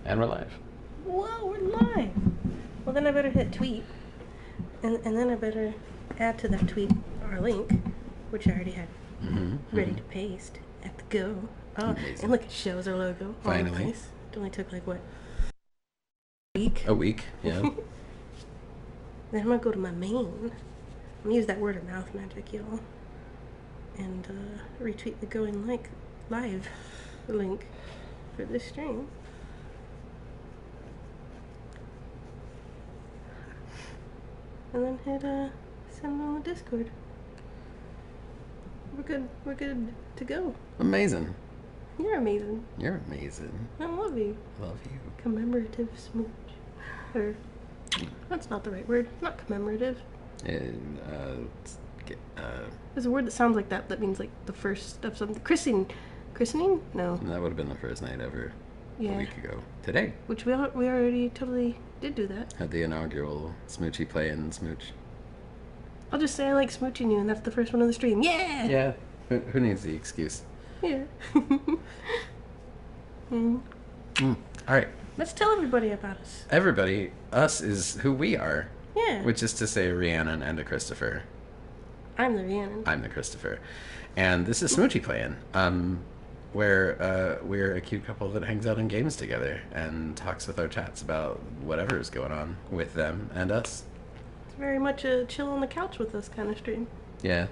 And we're live. Whoa, we're live. Well, then I better hit tweet. And then I better add to that tweet our link, which I already had ready to paste at the go. Oh, Amazing. and look, it shows our logo. Finally. Nice. It only took like, what? A week, yeah. Then I'm going to go to my main. I'm going to use that word of mouth magic, y'all. And retweet the going like live link for this stream. And then hit send on the Discord. We're good to go. Amazing. You're amazing. You're amazing. I love you. Love you. Commemorative smooch. Or that's not the right word. Not commemorative. And, There's a word that sounds like that means like the first of something. Christening? No. that would have been the first night ever Yeah. a week ago. Today. Which we already totally did do that. Had the inaugural smoochy play and smooch. All Just say I like smooching you, and that's the first one of the stream. Yeah! Yeah. Who needs the excuse? Yeah. Alright. Let's tell everybody about us. Everybody, us is who we are. Yeah. Which is to say Rhiannon and a Christopher. I'm the Rhiannon. I'm the Christopher. And this is Smoochy Playing, where we're a cute couple that hangs out in games together and talks with our chats about whatever's going on with them and us. It's very much a chill on the couch with us kind of stream. Yeah.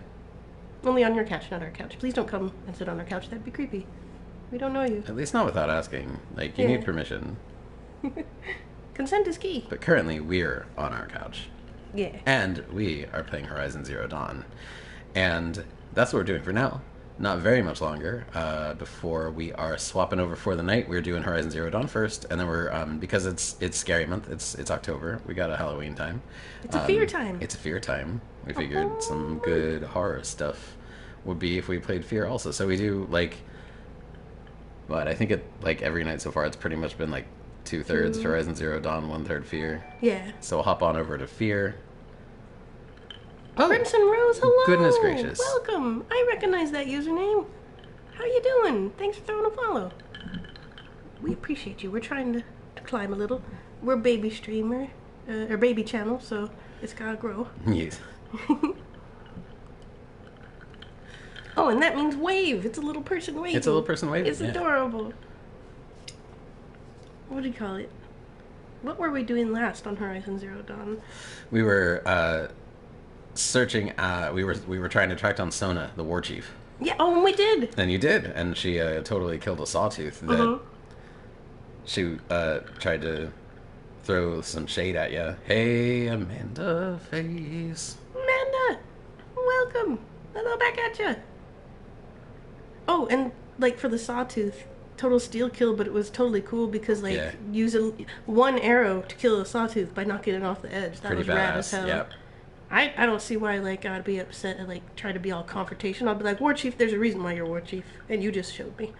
Only on your couch, not our couch. Please don't come and sit on our couch. That'd be creepy. We don't know you. At least not without asking. Like, you Yeah. need permission. Consent is key. But currently, we're on our couch. Yeah. And we are playing Horizon Zero Dawn. And that's what we're doing for now. Not very much longer. Before we are swapping over for the night, we're doing Horizon Zero Dawn first, and then we're because it's scary month. It's October. We got a Halloween time. It's a fear time. It's a fear time. We figured some good horror stuff would be if we played Fear also. So we do like, what I think it like every night so far. It's pretty much been like 2/3 Horizon Zero Dawn, 1/3 Fear. Yeah. So we'll hop on over to Fear. Oh, Crimson Rose, hello. Goodness gracious. Welcome. I recognize that username. How you doing? Thanks for throwing a follow. We appreciate you. We're trying to climb a little. We're baby streamer, or baby channel, so it's gotta grow. Yes. Oh, and that means wave. It's a little person waving. It's a little person waving. It's adorable. What do you call it? What were we doing last on Horizon Zero Dawn? We were searching. We were trying to track down Sona, the war chief. Yeah. Oh, and we did. And you did, and she totally killed a sawtooth. That she tried to throw some shade at you. Hey, Amanda Face. Amanda, welcome. Hello back at you. Oh, and like for the sawtooth, total steal kill, but it was totally cool because like using one arrow to kill a sawtooth by knocking it off the edge. That Pretty was rad badass. as hell. Yep. I don't see why like I'd be upset and like try to be all confrontational. I'd be like, War Chief, there's a reason why you're War Chief, and you just showed me.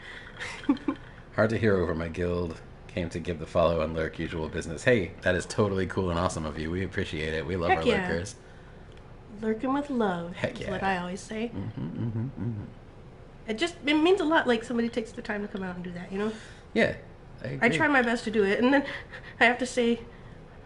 Hard to hear over my guild. Came to give the follow and lurk usual business. Hey, that is totally cool and awesome of you. We appreciate it. We love Heck our yeah. lurkers. Lurking with love Heck is yeah. what I always say. It means a lot like somebody takes the time to come out and do that, you know? Yeah. I try my best to do it, and then I have to say,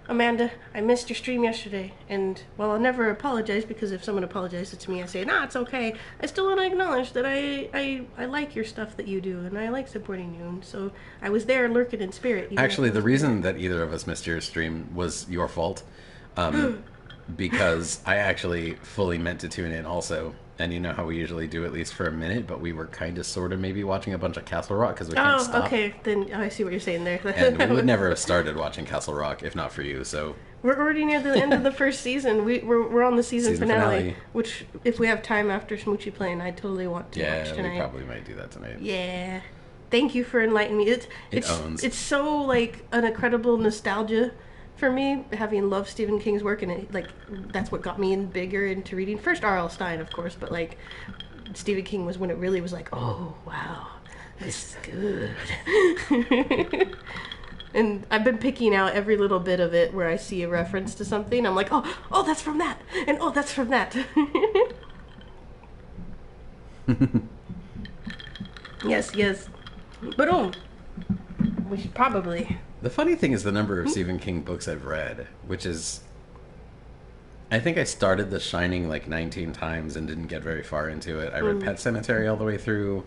Amanda, I missed your stream yesterday, and while I'll never apologize, because if someone apologizes to me, I say, nah, it's okay, I still want to acknowledge that I like your stuff that you do, and I like supporting you, and so I was there lurking in spirit. Actually, the reason that either of us missed your stream was your fault, because I actually fully meant to tune in also. And you know how we usually do at least for a minute, but we were kind of, sort of, maybe watching a bunch of Castle Rock because we can't stop. Oh, okay. Then I see what you're saying there. And we would never have started watching Castle Rock if not for you. So we're already near the end of the first season. We're on the season finale, finale, which if we have time after Smoochy playing, I totally want to watch tonight. Yeah, we probably might do that tonight. Yeah. Thank you for enlightening me. It's so like an incredible nostalgia for me, having loved Stephen King's work, and it, like that's what got me bigger into reading. First R.L. Stine, of course, but like Stephen King was when it really was like, oh wow, this is good. And I've been picking out every little bit of it where I see a reference to something. I'm like, oh, that's from that, and oh, that's from that. Yes. But we should probably The funny thing is the number of Stephen King books I've read, which is, I think I started The Shining like 19 times and didn't get very far into it. I read Pet Sematary all the way through.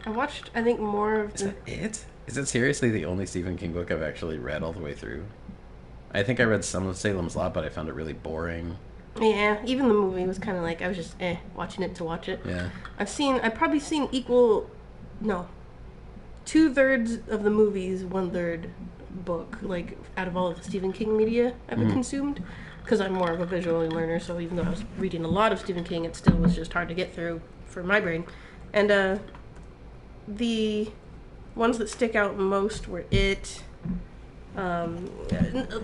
I watched, I think, more of Is that it? Is it seriously the only Stephen King book I've actually read all the way through? I think I read some of Salem's Lot, but I found it really boring. Yeah, even the movie was kind of like, I was just, watching it to watch it. Yeah. I've probably seen no, 2/3 of the movies, 1/3 book, like, out of all of the Stephen King media I've consumed. Because I'm more of a visual learner, so even though I was reading a lot of Stephen King, it still was just hard to get through for my brain. And, the ones that stick out most were a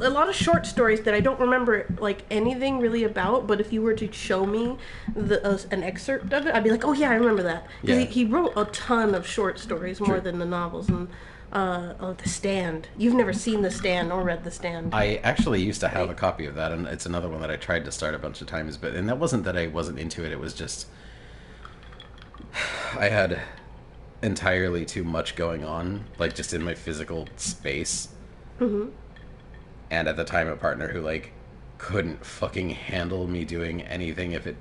lot of short stories that I don't remember like anything really about, but if you were to show me an excerpt of it, I'd be like, oh yeah, I remember that. Because he wrote a ton of short stories, more than the novels. And The Stand. You've never seen The Stand or read The Stand. I actually used to have a copy of that, and it's another one that I tried to start a bunch of times, and that wasn't that I wasn't into it, it was just I had entirely too much going on, like just in my physical space. And at the time, a partner who like couldn't fucking handle me doing anything if it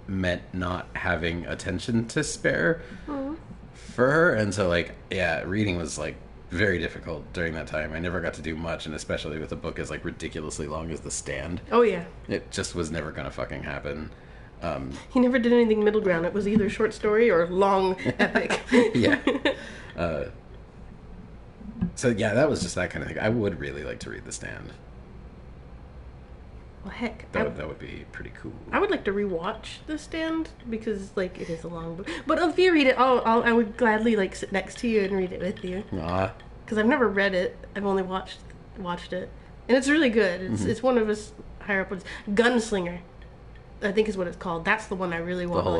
meant not having attention to spare for her. And so like, yeah, reading was like very difficult during that time. I never got to do much, and especially with a book as like ridiculously long as The Stand. Oh yeah. It just was never gonna fucking happen. He never did anything middle ground. It was either short story or long epic. Yeah. So yeah, that was just that kind of thing. I would really like to read The Stand. Well, heck, That would be pretty cool. I would like to rewatch The Stand because, like, it is a long book. But if you read it, I would gladly like sit next to you and read it with you. Because I've never read it. I've only watched it, and it's really good. It's one of his higher up ones. Gunslinger, I think is what it's called. That's the one I really want. The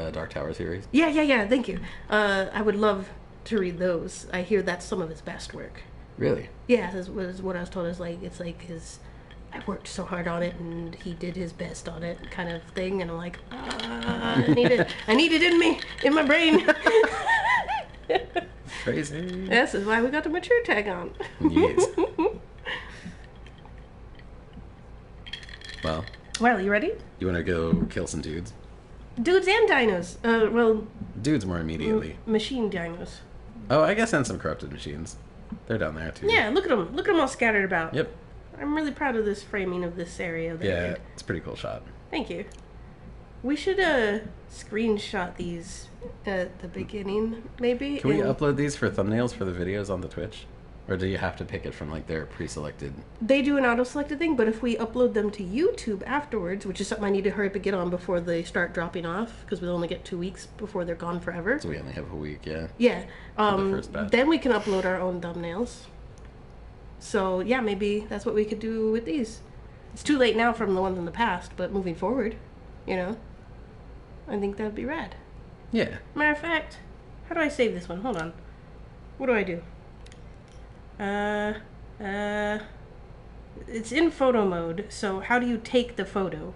whole Dark Tower series. Yeah. Thank you. I would love to read those. I hear that's some of his best work. Really? Yeah, that's what I was told. It's like his. I worked so hard on it, and he did his best on it, kind of thing. And I'm like, I need it in me, in my brain. Crazy. This is why we got the mature tag on. Yes. Well, you ready? You want to go kill some dudes? Dudes and dinos. Dudes more immediately. Machine dinos. Oh, I guess, and some corrupted machines. They're down there too. Yeah, look at them. Look at them all scattered about. Yep. I'm really proud of this framing of this area. Yeah, it's a pretty cool shot. Thank you. We should screenshot these at the beginning, maybe. Can we upload these for thumbnails for the videos on the Twitch? Or do you have to pick it from like their pre-selected? They do an auto-selected thing, but if we upload them to YouTube afterwards, which is something I need to hurry up and get on before they start dropping off, because we only get 2 weeks before they're gone forever. So we only have a week, yeah. Yeah. The first batch. Then we can upload our own thumbnails. So yeah, maybe that's what we could do with these. It's too late now from the ones in the past, but moving forward, I think that'd be rad. Yeah. Matter of fact, how do I save this one? Hold on. What do I do? It's in photo mode, so how do you take the photo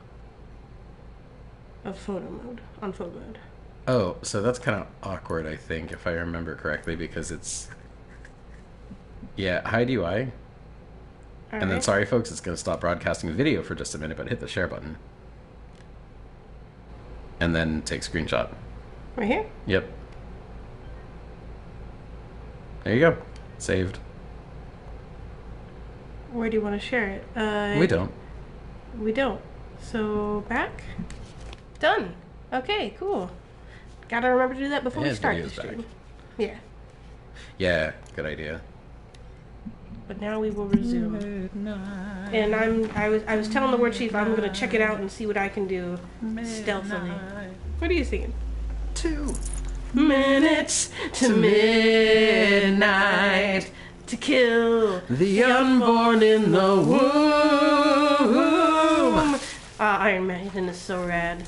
of photo mode, on photo mode? Oh, so that's kind of awkward, I think, if I remember correctly, because it's... Yeah, hide UI. And then, sorry folks, it's going to stop broadcasting video for just a minute, but hit the share button. And then take screenshot. Right here? Yep. There you go. Saved. Where do you want to share it? We don't. We don't. So, back? Done. Okay, cool. Gotta remember to do that before we start the stream. Back. Yeah. Yeah, good idea. But now we will resume. And I was telling the war chief I'm gonna check it out and see what I can do stealthily. What are you singing? 2 minutes to midnight to kill the unborn in the womb. Iron Maiden is so rad.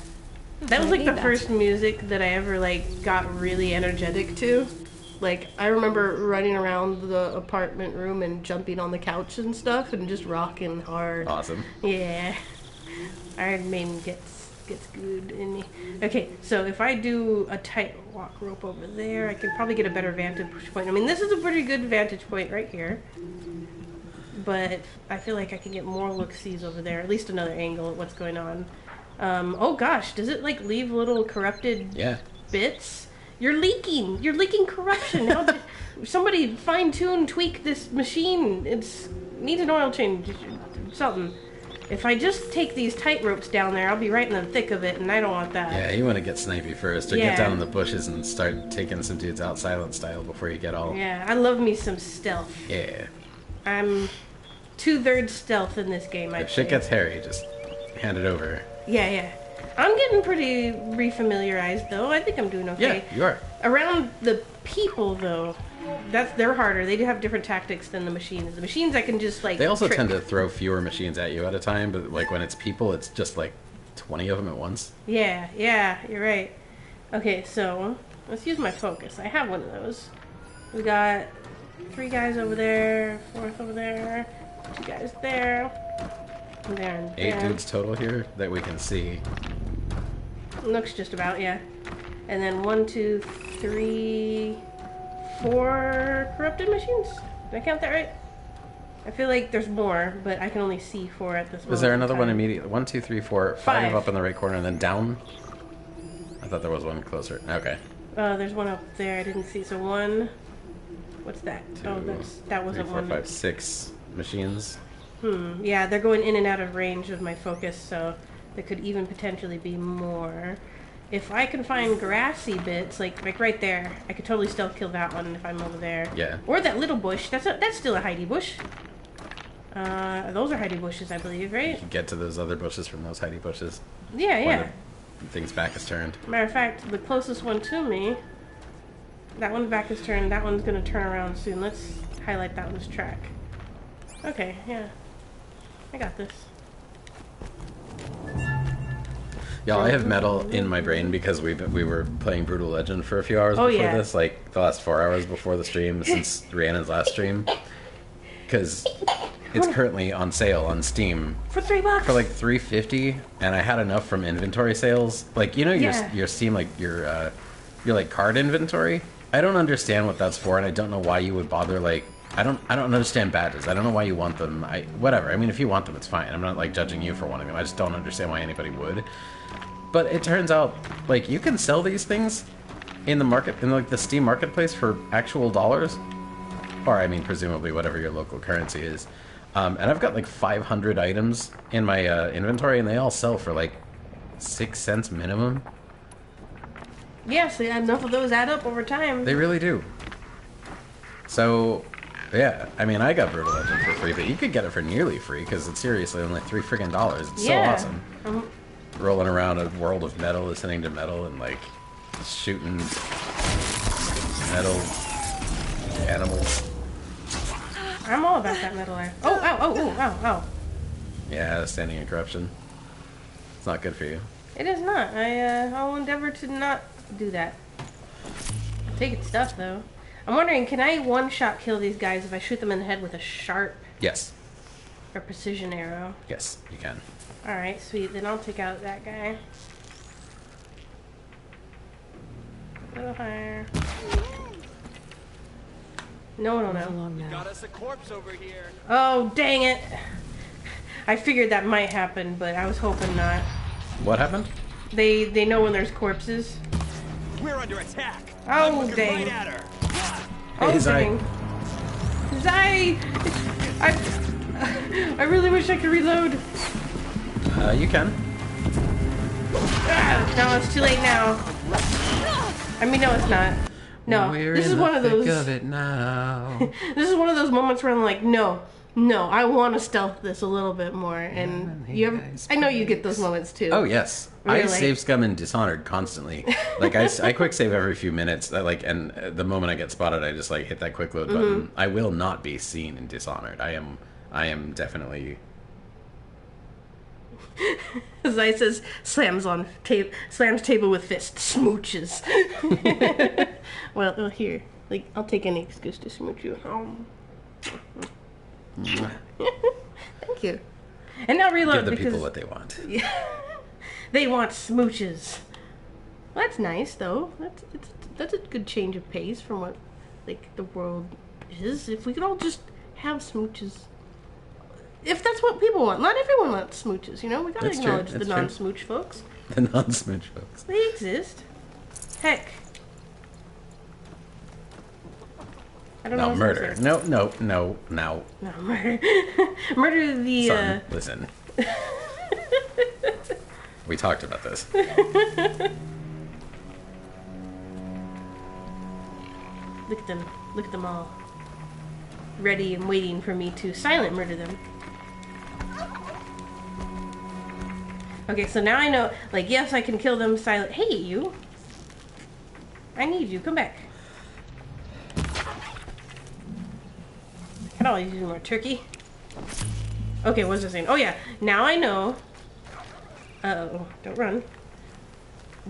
That was like the first music that I ever like got really energetic to. Like, I remember running around the apartment room and jumping on the couch and stuff and just rocking hard. Awesome. Yeah. Iron Maiden gets gets good in me. Okay, so if I do a tight walk rope over there, I can probably get a better vantage point. I mean, this is a pretty good vantage point right here. But I feel like I can get more look-sees over there, at least another angle at what's going on. Oh gosh, does it like leave little corrupted bits? You're leaking corruption. How did somebody fine-tune, tweak this machine? It's needs an oil change, something. If I just take these tight ropes down there, I'll be right in the thick of it, and I don't want that. Yeah, you want to get snipey first, or get down in the bushes and start taking some dudes out silent style before you get all... Yeah, I love me some stealth. Yeah. I'm 2/3 stealth in this game, If shit gets hairy, just hand it over. Yeah. I'm getting pretty refamiliarized, though. I think I'm doing okay. Yeah, you are. Around the people, though, they're harder. They do have different tactics than the machines. The machines I can just, like, They also tend to throw fewer machines at you at a time, but, like, when it's people, it's just, like, 20 of them at once. Yeah, you're right. Okay, so, let's use my focus. I have one of those. We got 3 guys over there, 4th over there, 2 guys there, and there, and 8 dudes total here that we can see. Looks just about, yeah. And then 1, 2, 3, 4 corrupted machines. Did I count that right? I feel like there's more, but I can only see 4 at this moment. Is there another one immediately? 1, 2, 3, 4, 5 up in the right corner, and then down? I thought there was one closer. Okay. There's one up there I didn't see. So 1. What's that? 2, that wasn't 3, 4, one. 5, 6 machines. Yeah, they're going in and out of range of my focus, so there could even potentially be more. If I can find grassy bits, like right there, I could totally stealth kill that one if I'm over there. Yeah. Or that little bush. That's still a hidey bush. Those are hidey bushes, I believe, right? You can get to those other bushes from those hidey bushes. Yeah. When the thing's back is turned. Matter of fact, the closest one to me, that one's back is turned. That one's going to turn around soon. Let's highlight that one's track. Okay, yeah. I got this. Yeah, I have metal in my brain because we were playing Brutal Legend for a few hours before this, like the last 4 hours before the stream since Rhiannon's last stream. Because it's currently on sale on Steam for $3 for like $3.50, and I had enough from inventory sales. Like, you know, your Steam, like your like card inventory. I don't understand what that's for, and I don't know why you would bother. Like, I don't understand badges. I don't know why you want them. Whatever. I mean, if you want them, it's fine. I'm not like judging you for wanting them. I just don't understand why anybody would. But it turns out, like, you can sell these things in the market, in like the Steam marketplace for actual dollars, or I mean, presumably whatever your local currency is. And I've got like 500 items in my inventory, and they all sell for like 6 cents minimum. Yeah, so enough of those add up over time. They really do. So, yeah, I mean, I got Brutal Legend for free, but you could get it for nearly free because it's seriously only $3 friggin'. It's so awesome. Rolling around a world of metal, listening to metal, and like shooting metal animals. I'm all about that metal life. Oh, ow. Yeah, standing in corruption. It's not good for you. It is not. I'll endeavor to not do that. I'll take its stuff, though. I'm wondering, can I one-shot kill these guys if I shoot them in the head with a sharp Yes. or precision arrow? Yes, you can. Alright, sweet. Then I'll take out that guy. A little higher. No one will know. Got us a corpse over here. Oh, dang it! I figured that might happen, but I was hoping not. What happened? They know when there's corpses. We're under attack. Oh, I'm looking dang. right at her. Oh, Hey, Zai. dang. Zai! I really wish I could reload. You can. No, it's too late now. I mean, no, it's not. No, this is one of those. Of it now. This is one of those moments where I'm like, no, I want to stealth this a little bit more. And I know you get those moments too. Oh yes, Really? I save scum in Dishonored constantly. Like I quick save every few minutes. And the moment I get spotted, I just like hit that quick load button. I will not be seen in Dishonored. I am definitely. Zai says, slams table with fist, smooches. well, here, like, I'll take any excuse to smooch you. Thank you. And now reload Give the because people what they want. yeah. They want smooches. Well, that's nice, though. That's a good change of pace from what, like, the world is. If we could all just have smooches. If that's what people want. Not everyone wants smooches, you know? We gotta acknowledge the non-smooch folks. The non-smooch folks. They exist. Heck. I don't know. No, murder. No. No, murder. Murder the, Son, listen. We talked about this. Look at them. Look at them all. Ready and waiting for me to silent murder them. Okay, so now I know, like, yes, I can kill them silent. Hey, you. I need you. Come back. Could always use more turkey. Okay, what was I saying? Oh, yeah. Now I know. Uh-oh. Don't run.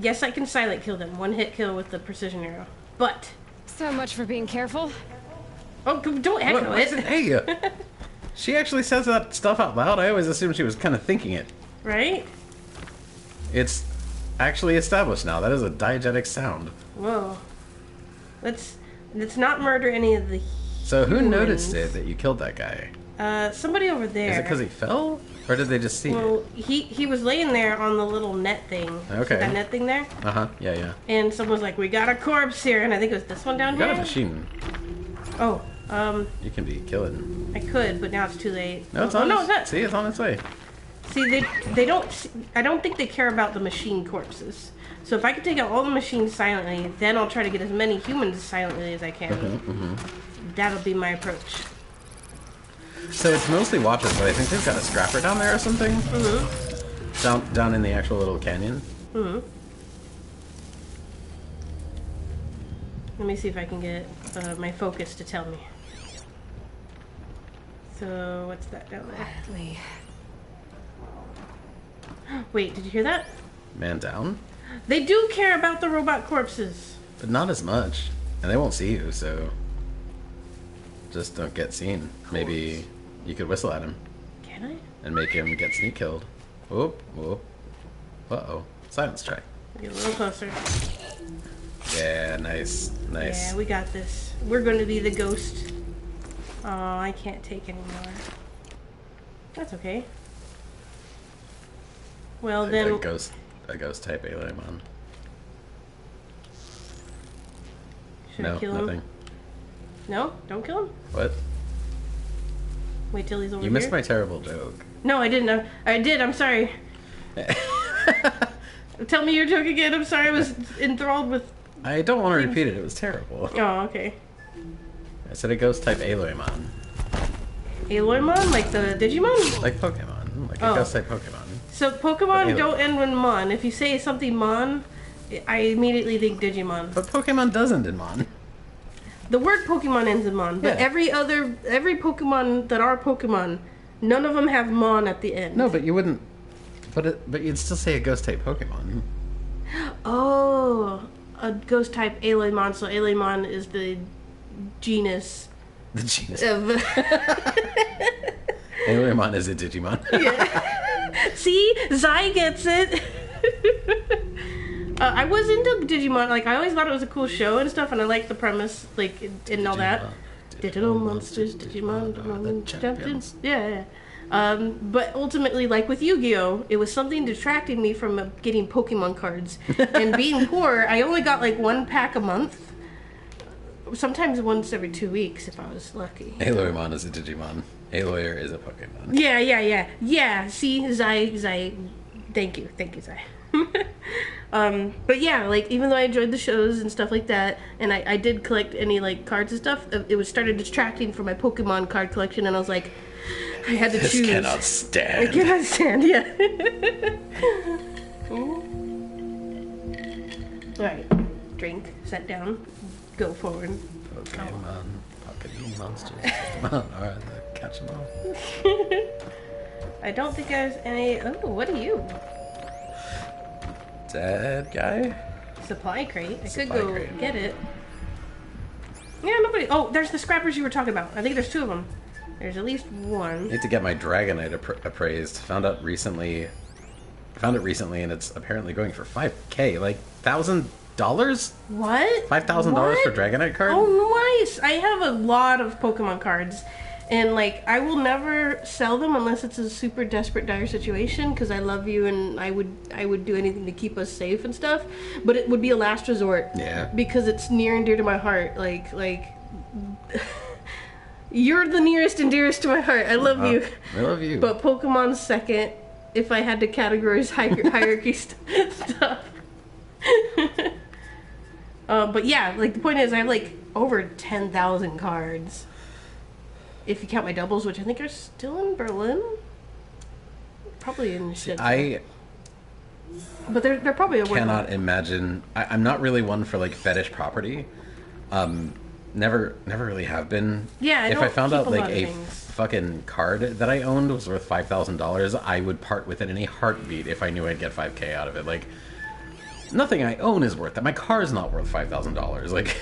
Yes, I can silent kill them. One hit kill with the precision arrow. But... So much for being careful. Oh, don't echo it. Hey, she actually says that stuff out loud. I always assumed she was kind of thinking it. Right? It's actually established now. That is a diegetic sound. Whoa. Let's not murder any of the So who humans. noticed it that you killed that guy? Somebody over there. Is it because he fell? Or did they just see Well, it? he was laying there on the little net thing. Okay. That net thing there? Uh-huh. Yeah. And someone was like, we got a corpse here. And I think it was this one down You here. got a machine. Oh, You can be killing. I could, but now it's too late. No, it's oh, on. no, it's not. See, it's on its way. See, they don't. I don't think they care about the machine corpses. So if I could take out all the machines silently, then I'll try to get as many humans silently as I can. That'll be my approach. So it's mostly watches, but I think they've got a scrapper down there or something. Down in the actual little canyon. Let me see if I can get my focus to tell me. So what's that down there? Lee. Wait, did you hear that? Man down, They do care about the robot corpses. but not as much, and they won't see you. So just don't get seen. Maybe you could whistle at him Can I? and make him get sneak killed. Whoop whoop. Uh-oh. Silence try. Get a little closer. Yeah, nice. Yeah, we got this. We're going to be the ghost. Oh, I can't take anymore. That's okay. Well, then... A ghost type alien. Should I No, kill him? nothing. No? Don't kill him? What? Wait till he's over You here? missed my terrible joke. No, I didn't. I did. I'm sorry. Tell me your joke again. I'm sorry. I was enthralled with... I don't want to repeat it. It was terrible. Oh, okay. I said a ghost type Aloymon. Aloymon? Like the Digimon? Like Pokemon. Like Oh. a ghost type Pokemon. So But Pokemon Aloy. don't end with Mon. If you say something Mon, I immediately think Digimon. But Pokemon doesn't in Mon. The word Pokemon ends in Mon, but Yeah. every Pokemon that are Pokemon, none of them have Mon at the end. No, but you wouldn't. But you'd still say a ghost type Pokemon. Oh, a ghost type Aloymon. So Aloymon is the genus The genus. of. Aloymon is a Digimon. See, Zai gets it. I was into Digimon. Like, I always thought it was a cool show and stuff, and I liked the premise, like, and all that. Digital monsters, Digimon, are the champions. Yeah. But ultimately, like with Yu-Gi-Oh, it was something detracting me from getting Pokemon cards. And being poor, I only got like one pack a month. Sometimes once every 2 weeks if I was lucky. Aloymon is a Digimon. Aloyer is a Pokemon. Yeah, see, Zai. Thank you, Zai. But yeah, like, even though I enjoyed the shows and stuff like that, and I did collect any, like, cards and stuff, it was started distracting from my Pokemon card collection, and I was like, I had to This choose. cannot I stand. cannot stand, yeah. Alright, drink, sit down, go forward. Pokemon, Pokemon monsters. Pokemon are the catch 'em all. I don't think there's any... Oh, what are you? Dead guy? Supply crate. I Supply could go crate. get it. Yeah, nobody... Oh, there's the scrappers you were talking about. I think there's two of them. There's at least one. Need to get my Dragonite appraised. Found out recently Found it recently, and it's apparently going for $5K, like $1,000, What? $5,000 for What? Dragonite card. Oh, nice! I have a lot of Pokemon cards, and like I will never sell them unless it's a super desperate, dire situation. Because I love you, and I would do anything to keep us safe and stuff. But it would be a last resort. Yeah. Because it's near and dear to my heart. Like you're the nearest and dearest to my heart. I love you. I love you. But Pokemon's second. If I had to categorize hierarchy stuff. But yeah, like the point is, I have like over 10,000 cards. If you count my doubles, which I think are still in Berlin, probably in shit. But they're probably a Cannot imagine. I'm not really one for like fetish property. Never really have been. Yeah, if I found out like a things. fucking card that I owned was worth $5,000, I would part with it in a heartbeat if I knew I'd get $5K out of it. Like, nothing I own is worth that. My car is not worth $5,000. Like,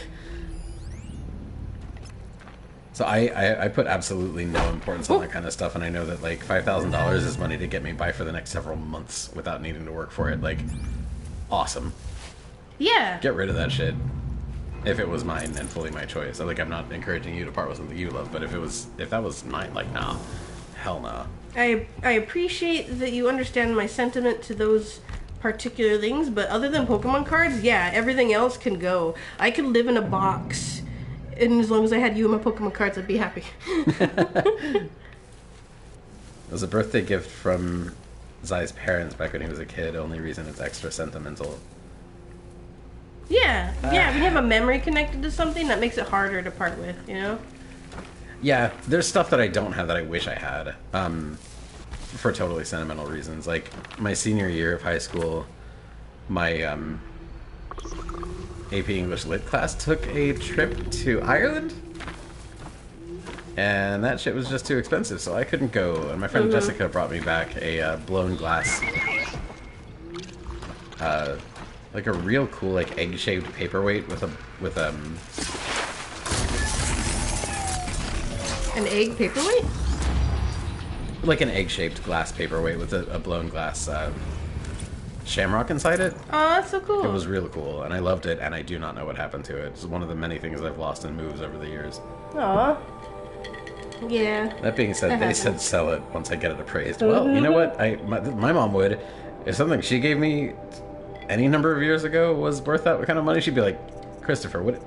so I put absolutely no importance on that kind of stuff, and I know that like $5,000 is money to get me by for the next several months without needing to work for it. Like, awesome. Yeah. Get rid of that shit. If it was mine and fully my choice. Like, I'm not encouraging you to part with something you love, but if that was mine, like, nah. Hell nah. I appreciate that you understand my sentiment to those particular things, but other than Pokemon cards, yeah, everything else can go. I could live in a box, and as long as I had you and my Pokemon cards, I'd be happy. It was a birthday gift from Zai's parents back when he was a kid. Only reason it's extra sentimental. Yeah, when you have a memory connected to something, that makes it harder to part with, you know? Yeah, there's stuff that I don't have that I wish I had, for totally sentimental reasons. Like, my senior year of high school, my AP English Lit class took a trip to Ireland, and that shit was just too expensive, so I couldn't go. And my friend Jessica brought me back a blown glass, like a real cool, like, egg-shaped paperweight with An egg paperweight? like an egg-shaped glass paperweight with a blown glass shamrock inside it. Oh, that's so cool. It was really cool, and I loved it, and I do not know what happened to it. It's one of the many things I've lost in moves over the years. Aw. Yeah. That being said, That they happens. said sell it once I get it appraised. Well, you know what? My mom would. If something she gave me any number of years ago was worth that kind of money, she'd be like, Christopher, what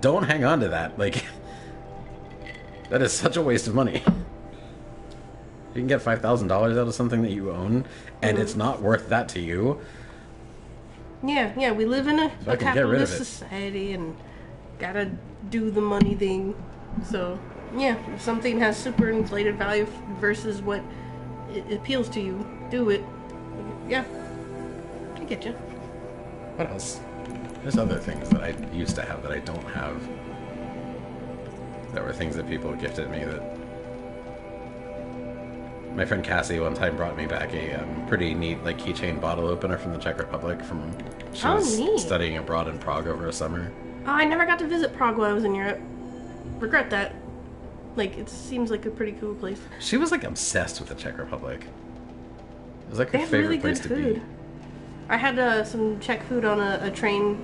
don't hang on to that. Like, that is such a waste of money. You can get $5,000 out of something that you own, and it's not worth that to you. Yeah, we live in a Fucking get rid of capitalist it. society and gotta do the money thing. So, yeah, if something has super inflated value versus what it appeals to you, do it. Yeah, I get you. What else? There's other things that I used to have that I don't have. That were things that people gifted me that... My friend Cassie one time brought me back a pretty neat like keychain bottle opener from the Czech Republic. She was neat. studying abroad in Prague over a summer. Oh, I never got to visit Prague while I was in Europe. Regret that. Like, it seems like a pretty cool place. She was like obsessed with the Czech Republic. It was like They her have favorite really place good to food. be. I had some Czech food on a train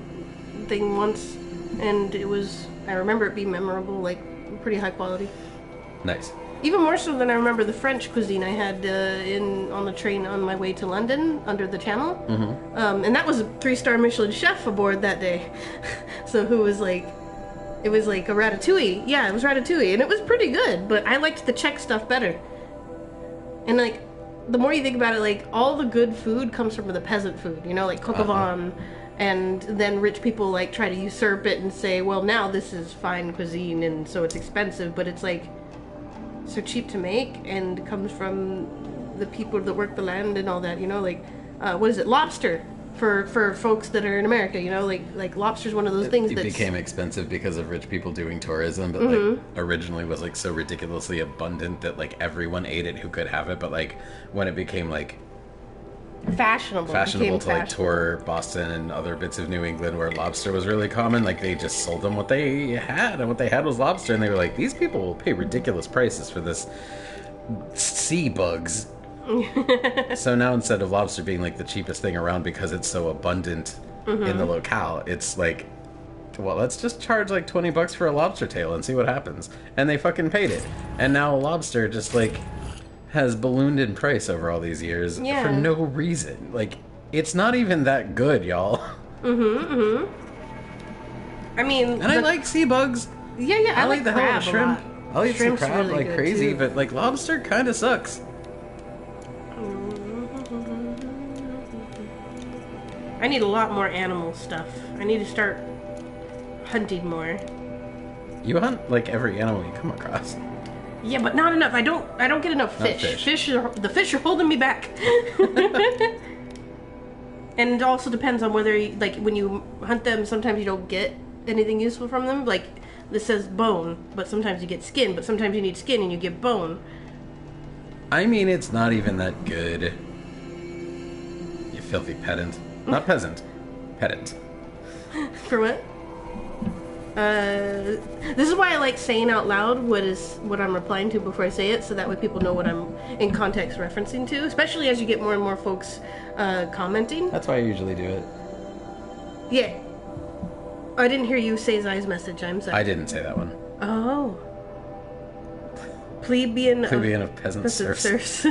thing once, and it was, I remember it being memorable, like, pretty high quality. Nice. Even more so than I remember the French cuisine I had on the train on my way to London under the Channel. Mm-hmm. And that was a 3-star Michelin chef aboard that day. So it was like a ratatouille. Yeah, it was ratatouille, and it was pretty good. But I liked the Czech stuff better. And like, the more you think about it, like all the good food comes from the peasant food. You know, like coq au vin. And then rich people like try to usurp it and say, well, now this is fine cuisine, and so it's expensive. But it's like so cheap to make and comes from the people that work the land and all that, you know, like what is it, lobster for folks that are in America, you know, like lobster's one of those things It that became expensive because of rich people doing tourism, but like originally was like so ridiculously abundant that like everyone ate it who could have it. But like when it became like fashionable to like fashionable. tour Boston and other bits of New England where lobster was really common, like they just sold them what they had, and what they had was lobster, and they were like, these people will pay ridiculous prices for this sea bugs. So now instead of lobster being like the cheapest thing around because it's so abundant in the locale, it's like, well, let's just charge like $20 for a lobster tail and see what happens. And they fucking paid it. And now lobster just like has ballooned in price over all these years for no reason. Like, it's not even that good, y'all. I mean, and I like sea bugs. Yeah, I like the hell out crab of shrimp. a lot. I'll eat some Shrimp's crab really like good, crazy, too. but like lobster kind of sucks. I need a lot more animal stuff. I need to start hunting more. You hunt like every animal you come across. Yeah, but not enough. I don't get enough Not fish. fish. The fish are holding me back. And it also depends on whether, like, when you hunt them, sometimes you don't get anything useful from them. Like, this says bone, but sometimes you get skin, but sometimes you need skin and you get bone. I mean, it's not even that good. You filthy pedant. Not peasant. Pedant. For what? This is why I like saying out loud what I'm replying to before I say it, so that way people know what I'm in context referencing to, especially as you get more and more folks commenting. That's why I usually do it. Yeah. I didn't hear you say Zai's message, I'm sorry. I didn't say that one. Oh. Plebeian of peasant serfs.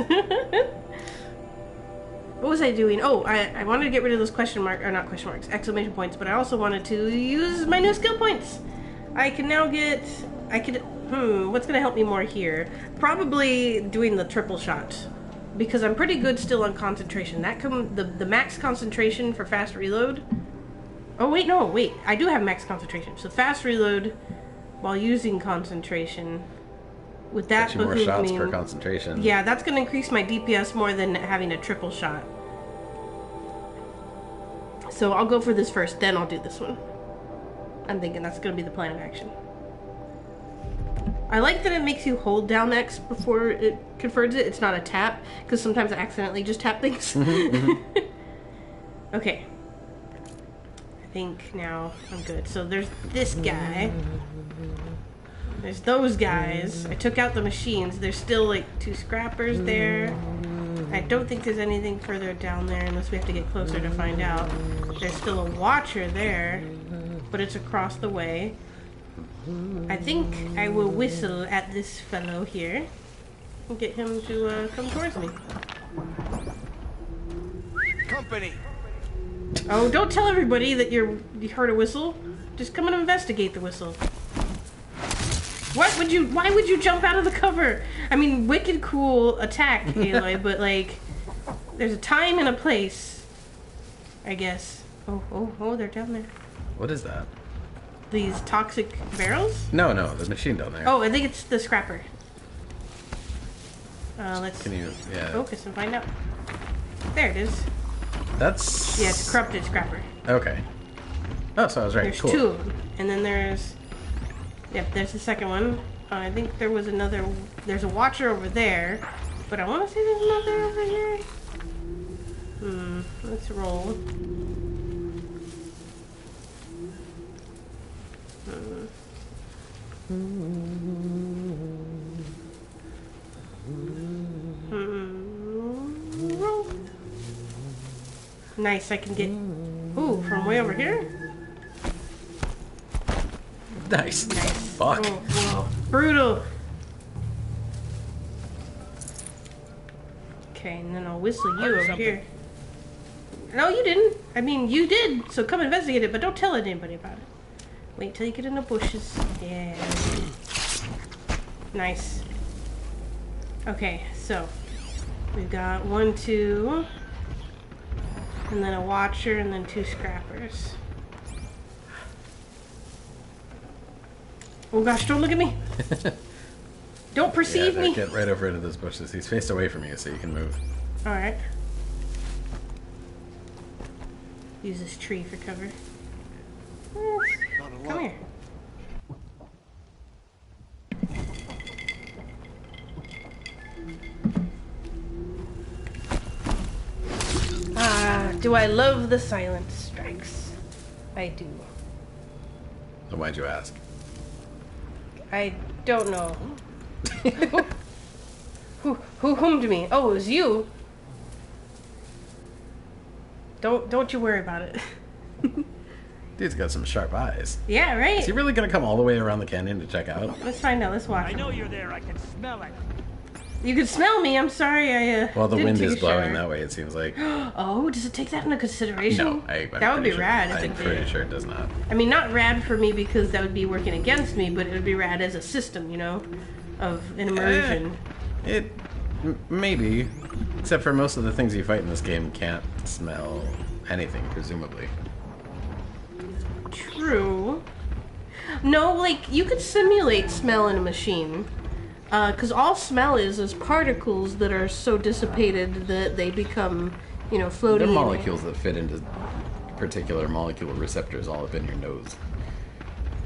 What was I doing? Oh, I wanted to get rid of those not question marks, exclamation points, but I also wanted to use my new skill points. What's gonna help me more here? Probably doing the triple shot, because I'm pretty good still on concentration. The max concentration for fast reload. Oh wait, I do have max concentration. So fast reload while using concentration. With that, Get you more shots per concentration. Yeah, that's going to increase my DPS more than having a triple shot. So I'll go for this first, then I'll do this one. I'm thinking that's going to be the plan of action. I like that it makes you hold down X before it confers it. It's not a tap, because sometimes I accidentally just tap things. Okay. I think now I'm good. So there's this guy. There's those guys. I took out the machines. There's still like 2 scrappers there. I don't think there's anything further down there unless we have to get closer to find out. There's still a watcher there, but it's across the way. I think I will whistle at this fellow here and get him to come towards me. Company. Oh, don't tell everybody that you heard a whistle. Just come and investigate the whistle. Why would you jump out of the cover? I mean, wicked cool attack, Aloy, but like, there's a time and a place, I guess. Oh, they're down there. What is that? These toxic barrels? No, the machine down there. Oh, I think it's the scrapper. Let's Can you, focus and find out. There it is. That's... Yeah, it's a corrupted scrapper. Okay. Oh, so I was right. There's cool. 2 of them. And then there's... Yep, there's the second one. I think there was another... There's a watcher over there. But I want to say there's another over here. Let's roll. Roll. Nice, I can get... Ooh, from way over here? Nice. Fuck. Whoa. Brutal. Okay, and then I'll whistle you over here. No, you didn't. I mean, you did. So come investigate it, but don't tell anybody about it. Wait till you get in the bushes. Yeah. Nice. Okay, so we've got 1, 2, and then a watcher, and then 2 scrappers. Oh gosh, don't look at me. Don't perceive me. Get right over into those bushes. He's faced away from you, so you can move. Alright. Use this tree for cover. Come here. Ah, do I love the silent strikes? I do. So why'd you ask? I don't know. Who whommed me? Oh, it was you. Don't you worry about it. Dude's got some sharp eyes. Yeah, right? Is he really gonna come all the way around the canyon to check out? Let's find out. Let's watch. I know you're there. I can smell it. You can smell me. I'm sorry. Well, the didn't wind take is a blowing shower. that way, it seems like. Oh, does it take that into consideration? No, I'm that would be pretty sure- rad. If I'm it pretty did. sure it does not. I mean, not rad for me because that would be working against me, but it would be rad as a system, you know, of an immersion. Maybe. Except for most of the things you fight in this game can't smell anything, presumably. True. No, like, you could simulate smell in a machine. Because all smell is particles that are so dissipated that they become, you know, floating. They're in air. molecules that fit into particular molecular receptors all up in your nose.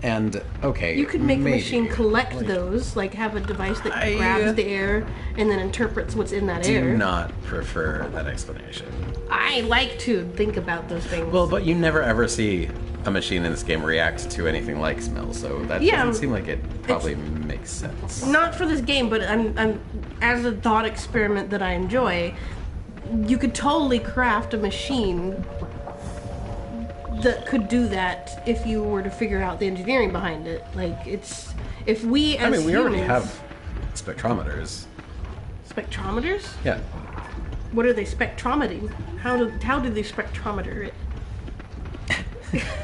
And, okay, You could make maybe. a machine collect Like, those, like have a device that I, grabs the air and then interprets what's in that air. Do not prefer that explanation. I like to think about those things. Well, but you never ever see a machine in this game react to anything like smell, so that Yeah, doesn't seem like it probably makes sense. not for this game, but I'm as a thought experiment that I enjoy. You could totally craft a machine that could do that if you were to figure out the engineering behind it. Like it's if we as I mean, we already humans- have spectrometers. spectrometers. Yeah. What are they spectrometing? How do they spectrometer it?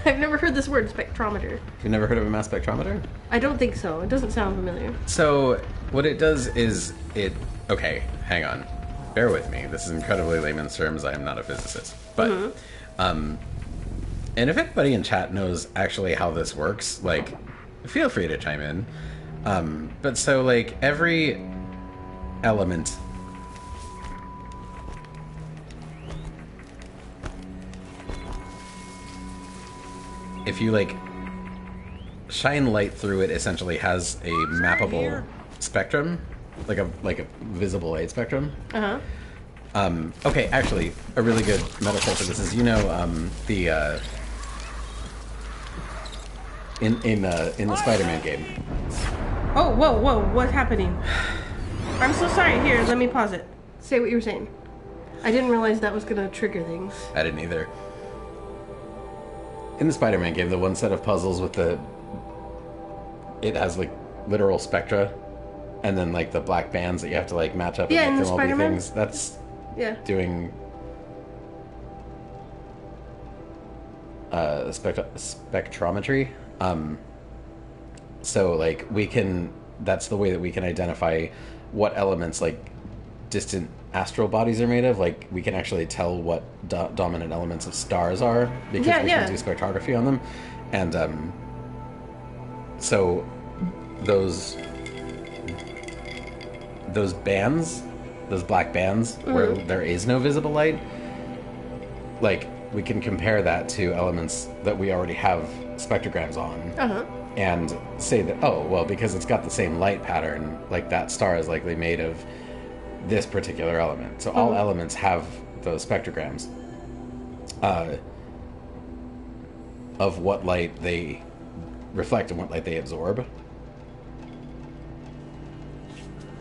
I've never heard this word spectrometer. You've never heard of a mass spectrometer? I don't think so. It doesn't sound familiar. So, what it does is it... Okay, hang on. Bear with me. This is incredibly layman's terms. I am not a physicist. But, and if anybody in chat knows actually how this works, like, feel free to chime in. But so, like, every element... If you, like, shine light through it, essentially has a mappable spectrum, like a visible light spectrum. Okay, actually, a really good metaphor for this is, you know, the in the Spider-Man game. Oh, whoa, what's happening? I'm so sorry. Here, let me pause it. Say what you were saying. I didn't realize that was gonna trigger things. I didn't either. In the Spider-Man game, the one set of puzzles with it has like literal spectra, and then like the black bands that you have to like match up Yeah, and in make the them all be Spider-Man? things. That's Yeah. doing spectrometry. So like that's the way that we can identify what elements like distant astral bodies are made of. Like we can actually tell what dominant elements of stars are because we Yeah. can do spectrography on them. And so those bands, those black bands where there is no visible light, like we can compare that to elements that we already have spectrograms on. And say that, oh, well, because it's got the same light pattern, like that star is likely made of this particular element. So all elements have those spectrograms of what light they reflect and what light they absorb.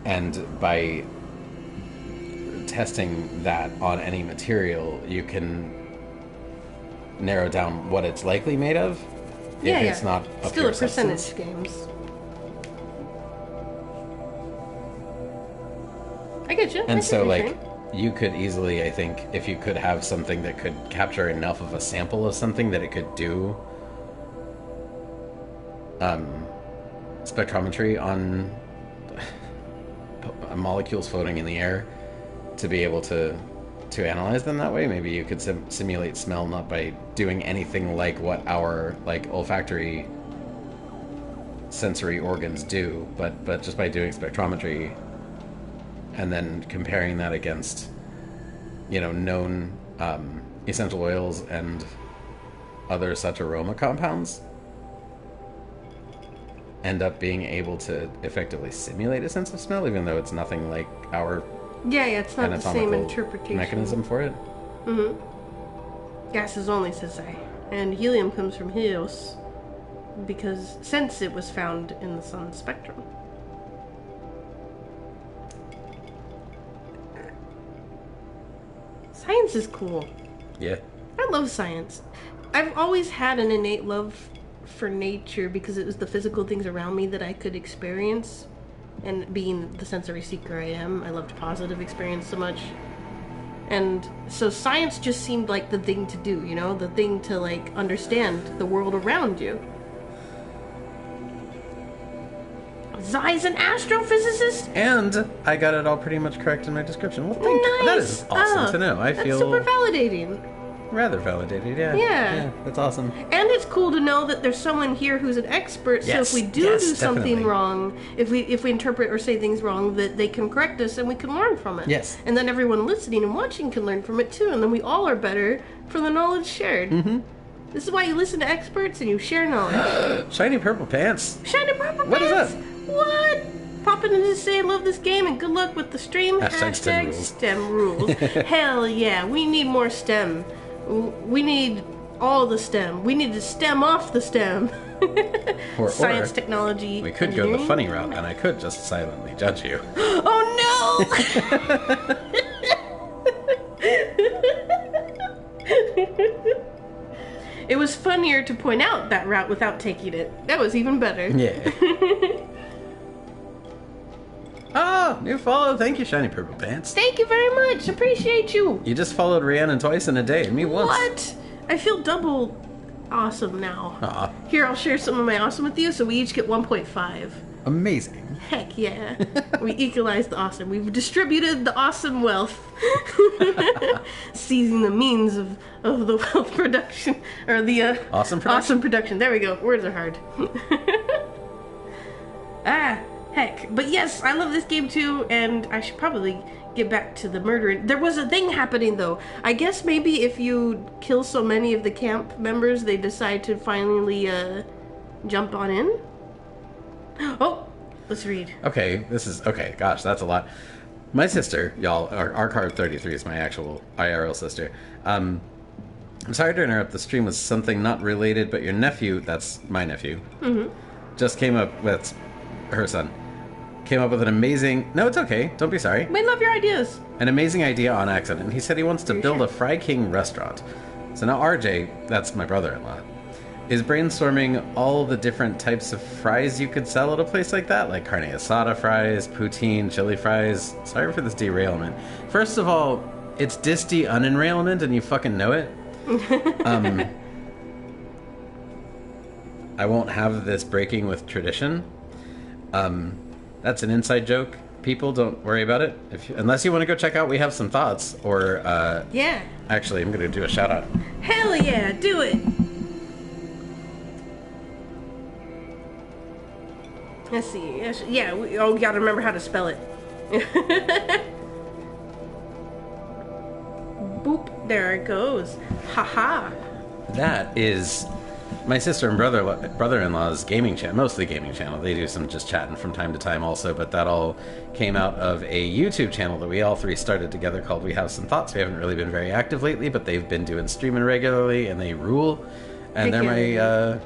And by testing that on any material, you can narrow down what it's likely made of. Yeah, If it's not a still pure a percentage substance. games. I get you. I And see so, what you're like, saying. you could easily, I think, if you could have something that could capture enough of a sample of something that it could do spectrometry on molecules floating in the air to be able to analyze them that way. Maybe you could simulate smell not by doing anything like what our like olfactory sensory organs do, but just by doing spectrometry and then comparing that against, you know, known essential oils and other such aroma compounds, end up being able to effectively simulate a sense of smell, even though it's nothing like our Yeah, it's not the same anatomical interpretation. mechanism for it. Gases only, says I. And helium comes from Helios because since it was found in the sun's spectrum. science is cool. Yeah. I love science. I've always had an innate love for nature because it was the physical things around me that I could experience. And being the sensory seeker I am, I loved positive experience so much. And so science just seemed like the thing to do, you know? The thing to, like, understand the world around you. Zai's an astrophysicist? And I got it all pretty much correct in my description. Well, thank you. Nice. That is awesome to know. I That's feel super validating. rather validated, yeah. Yeah. That's awesome. And it's cool to know that there's someone here who's an expert, so Yes, if we do yes, do something definitely. wrong, if we interpret or say things wrong, that they can correct us and we can learn from it. Yes. And then everyone listening and watching can learn from it too, and then we all are better for the knowledge shared. Mm-hmm. This is why you listen to experts and you share knowledge. Shiny purple pants. Shiny purple What is pants! that? What? Pop in and just say I love this game and good luck with the stream. Hashtag STEM rules. STEM rules. Hell yeah, we need more STEM. We need all the STEM. We need to stem off the STEM. Or Science, technology. we could go the engineering. funny route, and I could just silently judge you. Oh no! It was funnier to point out that route without taking it. That was even better. Yeah. Ah, new follow. Thank you, Shiny Purple Pants. Thank you very much. Appreciate you. You just followed Rhiannon twice in a day, and me once. What? I feel double awesome now. Aw, Here, I'll share some of my awesome with you, so we each get 1.5. amazing. Heck yeah. We equalized the awesome. We've distributed the awesome wealth. Seizing the means of the wealth production. Or the Awesome production? Awesome production. There we go. Words are hard. Heck. But yes, I love this game too, and I should probably get back to the murdering. There was a thing happening though. I guess maybe if you kill so many of the camp members, they decide to finally jump on in. Oh, let's read. Okay, okay, gosh, that's a lot. My sister, y'all, our card 33 is my actual IRL sister. I'm sorry to interrupt the stream with something not related, but your nephew, that's my nephew, just came up with, her son, came up with an amazing, no, it's okay, don't be sorry, We love your ideas. an amazing idea on accident. He said he wants to build a Fry King restaurant. So now RJ, that's my brother-in-law, is brainstorming all the different types of fries you could sell at a place like that, like carne asada fries, poutine, chili fries. Sorry for this derailment. First of all, it's disty unenrailment and you fucking know it. I won't have this breaking with tradition. That's an inside joke. People, don't worry about it. Unless you want to go check out We Have Some Thoughts, or, Yeah. actually, I'm going to do a shout-out. Hell yeah, do it. Let's see. Yeah, we gotta remember how to spell it. Boop. There it goes. Haha. That is my sister and brother-in-law's gaming channel, mostly gaming channel. They do some just chatting from time to time also, but that all came out of a YouTube channel that we all three started together called We Have Some Thoughts. We haven't really been very active lately, but they've been doing streaming regularly, and they rule. And they're my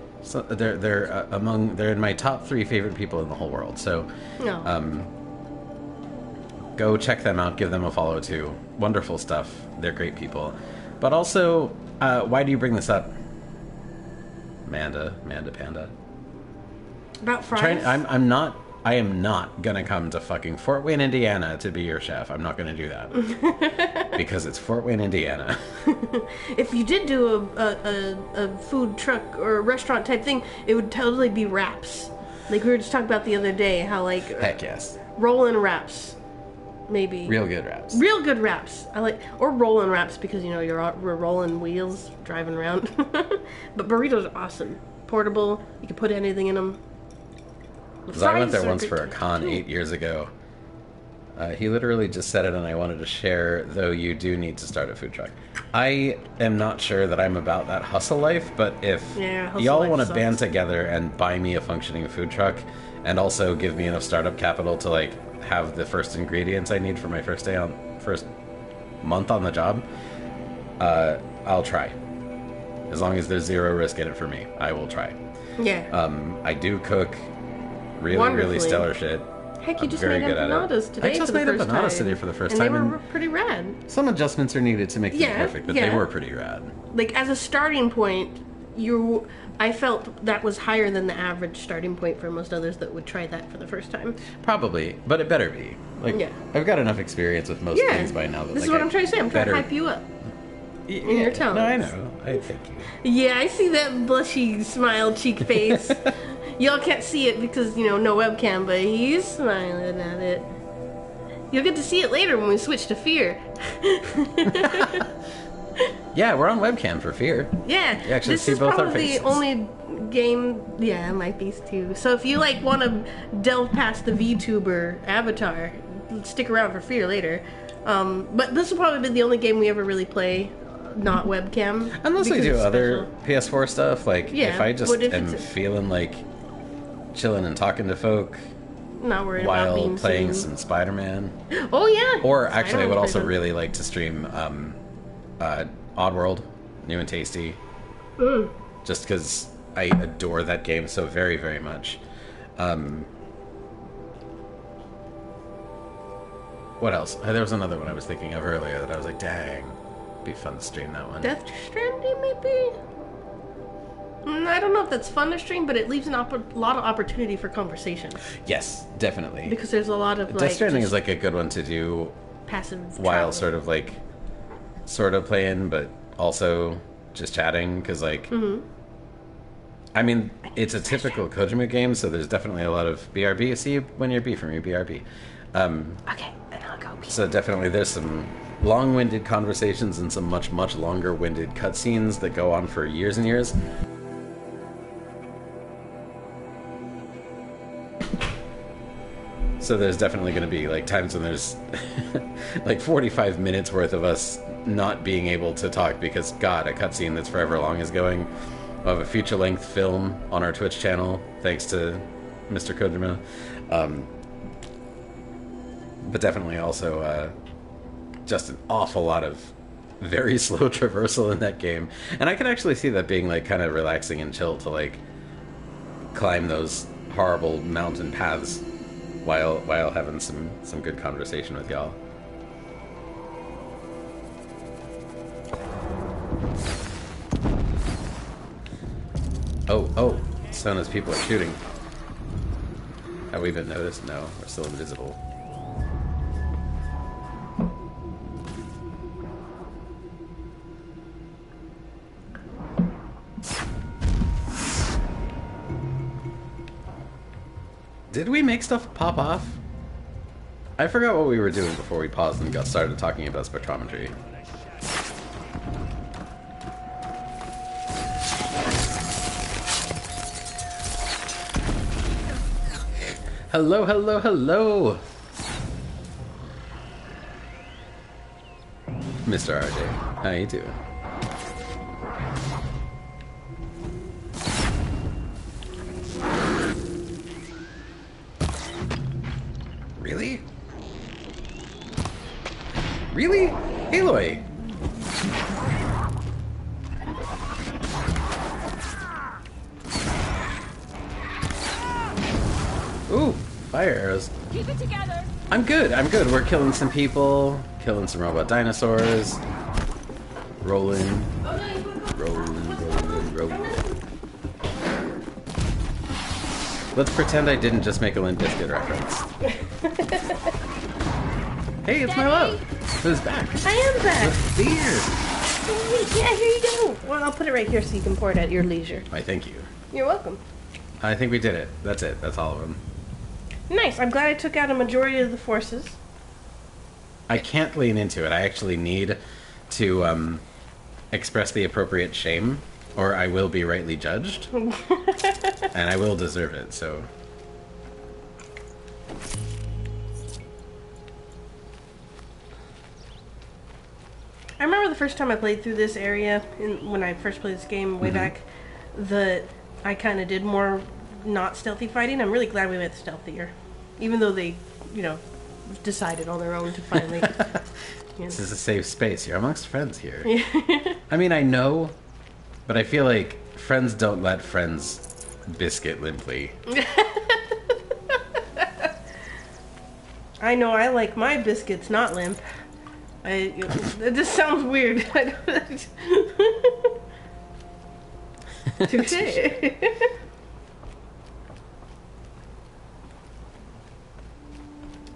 they're in my top 3 favorite people in the whole world. So No. go check them out, give them a follow too. Wonderful stuff. They're great people. But also, why do you bring this up? Manda Panda. About fries? I am not gonna come to fucking Fort Wayne, Indiana to be your chef. I'm not gonna do that. Because it's Fort Wayne, Indiana. If you did do a food truck or a restaurant type thing, it would totally be wraps. Like we were just talking about the other day, how like Heck yes. rolling wraps, maybe. Real good wraps. Real good wraps. I like, or rolling wraps because you know we're rolling wheels driving around. But burritos are awesome, portable. You can put anything in them. Because I went there once for a con 8 years ago. He literally just said it, and I wanted to share. Though you do need to start a food truck. I am not sure that I'm about that hustle life, but if hustle y'all life want to sucks. band together and buy me a functioning food truck, and also give me enough startup capital to like have the first ingredients I need for my first month on the job, I'll try. As long as there's zero risk in it for me, I will try. Yeah. I do cook really Wonderfully. stellar shit. Heck, you just very made good at empanadas it. today I just for the made first empanadas time. today for the first and time. They were pretty rad. Some adjustments are needed to make them Yeah, perfect, but yeah. they were pretty rad. Like, as a starting point, I felt that was higher than the average starting point for most others that would try that for the first time. Probably, but it better be. Like, Yeah. I've got enough experience with most Yeah. things by now. That, This like, is what I'm trying to say. I'm trying to better- hype you up. Yeah, in your talents. No, I know. I thank you. Yeah, I see that blushy smile cheek face. Y'all can't see it because, no webcam, but he's smiling at it. You'll get to see it later when we switch to Fear. Yeah, we're on webcam for Fear. Yeah, You actually this see is both our probably faces. the only game. Yeah, my face too. So if you want to delve past the VTuber avatar, stick around for Fear later. But this will probably be the only game we ever really play, not webcam. Unless we because do it's other special. PS4 stuff, like Yeah, if I just but if am it's- feeling like chilling and talking to folk Not worried about while being playing seen. some Spider-Man. Oh yeah. Or actually, I would also Spider-Man. really like to stream Oddworld, New and Tasty. Just because I adore that game so very, very much. What else? There was another one I was thinking of earlier that I was like, dang, be fun to stream that one. Death Stranding, maybe? I don't know if that's fun to stream, but it leaves a lot of opportunity for conversation. Yes, definitely. Because there's a lot of, Death Stranding just is like a good one to do passive while travel. sort of playing, but also just chatting, because I mean, it's a typical Kojima game, so there's definitely a lot of BRB. See you when you're B from you, BRB. Okay, and I'll go pee. So definitely there's some long-winded conversations and some much, much longer-winded cutscenes that go on for years and years. So there's definitely going to be like times when there's like 45 minutes worth of us not being able to talk because, God, a cutscene that's forever long is going. We'll have a feature-length film on our Twitch channel, thanks to Mr. Kojima. But definitely also just an awful lot of very slow traversal in that game. And I can actually see that being like kind of relaxing and chill to like climb those horrible mountain paths while having some good conversation with y'all. Oh, Sona's people are shooting. Have we been noticed? No, we're still invisible. Did we make stuff pop off? I forgot what we were doing before we paused and got started talking about spectrometry. Hello, hello, hello! Mr. RJ, how you doing? Really? Really? Aloy! Ooh, fire arrows. Keep it together. I'm good. We're killing some people, killing some robot dinosaurs. Rolling. Rolling. Let's pretend I didn't just make a Limp Bizkit reference. Hey, it's my love. Who's back? I am back. With beer. Yeah, here you go. Well, I'll put it right here so you can pour it at your leisure. I thank you. You're welcome. I think we did it. That's it. That's all of them. Nice. I'm glad I took out a majority of the forces. I can't lean into it. I actually need to express the appropriate shame, or I will be rightly judged. And I will deserve it, so... I remember the first time I played through this area, when I first played this game way back, that I kind of did more not stealthy fighting. I'm really glad we went stealthier. Even though they, decided on their own to finally... This is a safe space. You're amongst friends here. I mean, I know, but I feel like friends don't let friends biscuit limply. I know I like my biscuits not limp. It just sounds weird. Touche.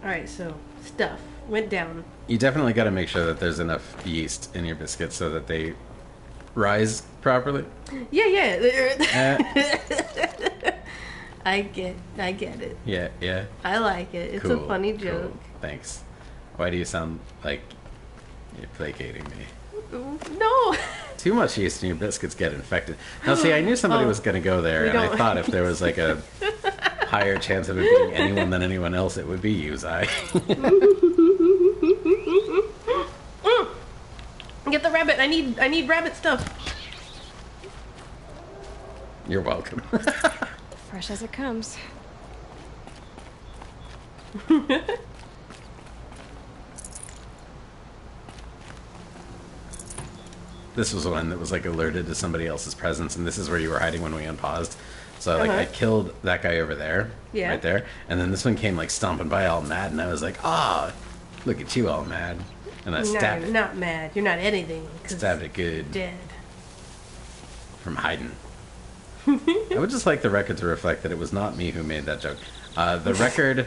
Alright, so stuff went down. You definitely got to make sure that there's enough yeast in your biscuits so that they rise properly. Yeah. I get it. Yeah. I like it. It's a funny joke. Cool. Thanks. Why do you sound like you're placating me? No. Too much yeast and your biscuits get infected. Now, see, I knew somebody was going to go there, and I thought if there was like a higher chance of it being anyone than anyone else, it would be you, Zai. Get the rabbit. I need rabbit stuff. You're welcome. Fresh as it comes. This was one that was like alerted to somebody else's presence, and this is where you were hiding when we unpaused. So like I killed that guy over there, right there, and then this one came like stomping by all mad, and I was like, ah, look at you all mad, and I stabbed it. You're not mad. You're not anything. Stabbed it good. Dead. From hiding. I would just like the record to reflect that it was not me who made that joke. The record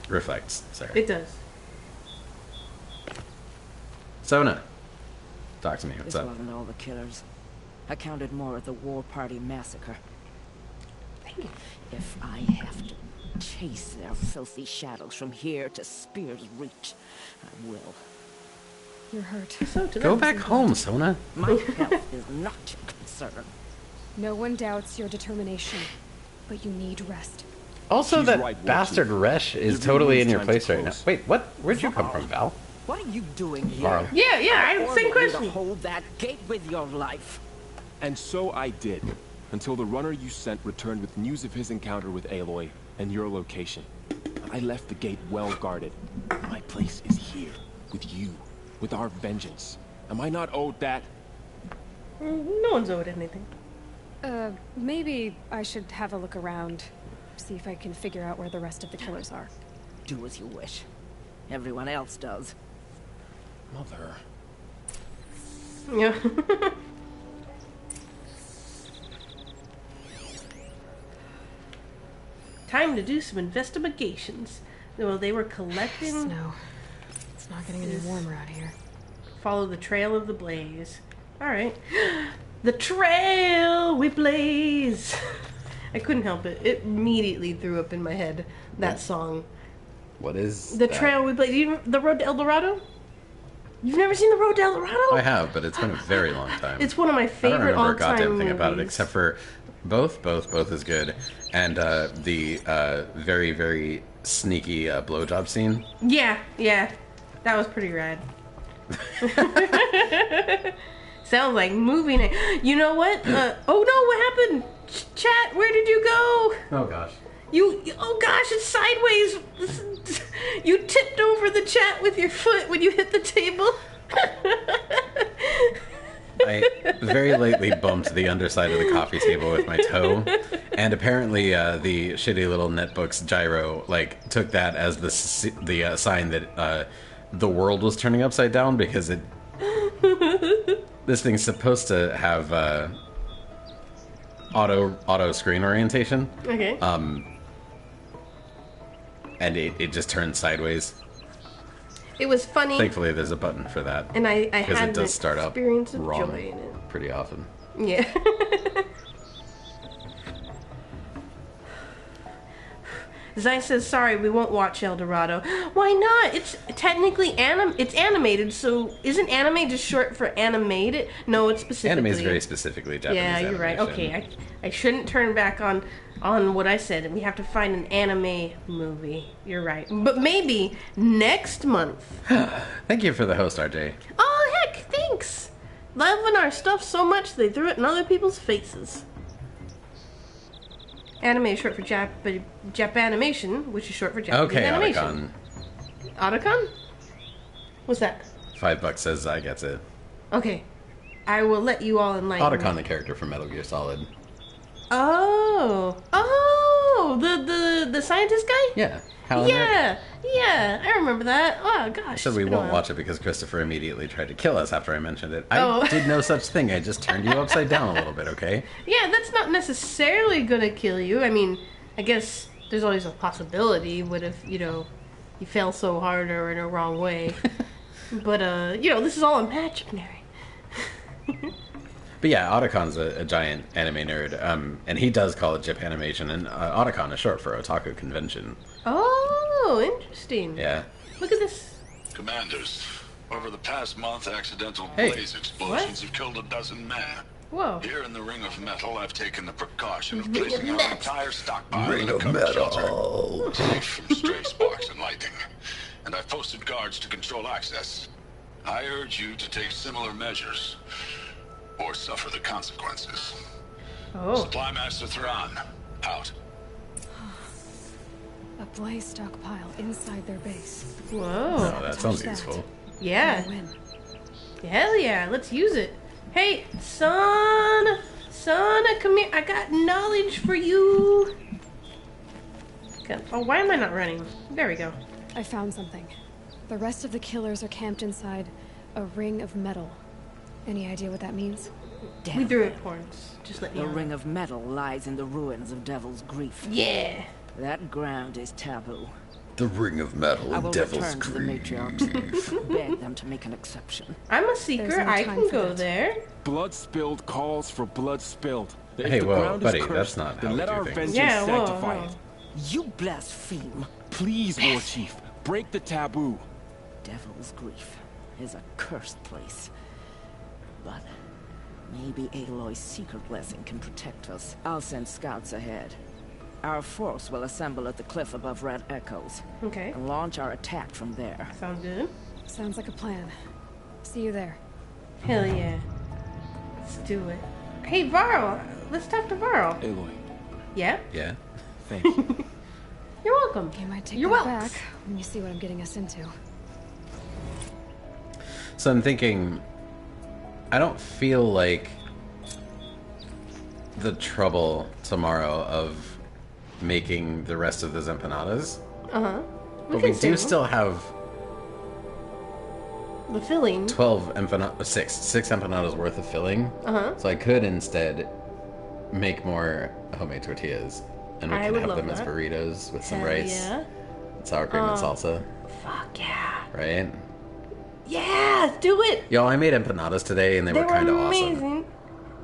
reflects, Sarah. It does. Sona, talk to me. What's This up? wasn't all the killers. I counted more at the War Party massacre. If I have to chase their filthy shadows from here to Spear's Reach, I will. You're hurt. Go back home, Sona. My health is not your concern. No one doubts your determination, but you need rest. Also, She's that right, bastard Watson. Resh is It totally really in is your time to place right now. close. Wait, what? Where'd you come from, Val? What are you doing here? Varl. Yeah. Same You question. to hold that gate with your life. And so I did, until the runner you sent returned with news of his encounter with Aloy and your location. I left the gate well guarded. My place is here, with you, with our vengeance. Am I not owed that? No one's owed anything. Maybe I should have a look around, see if I can figure out where the rest of the killers are. Do as you wish. Everyone else does. Mother. Yeah. Time to do some investigations. Well, they were collecting. Snow. It's not getting any warmer out here. Follow the trail of the blaze. All right. The trail we blaze. I couldn't help it. It immediately threw up in my head. That song. What is The that? trail we blaze. The Road to El Dorado? You've never seen The Road to El Dorado? I have, but it's been a very long time. It's one of my I don't favorite remember a all-time goddamn movies. thing about it except for both is good, and the very, very sneaky blowjob scene. Yeah. That was pretty rad. Sounds like movie night. You know what? Oh no, what happened? Chat, where did you go? Oh gosh. Oh gosh, it's sideways. You tipped over the chat with your foot when you hit the table. I very lightly bumped the underside of the coffee table with my toe, and apparently the shitty little netbook's gyro like took that as the sign that the world was turning upside down, because it this thing's supposed to have auto screen orientation. Okay. And it just turned sideways. It was funny. Thankfully, there's a button for that. And I because had it an does start up experience of wrong joy in it. pretty often. Yeah. Zai says, sorry, we won't watch El Dorado. Why not? It's technically it's animated, so isn't anime just short for animated? No, it's specifically... Anime is very specifically Japanese. Yeah, you're right. animation. Okay, I shouldn't turn back on what I said. We have to find an anime movie. You're right. But maybe next month. Thank you for the host, RJ. Oh, heck, thanks. Loving our stuff so much they threw it in other people's faces. Anime is short for Japanimation, which is short for Japanese Okay, animation. Otacon. Otacon? What's that? $5 says I gets it. Okay. I will let you all enlighten me. Otacon, the character from Metal Gear Solid. Oh, the scientist guy? Yeah. Hal and Rick. Yeah, Yeah, I remember that. Oh gosh. So we it's been a won't while. watch it because Christopher immediately tried to kill us after I mentioned it. Oh. I did no such thing. I just turned you upside down a little bit, okay? Yeah, that's not necessarily gonna kill you. I mean, I guess there's always a possibility. What if, you fail so hard or in a wrong way? But, this is all imaginary. But yeah, Otacon's a giant anime nerd, and he does call it Jip Animation, and Otacon is short for Otaku Convention. Oh, interesting. Yeah. Look at this. Commanders, over the past month, accidental Hey. blaze explosions have killed 12 men. Whoa. Here in the Ring of Metal, I've taken the precaution of Ring of placing our Metal. entire stockpile in a covered shelter, safe from stray sparks and lightning. And I've posted guards to control access. I urge you to take similar measures, or suffer the consequences. Oh. Supply Master Thrawn, out. A blaze stockpile inside their base. Whoa. Oh, that Touch sounds that. useful. Yeah. I win. Hell yeah, let's use it. Hey, son, come here. I got knowledge for you. Oh, why am I not running? There we go. I found something. The rest of the killers are camped inside a ring of metal. Any idea what that means? We threw it horns. Just let me The know. Ring of Metal lies in the ruins of Devil's Grief. Yeah. That ground is taboo. The Ring of Metal I and will Devil's return to the Grief. matriarchs. Beg them to make an exception. I'm a There's seeker. no I time can for go that. there. Blood spilled calls for blood spilled. If Hey, the whoa, ground buddy, is cursed, that's not how then we let do our things. vengeance Yeah, whoa, sanctify whoa. it. You blaspheme. Please, War Chief, break the taboo. Devil's Grief is a cursed place. But maybe Aloy's secret blessing can protect us. I'll send scouts ahead. Our force will assemble at the cliff above Red Echoes Okay. and launch our attack from there. Sounds good. Sounds like a plan. See you there. Hell yeah. Let's do it. Hey, Varl. Let's talk to Varl. Aloy, Yeah? Yeah. thank you. You're welcome. You might take You're that welcome. back when you see what I'm getting us into. So I'm thinking, I don't feel like the trouble tomorrow of making the rest of the empanadas. Uh-huh. But can we do save still have the filling. 12 empanadas, six empanadas worth of filling. Uh-huh. So I could instead make more homemade tortillas, and we I could would have love them as that. burritos with some Hell rice, yeah. sour cream and salsa, Fuck yeah. right? Yeah, do it. Yo, I made empanadas today, and they were kind of awesome. amazing.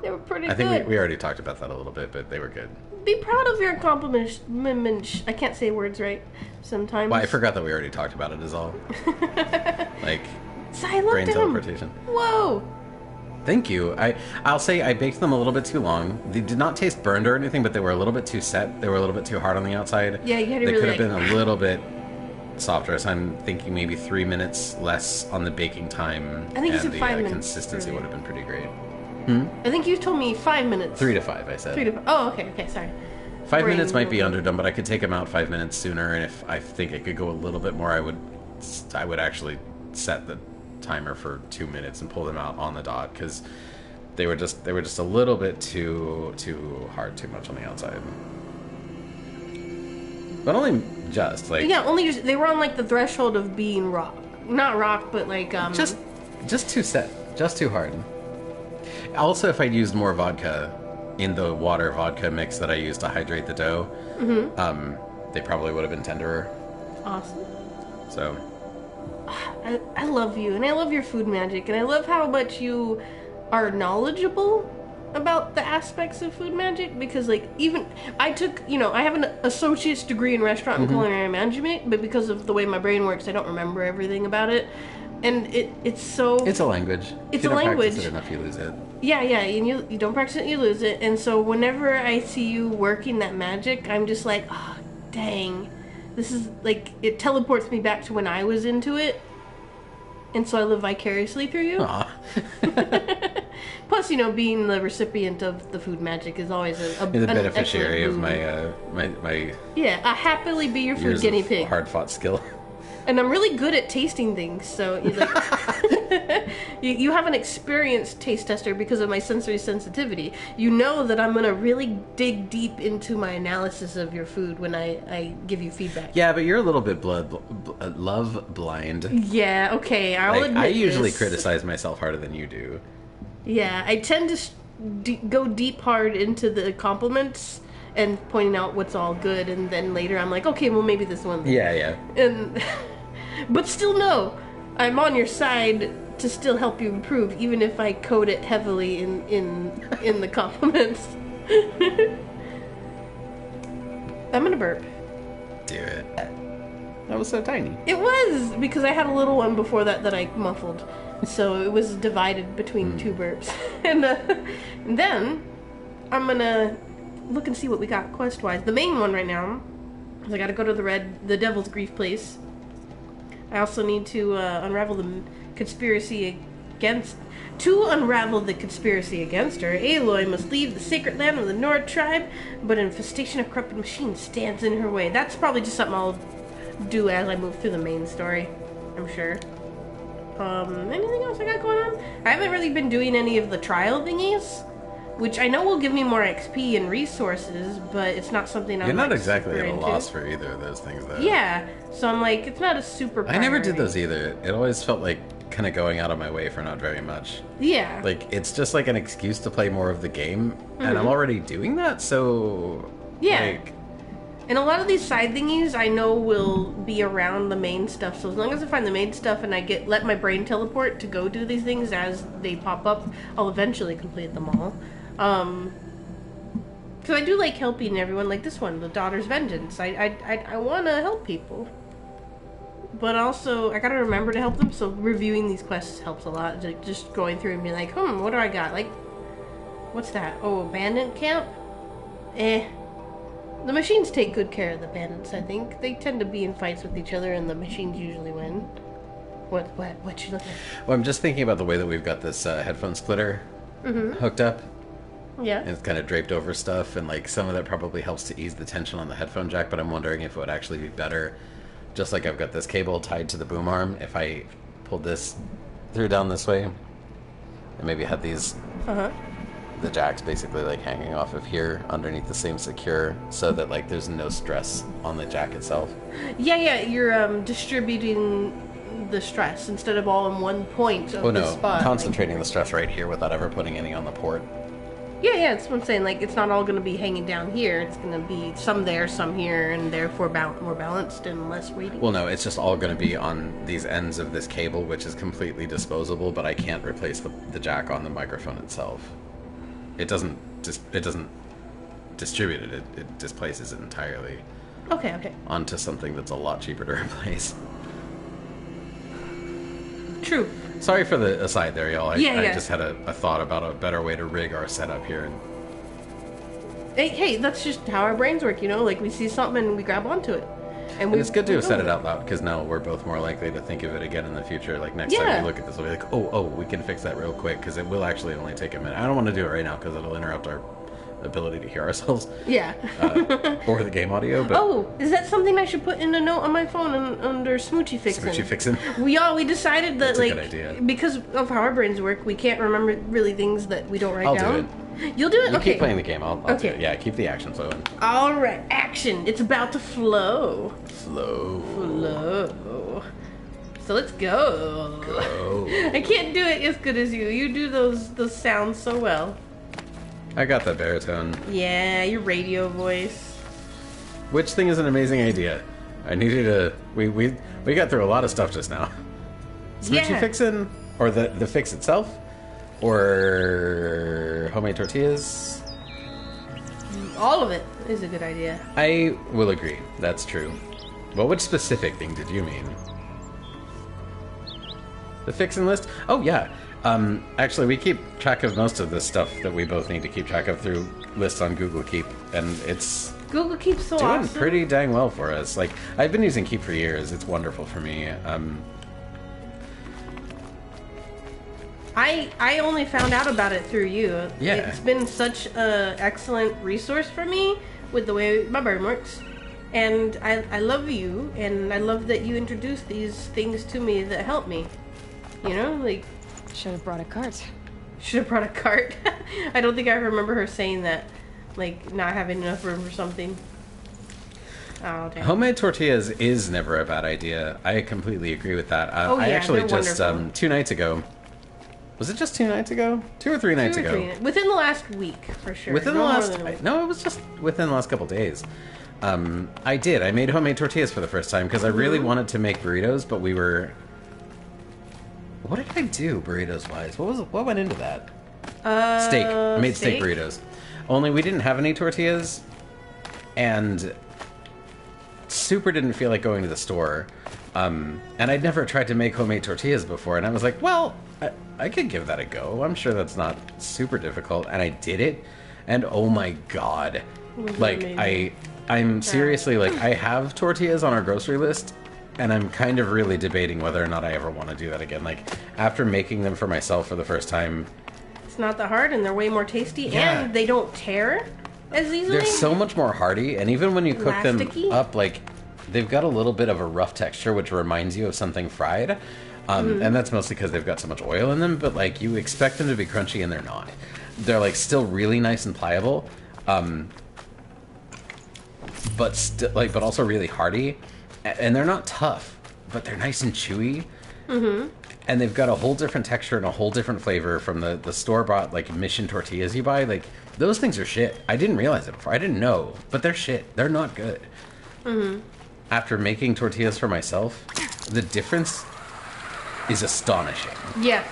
They were pretty I think good. we already talked about that a little bit, but they were good. Be proud of your accomplishment. I can't say words right sometimes. Well, I forgot that we already talked about it. Is all. Like So I looked brain at 'em. teleportation. Whoa. Thank you. I'll say I baked them a little bit too long. They did not taste burned or anything, but they were a little bit too set. They were a little bit too hard on the outside. Yeah, you had to They really, could have like, been a little bit softer. So I'm thinking maybe 3 minutes less on the baking time. I think you and said the 5 minutes consistency earlier. would have been pretty great. I think you told me 5 minutes. 3 to 5, I said. 3 to 5. Oh, okay, sorry. 5 Brain minutes might be movement. underdone, but I could take them out 5 minutes sooner. And if I think it could go a little bit more, I would actually set the timer for 2 minutes and pull them out on the dot, because they were just a little bit too hard, too much on the outside. But only just like Yeah, only just they were on like the threshold of being rock. Not rock, but like just too set, just too hard. Also, if I'd used more vodka in the water vodka mix that I used to hydrate the dough, they probably would have been tenderer. awesome. So I love you, and I love your food magic, and I love how much you are knowledgeable about the aspects of food magic, because like even I took, I have an associate's degree in restaurant and culinary management, but because of the way my brain works, I don't remember everything about it. And it's so it's a language. It's If you a don't language. practice it enough, you lose it. yeah, and you don't practice it, you lose it. And so whenever I see you working that magic, I'm just like, oh, dang, this is like it teleports me back to when I was into it. And so I live vicariously through you. Aw. Plus, being the recipient of the food magic is always You're the an beneficiary excellent of boon. my Yeah, I happily be your food years guinea of pig. hard fought skill. And I'm really good at tasting things, so you're like, you have an experienced taste tester because of my sensory sensitivity. You know that I'm gonna really dig deep into my analysis of your food when I give you feedback. Yeah, but you're a little bit love blind. Yeah, okay, I'll admit I usually this. criticize myself harder than you do. Yeah, I tend to go deep hard into the compliments and pointing out what's all good, and then later I'm like, okay, well maybe this one. Yeah. And but still, no, I'm on your side to still help you improve, even if I code it heavily in the compliments. I'm gonna burp. Do it. That was so tiny. It was because I had a little one before that I muffled, so it was divided between two burps. And then I'm gonna look and see what we got quest-wise. The main one right now is I gotta go to the Devil's Grief place. I also need to unravel the conspiracy against... To unravel the conspiracy against her, Aloy must leave the sacred land of the Nord tribe, but an infestation of corrupted machines stands in her way. That's probably just something I'll do as I move through the main story, I'm sure. Anything else I got going on? I haven't really been doing any of the trial thingies, which I know will give me more XP and resources, but it's not something I'm You're not like, exactly super at a into. loss for either of those things, though. Yeah, so I'm like, it's not a super I never did priority. those either. It always felt like kind of going out of my way for not very much. Yeah. Like, it's just like an excuse to play more of the game, and I'm already doing that, so... Yeah. Like, And a lot of these side thingies I know will be around the main stuff, so as long as I find the main stuff and I let my brain teleport to go do these things as they pop up, I'll eventually complete them all. Because I do like helping everyone, like this one, the Daughter's Vengeance. I want to help people. But also, I gotta remember to help them, so reviewing these quests helps a lot. Like, just going through and being like, what do I got? Like, what's that? Oh, abandoned camp? The machines take good care of the bandits, I think. They tend to be in fights with each other, and the machines usually win. What you looking at? well, I'm just thinking about the way that we've got this headphone splitter hooked up. Yeah. And it's kind of draped over stuff, and like some of that probably helps to ease the tension on the headphone jack, but I'm wondering if it would actually be better, just like I've got this cable tied to the boom arm, if I pulled this through down this way, and maybe had these, the jacks basically like hanging off of here underneath the same secure, so that like there's no stress on the jack itself. Yeah, you're distributing the stress instead of all in one point of Oh the no, spot. concentrating the stress right here without ever putting any on the port. Yeah, that's what I'm saying. Like, it's not all going to be hanging down here. It's going to be some there, some here, and therefore more balanced and less weighty. Well, no, it's just all going to be on these ends of this cable, which is completely disposable, but I can't replace the jack on the microphone itself. It doesn't distribute it. It displaces it entirely Okay. onto something that's a lot cheaper to replace. True. Sorry for the aside there, y'all. I Yeah. just had a thought about a better way to rig our setup here. Hey, that's just how our brains work, you know? Like, we see something and we grab onto it. And it's good to have said it out loud, because now we're both more likely to think of it again in the future. Like, next time Yeah. we look at this, we'll be like, oh, we can fix that real quick, because it will actually only take a minute. I don't want to do it right now, because it'll interrupt our ability to hear ourselves. Yeah. Or the game audio, but... Oh, is that something I should put in a note on my phone under Smoochie Fixin'? Smoochie Fixin'? We decided that, That's a like, good idea. because of how our brains work, we can't remember really things that we don't write I'll down. do it. You'll do it? You Okay. keep playing the game, I'll do Okay. it. Yeah, keep the action flowing. Alright, action. It's about to flow. Flow. So let's go. Go. I can't do it as good as you. You do those sounds so well. I got that baritone. Yeah, your radio voice. Which thing is an amazing idea? I need you to... We got through a lot of stuff just now. Smoochie Yeah. Fixin'? Or the fix itself? Or homemade tortillas? All of it is a good idea. I will agree. That's true. But which specific thing did you mean? The fixin' list? Oh, yeah. Actually, we keep track of most of the stuff that we both need to keep track of through lists on Google Keep, and it's Google Keep's so doing awesome. pretty dang well for us. Like, I've been using Keep for years. It's wonderful for me. I only found out about it through you. Yeah. It's been such a excellent resource for me with the way my brain works. And I love you, and I love that you introduced these things to me that help me. You know, like... Should have brought a cart. Should have brought a cart. I don't think I remember her saying that. Like, not having enough room for something. Oh, damn. Homemade tortillas is never a bad idea. I completely agree with that. I actually they're just, wonderful. 2 nights ago... Was it just 2 nights ago? 2 or 3 nights ago? Within the last week, for sure. Within the No more last... than a week. No, it was just within the last couple days. I made homemade tortillas for the first time because I really wanted to make burritos, but we were... What did I do burritos-wise? What went into that? Steak. I made steak burritos. Only we didn't have any tortillas, and super didn't feel like going to the store. And I'd never tried to make homemade tortillas before, and I was like, well, I could give that a go. I'm sure that's not super difficult. And I did it, and oh my god. Like, amazing. I'm seriously, like, I have tortillas on our grocery list, and I'm kind of really debating whether or not I ever want to do that again. Like, after making them for myself for the first time... It's not that hard, and they're way more tasty, Yeah. and they don't tear as easily. They're so much more hearty, and even when you cook them Elasticy? up, like, they've got a little bit of a rough texture, which reminds you of something fried. And that's mostly because they've got so much oil in them, but, like, you expect them to be crunchy, and they're not. They're, like, still really nice and pliable, but also really hearty. And they're not tough, but they're nice and chewy. Mm-hmm. And they've got a whole different texture and a whole different flavor from the store-bought, like, Mission tortillas you buy. Like, those things are shit. I didn't realize it before. I didn't know, but they're shit. They're not good. Mm-hmm. After making tortillas for myself, the difference is astonishing. Yeah.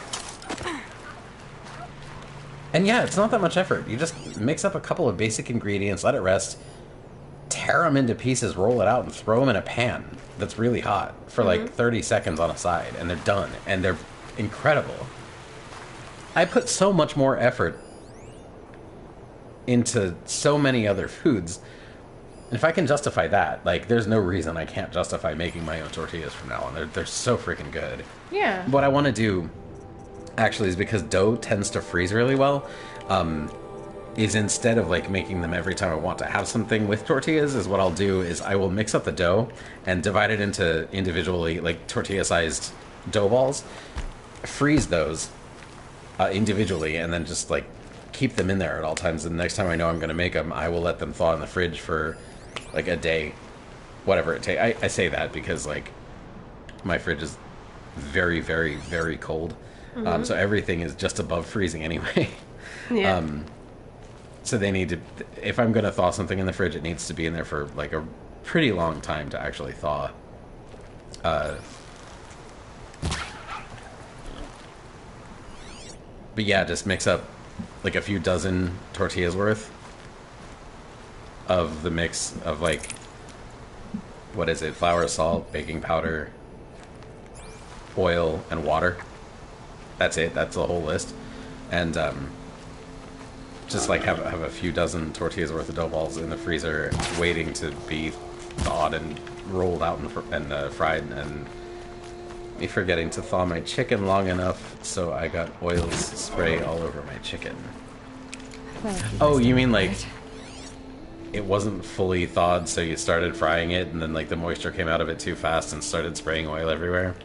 And yeah, it's not that much effort. You just mix up a couple of basic ingredients, let it rest, tear them into pieces, roll it out, and throw them in a pan that's really hot for like 30 seconds on a side, and they're done. And they're incredible. I put so much more effort into so many other foods. And if I can justify that, like, there's no reason I can't justify making my own tortillas from now on. They're so freaking good. Yeah. What I want to do, actually, is because dough tends to freeze really well, is instead of, like, making them every time I want to have something with tortillas, is what I'll do is I will mix up the dough and divide it into individually, like, tortilla-sized dough balls, freeze those individually, and then just, like, keep them in there at all times. And the next time I know I'm going to make them, I will let them thaw in the fridge for, like, a day, whatever it takes. I say that because, like, my fridge is very, very, very cold. So everything is just above freezing anyway. Yeah. So they need to, if I'm going to thaw something in the fridge, it needs to be in there for, like, a pretty long time to actually thaw. But yeah, just mix up, like, a few dozen tortillas worth of the mix of, like, what is it? Flour, salt, baking powder, oil, and water. That's it. That's the whole list. And just, like, have a few dozen tortillas worth of dough balls in the freezer, waiting to be thawed and rolled out and fried. And me forgetting to thaw my chicken long enough, so I got oil spray all over my chicken. Oh, you mean, like, it wasn't fully thawed, so you started frying it, and then, like, the moisture came out of it too fast and started spraying oil everywhere?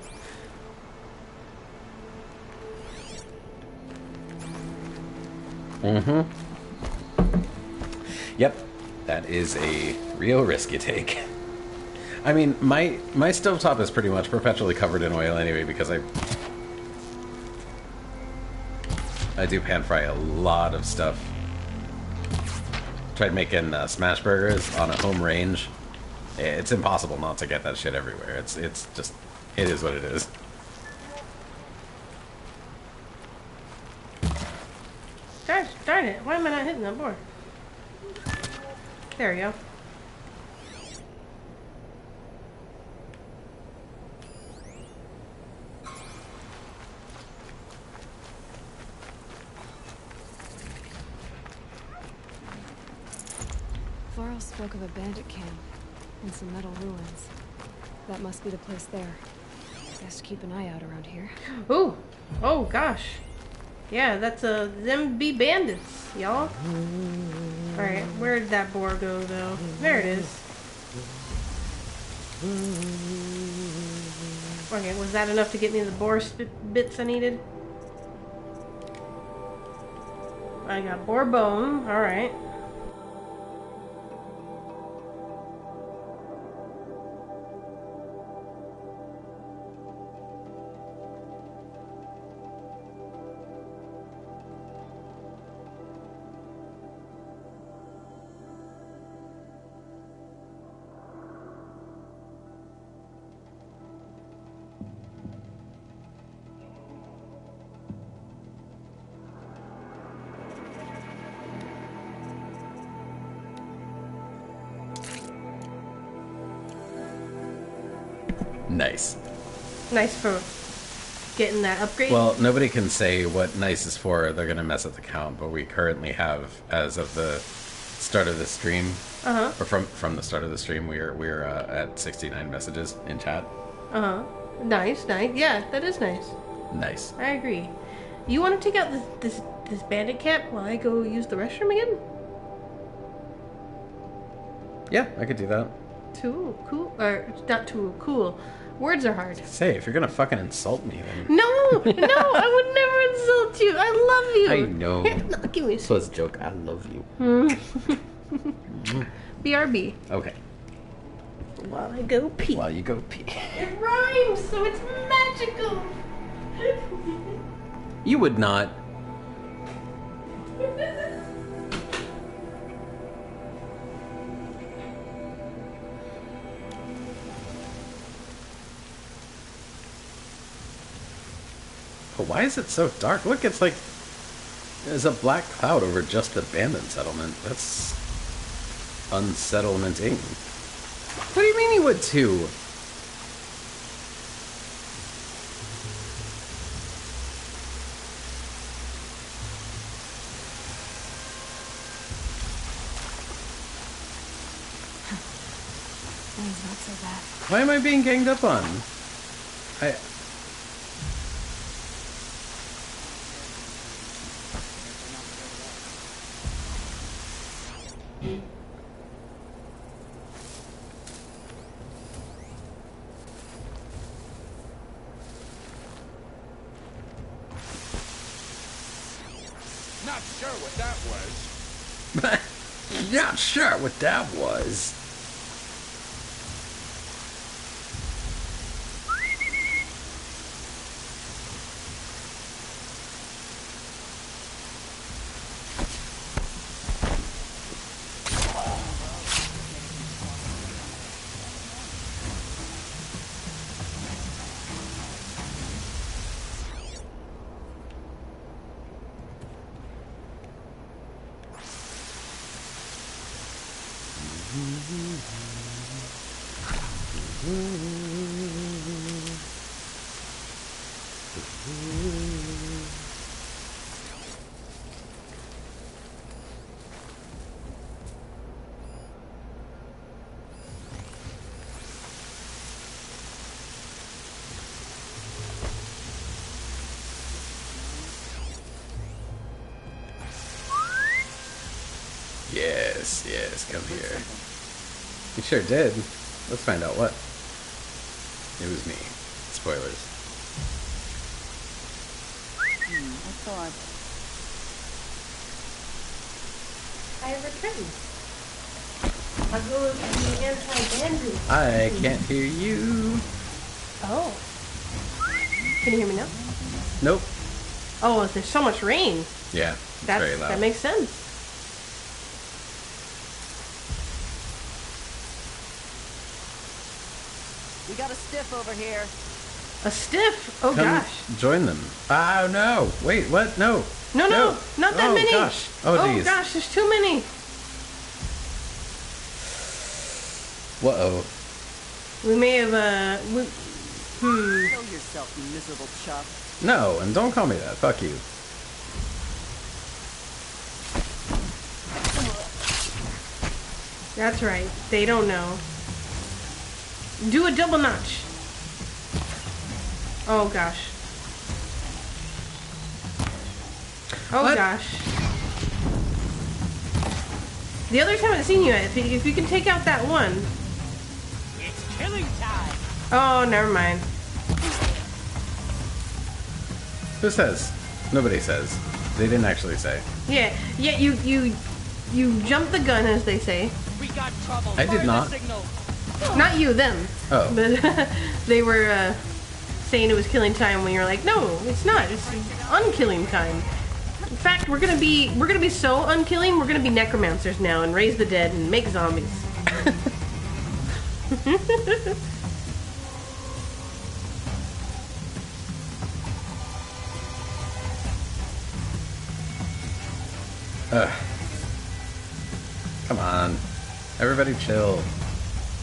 Mm-hmm. Yep. That is a real risk you take. I mean, my stovetop is pretty much perpetually covered in oil anyway, because I do pan fry a lot of stuff. Tried making smash burgers on a home range. It's impossible not to get that shit everywhere. It's just, it is what it is. Gosh darn it. Why am I not hitting that board? There we go. Varl spoke of a bandit camp and some metal ruins. That must be the place there. Best keep an eye out around here. Ooh. Oh, gosh. Yeah, that's them be bandits, y'all. Alright, where did that boar go, though? There it is. Okay, was that enough to get me the boar bits I needed? I got boar bone, alright. Nice. Nice for getting that upgrade. Well, nobody can say what nice is for. They're going to mess up the count, but we currently have, as of the start of the stream, or from the start of the stream, we're at 69 messages in chat. Nice. Yeah, that is nice. Nice. I agree. You want to take out this bandit camp while I go use the restroom again? Yeah, I could do that. Too cool, or not too cool. Words are hard. Say, if you're gonna fucking insult me, then No, I would never insult you. I love you. I know. Here, no, give me. So it's a joke. I love you. BRB. Okay. While I go pee. While you go pee. It rhymes, so it's magical. You would not. But why is it so dark? Look, it's like there's a black cloud over just abandoned settlement. That's unsettlementing. What do you mean you would too? It's not so bad. Why am I being ganged up on? Not sure what that was. Not sure what that was. Yes, come here. You sure did. Let's find out what. It was me. Spoilers. I thought... I have returned. I'll go to the anti-bamboo. I can't hear you. Oh. Can you hear me now? Nope. Oh, there's so much rain. Yeah, it's very loud. That makes sense. We got a stiff over here. A stiff? Oh, Come gosh. join them. Oh, no. Wait, what? No. No, not that many. Gosh. Oh, geez. Gosh, there's too many. Whoa. We may have, Kill yourself, you miserable chuck. No, and don't call me that. Fuck you. That's right. They don't know. Do a double notch. Oh, gosh. Oh, What? gosh. The other time I've seen you, if you can take out that one. killing time. Oh, never mind. Who says? Nobody says. They didn't actually say. Yeah, you jumped the gun, as they say. We got trouble. I did Fire the not. signal. Not you, them. Oh. But they were saying it was killing time when you're like, no, it's not. It's unkilling time. In fact, we're gonna be so unkilling. We're gonna be necromancers now and raise the dead and make zombies. Ugh. Come on. Everybody chill.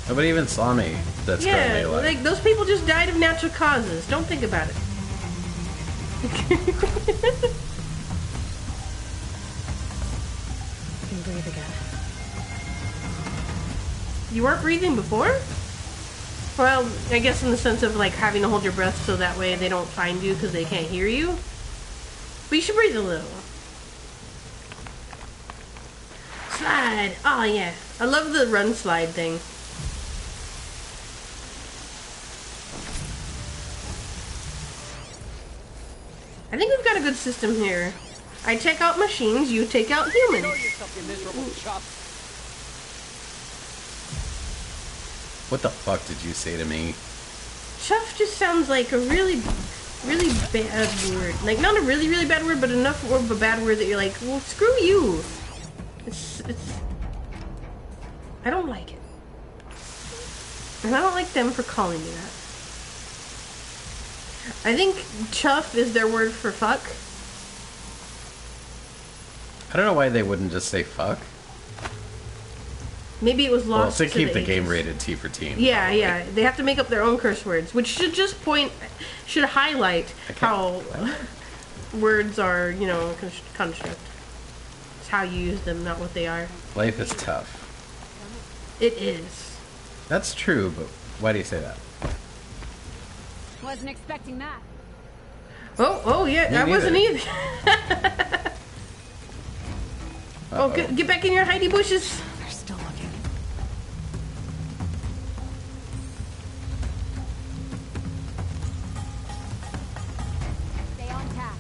Nobody even saw me. That's currently Yeah, alive. like those people just died of natural causes. Don't think about it. I can breathe again. You weren't breathing before? Well, I guess in the sense of like having to hold your breath so that way they don't find you because they can't hear you. But you should breathe a little. Slide. Oh yeah. I love the run slide thing. I think we've got a good system here. I take out machines, you take out humans. Show yourself, you miserable chump. What the fuck did you say to me? Chuff just sounds like a really bad word. Like, not a really, really bad word, but enough of a bad word that you're like, well, screw you. It's... I don't like it. And I don't like them for calling me that. I think chuff is their word for fuck. I don't know why they wouldn't just say fuck. Maybe it was Well, lost to keep the ages. game rated T for teen. Yeah, probably. yeah. They have to make up their own curse words, which should highlight how words are, you know, construct. It's how you use them, not what they are. Life is tough. It is. That's true, but why do you say that? Wasn't expecting that. Oh yeah, Me I wasn't neither. either. Oh, get back in your hidey bushes. They're still looking. Stay on task.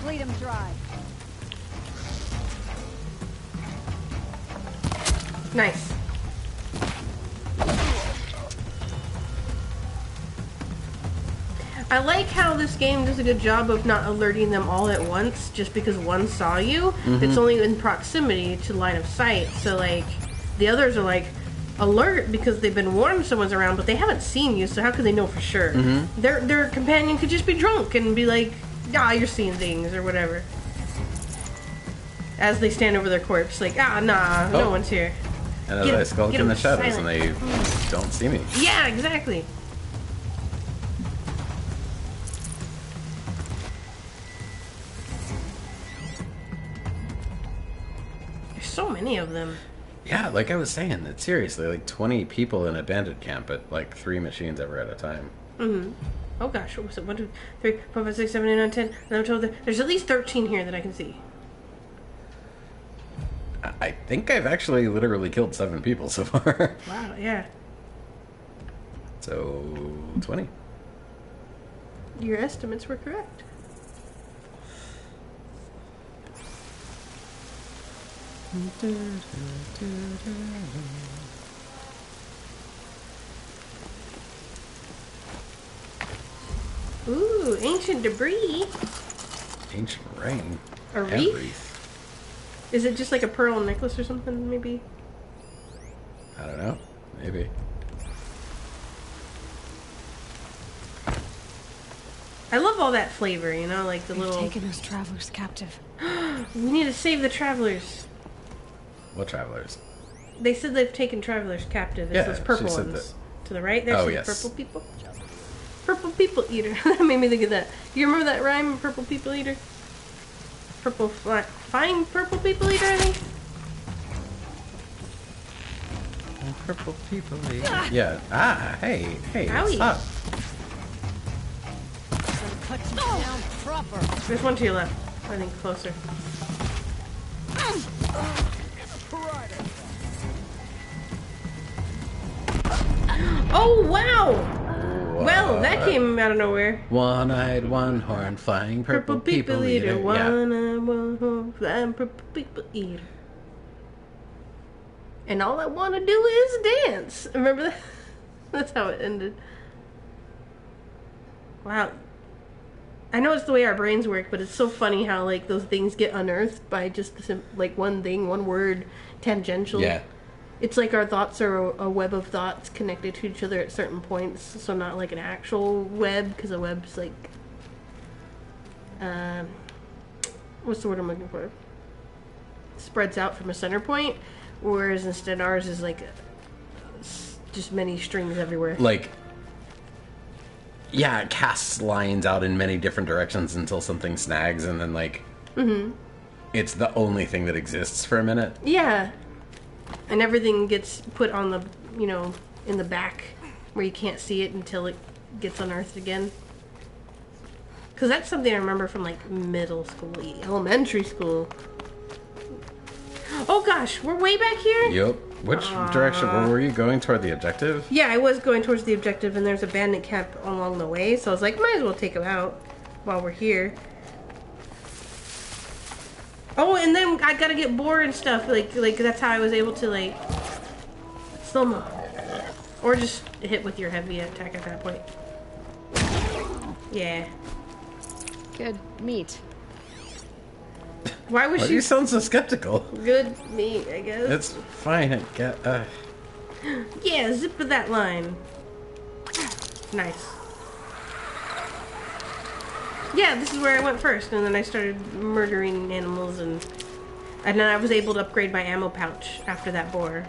Bleed him dry. Nice. I like how this game does a good job of not alerting them all at once just because one saw you. It's only in proximity to line of sight. So, like, the others are like, alert because they've been warned someone's around, but they haven't seen you, so how could they know for sure? Their companion could just be drunk and be like, ah, you're seeing things, or whatever. As they stand over their corpse, like, ah, nah, no one's here. And as Get I 'em- skulk get in 'em the shadows silent. and they don't see me. Yeah, exactly. There's so many of them. Yeah, like I was saying, it's seriously like 20 people in a bandit camp, but like 3 machines ever at a time. Oh gosh, what was it? 1, 2, 3, 4, 5, 6, 7, 8, 9, 10. And I'm told there's at least 13 here that I can see. I think I've actually literally killed 7 people so far. Wow, yeah. So 20. Your estimates were correct. Ooh, ancient debris. Ancient rain. A wreath? Is it just like a pearl necklace or something, maybe? I don't know. Maybe. I love all that flavor, you know, like the They've little... taken those travelers captive. We need to save the travelers. What travelers? They said they've taken travelers captive. It's Yeah, those she purple said ones. that. To the right there, Oh, see the yes. purple people? Purple people eater. That made me think of that. You remember that rhyme, purple people eater? Purple fine purple people eater, I think? Purple people. Yeah. Ah, hey, Owie. stop. Cut you down proper. There's one to your left. I think closer. Oh, wow! Well, that came out of nowhere. One-eyed, one-horn, flying purple people eater. Yeah. One-eyed, one-horn, flying purple people eater. And all I want to do is dance. Remember that? That's how it ended. Wow. I know it's the way our brains work, but it's so funny how, like, those things get unearthed by just, like, one thing, one word, tangential. Yeah. It's like our thoughts are a web of thoughts connected to each other at certain points, so not like an actual web, because a web's like, what's the word I'm looking for? Spreads out from a center point, whereas instead ours is like just many strings everywhere. Like, yeah, it casts lines out in many different directions until something snags, and then, like, it's the only thing that exists for a minute. Yeah. And everything gets put on the, you know, in the back where you can't see it until it gets unearthed again. Because that's something I remember from, like, middle school, elementary school. Oh gosh, we're way back here? Yep. Which direction? Where were you going? Toward the objective? Yeah, I was going towards the objective, and there's a bandit camp along the way, so I was like, might as well take him out while we're here. Oh, and then I gotta get bored and stuff. Like that's how I was able to, like, slow mo, or just hit with your heavy attack at that point. Yeah. Good meat. Why was Why do she you sound so skeptical? good meat? I guess. It's fine. I get. Yeah, zip of that line. Nice. Yeah, this is where I went first, and then I started murdering animals, and then I was able to upgrade my ammo pouch after that boar.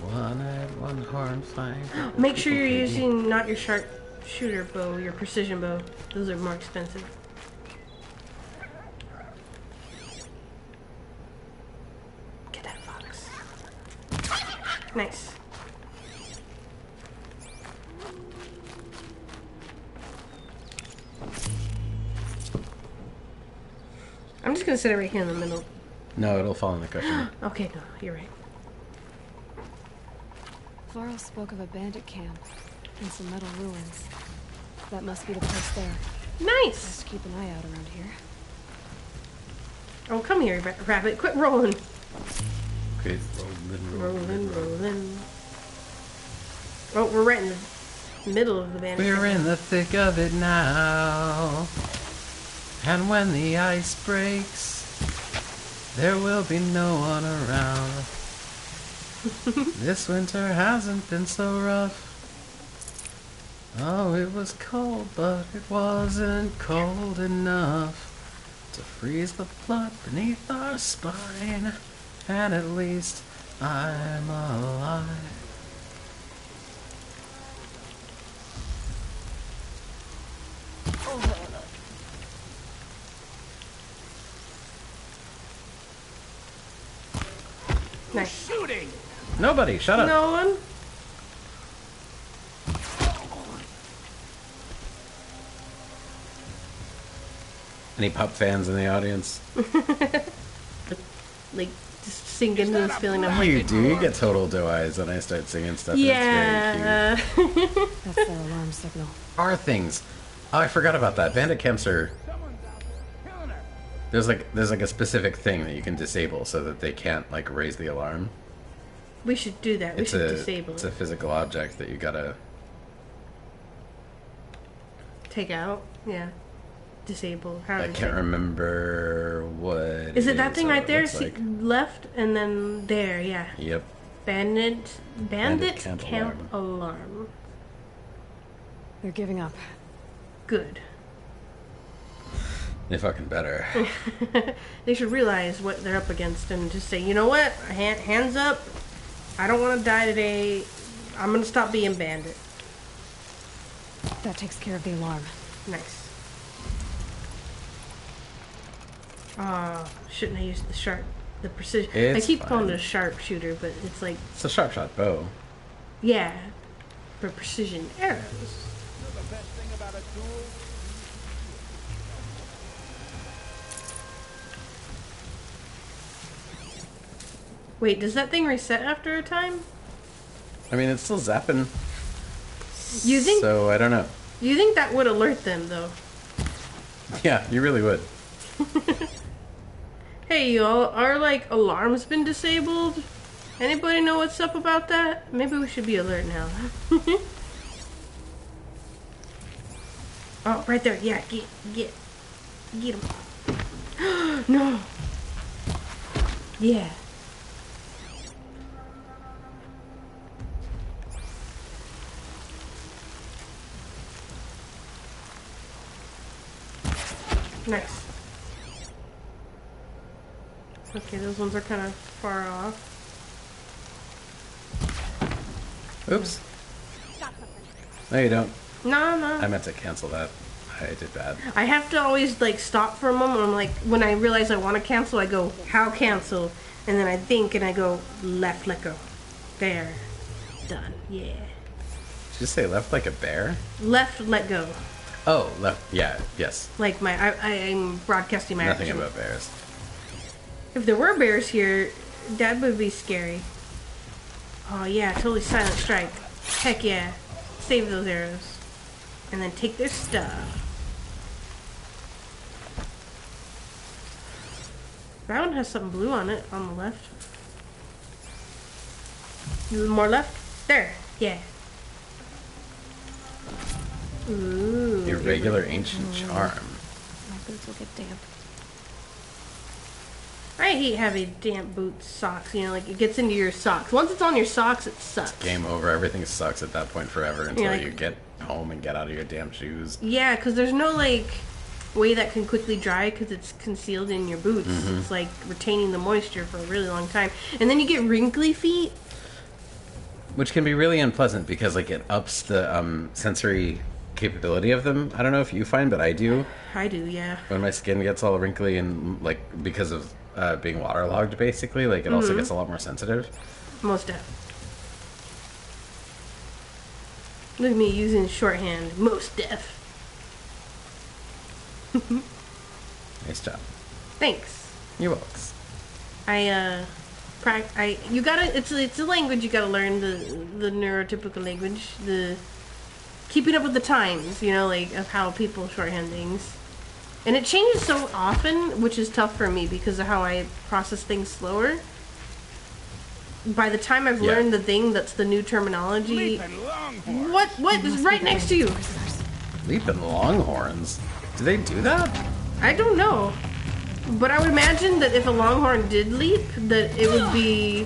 One-eyed, one-horn, flying. Make sure you're using not your sharp shooter bow, your precision bow. Those are more expensive. Get that fox. Nice. I'm just gonna sit it right here in the middle. No, it'll fall in the cushion. Okay, no, you're right. Varl spoke of a bandit camp and some metal ruins. That must be the place there. Nice! Best keep an eye out around here. Oh, come here, rabbit. Quit rolling. Okay, Rolling. Oh, we're right in the middle of the bandit. We're in the thick of it now. And when the ice breaks, there will be no one around. This winter hasn't been so rough. Oh, it was cold, but it wasn't cold enough to freeze the blood beneath our spine. And at least I'm alive. Nice. Shooting! Nobody, shut up. No one? Any pup fans in the audience? Like, just singing this feeling of You like... do. You get total doe eyes when I start singing stuff. And Yeah. it's very cute. That's their alarm signal. Are things. Oh, I forgot about that. Bandit camps are... There's like a specific thing that you can disable so that they can't, like, raise the alarm. We should do that. We should disable It's it. a physical object that you gotta... Take out? Yeah. Disable. How I do you can't say? remember what Is it that thing or right what there? looks like. Left and then there, yeah. Yep. Bandit camp camp alarm. They're giving up. Good. They fucking better. They should realize what they're up against and just say, you know what? Hands up. I don't want to die today. I'm going to stop being bandit. That takes care of the alarm. Nice. Shouldn't I use the precision? I It's keep calling fine. it a sharpshooter, but it's like, It's a sharp shot bow. yeah. for precision arrows. The best thing about a duel. Wait, does that thing reset after a time? I mean, it's still zapping. You think? So I don't know. You think that would alert them though? Yeah, you really would. Hey y'all, our like alarm's been disabled. Anybody know what's up about that? Maybe we should be alert now. Oh, right there. Yeah, get him. No. Yeah. Nice. Okay, those ones are kind of far off. Oops. No, you don't. No. I meant to cancel that. I did bad. I have to always like stop for a moment. I'm like, when I realize I want to cancel, I go, how cancel? And then I think and I go, left, let go. There. Done. Yeah. Did you say left like a bear? Left, let go. Oh, left. Yeah, yes. Like I'm broadcasting my Nothing action. about bears. If there were bears here, that would be scary. Oh yeah, totally silent strike. Heck yeah. Save those arrows. And then take their stuff. That one has something blue on it, on the left. A little more left. There. Yeah. Ooh. Irregular ancient charm. My boots will get damp. I hate having damp boots, socks, you know, like it gets into your socks. Once it's on your socks, it sucks. Game over. Everything sucks at that point forever until Yeah, like- you get home and get out of your damn shoes. Yeah, because there's no, like, way that can quickly dry because it's concealed in your boots. It's, like, retaining the moisture for a really long time. And then you get wrinkly feet. Which can be really unpleasant because, like, it ups the sensory capability of them. I don't know if you find, but I do. I do, yeah. When my skin gets all wrinkly and, like, because of being waterlogged, basically, like, it also gets a lot more sensitive. Most def. Look at me using shorthand. Most def. Nice job. Thanks. You're welcome. You gotta, it's a language you gotta learn, the neurotypical language, the keeping up with the times, you know, like, of how people shorthand things. And it changes so often, which is tough for me because of how I process things slower. By the time I've Yeah. learned the thing that's the new terminology... What is right next to you? Leaping longhorns. Do they do that? I don't know. But I would imagine that if a longhorn did leap, that it would be...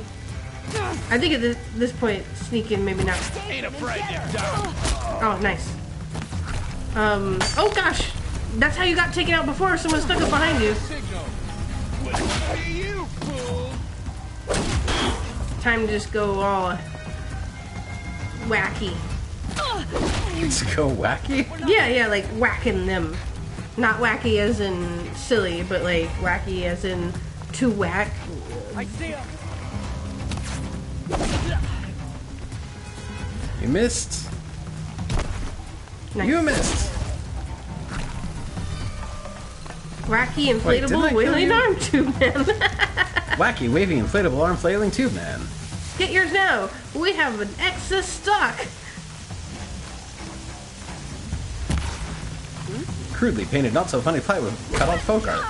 I think at this point, sneaking, maybe not. Ain't afraid to die. Oh, nice. Oh gosh! That's how you got taken out before. Someone stuck up behind you. Signal. Hey, you fool. Time to just go all wacky. Let's go wacky. Yeah, like whacking them. Not wacky as in silly, but like wacky as in to whack. I see him. You missed. Nice. You missed. Wacky Wait, didn't I inflatable kill wailing you? arm tube man. Wacky, wavy, inflatable arm flailing tube man. Get yours now. We have an excess stock. Crudely painted, not so funny plywood cut off folk art.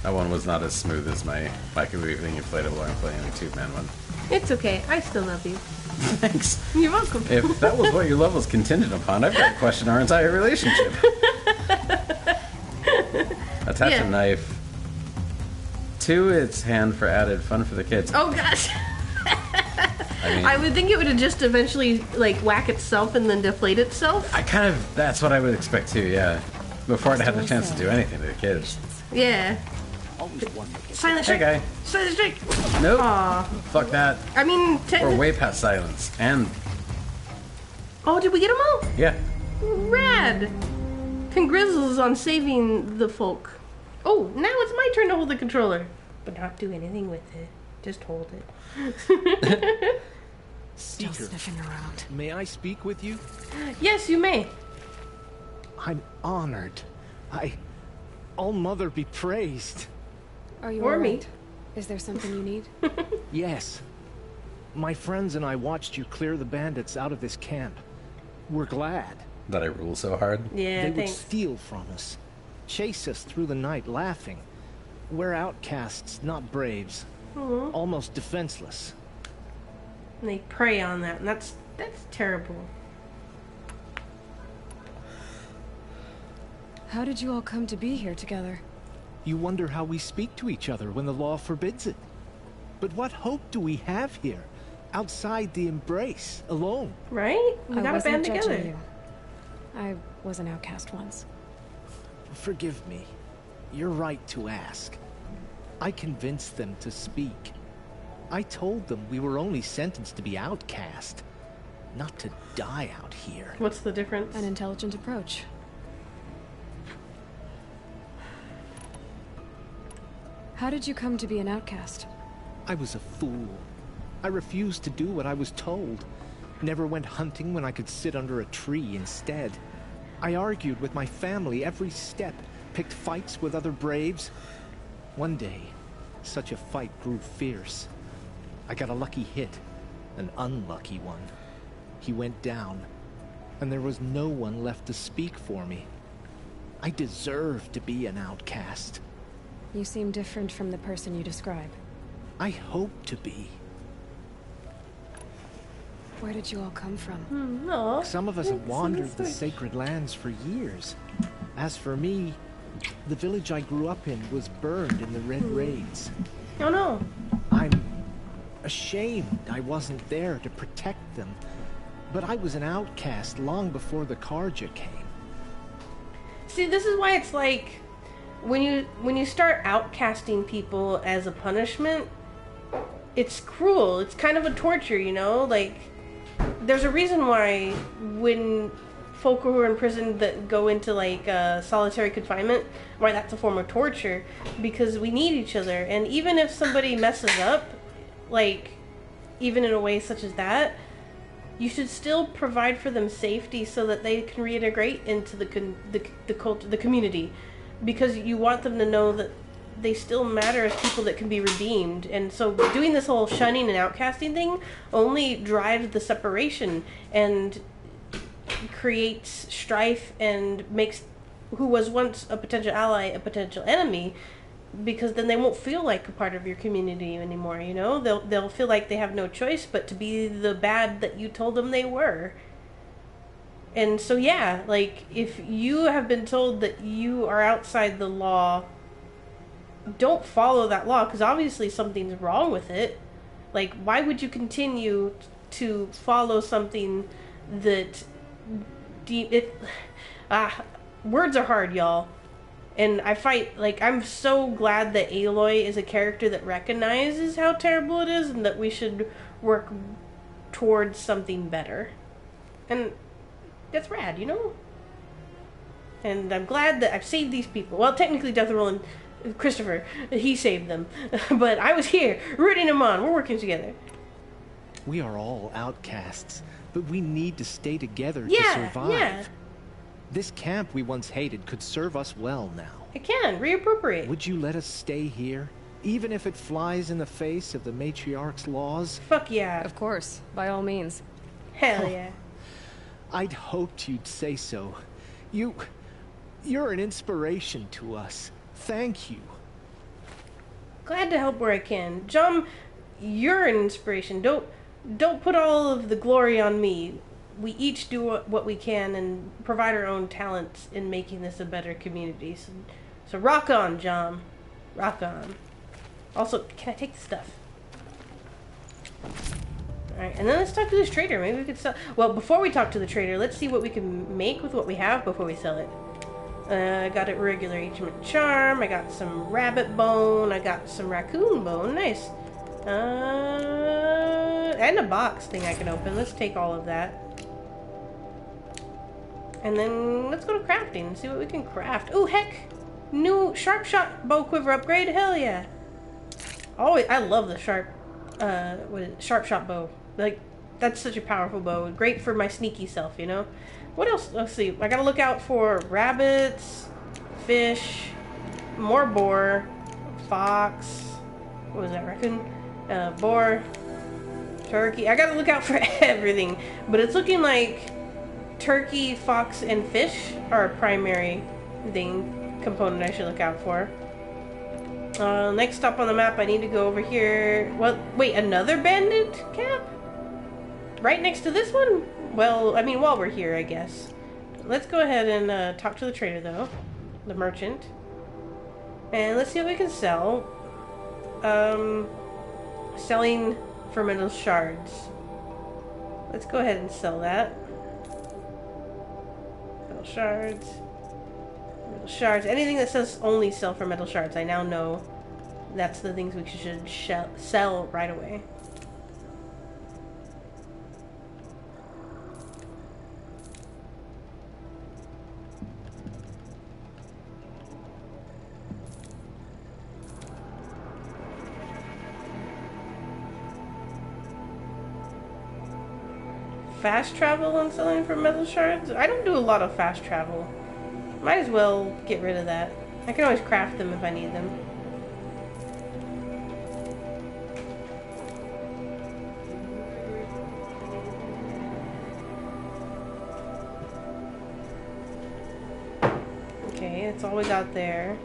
That one was not as smooth as my wacky, waving, inflatable arm flailing tube man one. It's okay. I still love you. Thanks. You're welcome. If that was what your love was contingent upon, I've got to question our entire relationship. Attach Yeah. a knife to its hand for added fun for the kids. Oh gosh. I mean, I would think it would have just eventually like whack itself and then deflate itself. I kind of, that's what I would expect too, yeah. Before it had a chance to do anything to the kids. Yeah. Silent Hey strike. guy. Silent strike. Nope. Aw. Fuck that. I mean, We're technically. way past silence. And, Oh, did we get them all? yeah. Rad. Congrizzles on saving the folk. Oh, now it's my turn to hold the controller, but not do anything with it. Just hold it. Still Seeker, sniffing around. may I speak with you? Yes, you may. I'm honored. All Mother be praised. Are you Or me. alright? Is there something you need? Yes. My friends and I watched you clear the bandits out of this camp. We're glad. That I rule so hard. Yeah, They would thanks. steal from us, chase us through the night laughing. We're outcasts, not braves. Almost defenseless. And they prey on that, and that's terrible. How did you all come to be here together? You wonder how we speak to each other when the law forbids it. But what hope do we have here, outside the embrace, alone? Right? We I gotta wasn't band judging together. you. I was an outcast once. Forgive me. You're right to ask. I convinced them to speak. I told them we were only sentenced to be outcast, not to die out here. What's the difference? An intelligent approach. How did you come to be an outcast? I was a fool. I refused to do what I was told. Never went hunting when I could sit under a tree instead. I argued with my family every step, picked fights with other braves. One day, such a fight grew fierce. I got a lucky hit, an unlucky one. He went down, and there was no one left to speak for me. I deserved to be an outcast. You seem different from the person you describe. I hope to be. Where did you all come from? No. Some of us have wandered the sacred lands for years. As for me, the village I grew up in was burned in the Red Raids. Oh no. I'm ashamed I wasn't there to protect them. But I was an outcast long before the Karja came. See, this is why it's like when you start outcasting people as a punishment, it's cruel. It's kind of a torture, you know? Like, there's a reason why when folk who are in prison that go into like solitary confinement, why that's a form of torture, because we need each other. And even if somebody messes up, like even in a way such as that, you should still provide for them safety so that they can reintegrate into the community, because you want them to know that they still matter as people that can be redeemed. And so doing this whole shunning and outcasting thing only drives the separation and creates strife and makes who was once a potential ally a potential enemy, because then they won't feel like a part of your community anymore, you know? They'll feel like they have no choice but to be the bad that you told them they were. And so yeah, like if you have been told that you are outside the law, don't follow that law, because obviously something's wrong with it. Like, why would you continue to follow something that words are hard, y'all. And I'm so glad that Aloy is a character that recognizes how terrible it is and that we should work towards something better. And that's rad, you know? And I'm glad that I've saved these people. Well, technically Death Roll and Christopher, he saved them. But I was here, rooting them on. We're working together. We are all outcasts, but we need to stay together to Yeah, survive. yeah. This camp we once hated could serve us well now. I can, reappropriate. Would you let us stay here, even if it flies in the face of the matriarch's laws? Fuck yeah. Of course, by all means. Hell yeah. I'd hoped you'd say so. You're an inspiration to us. Thank you. Glad to help where I can. John, you're an inspiration. Don't put all of the glory on me. We each do what we can and provide our own talents in making this a better community. So rock on, John. Rock on. Also, can I take the stuff? Alright, and then let's talk to this trader. Maybe we could sell... Well, before we talk to the trader, let's see what we can make with what we have before we sell it. I got a regular ancient charm. I got some rabbit bone. I got some raccoon bone. Nice. And a box thing I can open. Let's take all of that. And then let's go to crafting and see what we can craft. Oh, heck! New sharp shot bow quiver upgrade. Hell yeah. always, I love the sharp shot bow. Like, that's such a powerful bow. Great for my sneaky self, you know? What else? Let's see. I gotta look out for rabbits, fish, more boar, fox. What was that, raccoon? Boar, turkey. I gotta look out for everything. But it's looking like turkey, fox, and fish are a primary component I should look out for. Next stop on the map, I need to go over here. What? Wait, another bandit camp? Right next to this one? Well, I mean, while we're here, I guess. Let's go ahead and talk to the trader, though. The merchant. And let's see what we can sell. Selling for metal shards. Let's go ahead and sell that. Metal shards. Metal shards. Anything that says only sell for metal shards, I now know that's the things we should sell right away. Fast travel and selling for metal shards? I don't do a lot of fast travel. Might as well get rid of that. I can always craft them if I need them. Okay, it's always out there.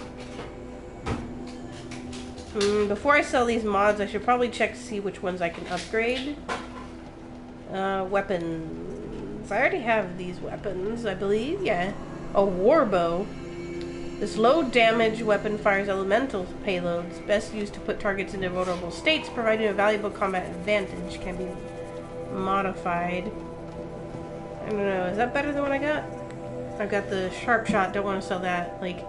Before I sell these mods, I should probably check to see which ones I can upgrade. Weapons. I already have these weapons, I believe. Yeah. A war bow. This low damage weapon fires elemental payloads, best used to put targets into vulnerable states, providing a valuable combat advantage. Can be modified. I don't know. Is that better than what I got? I've got the sharp shot. Don't want to sell that. Like,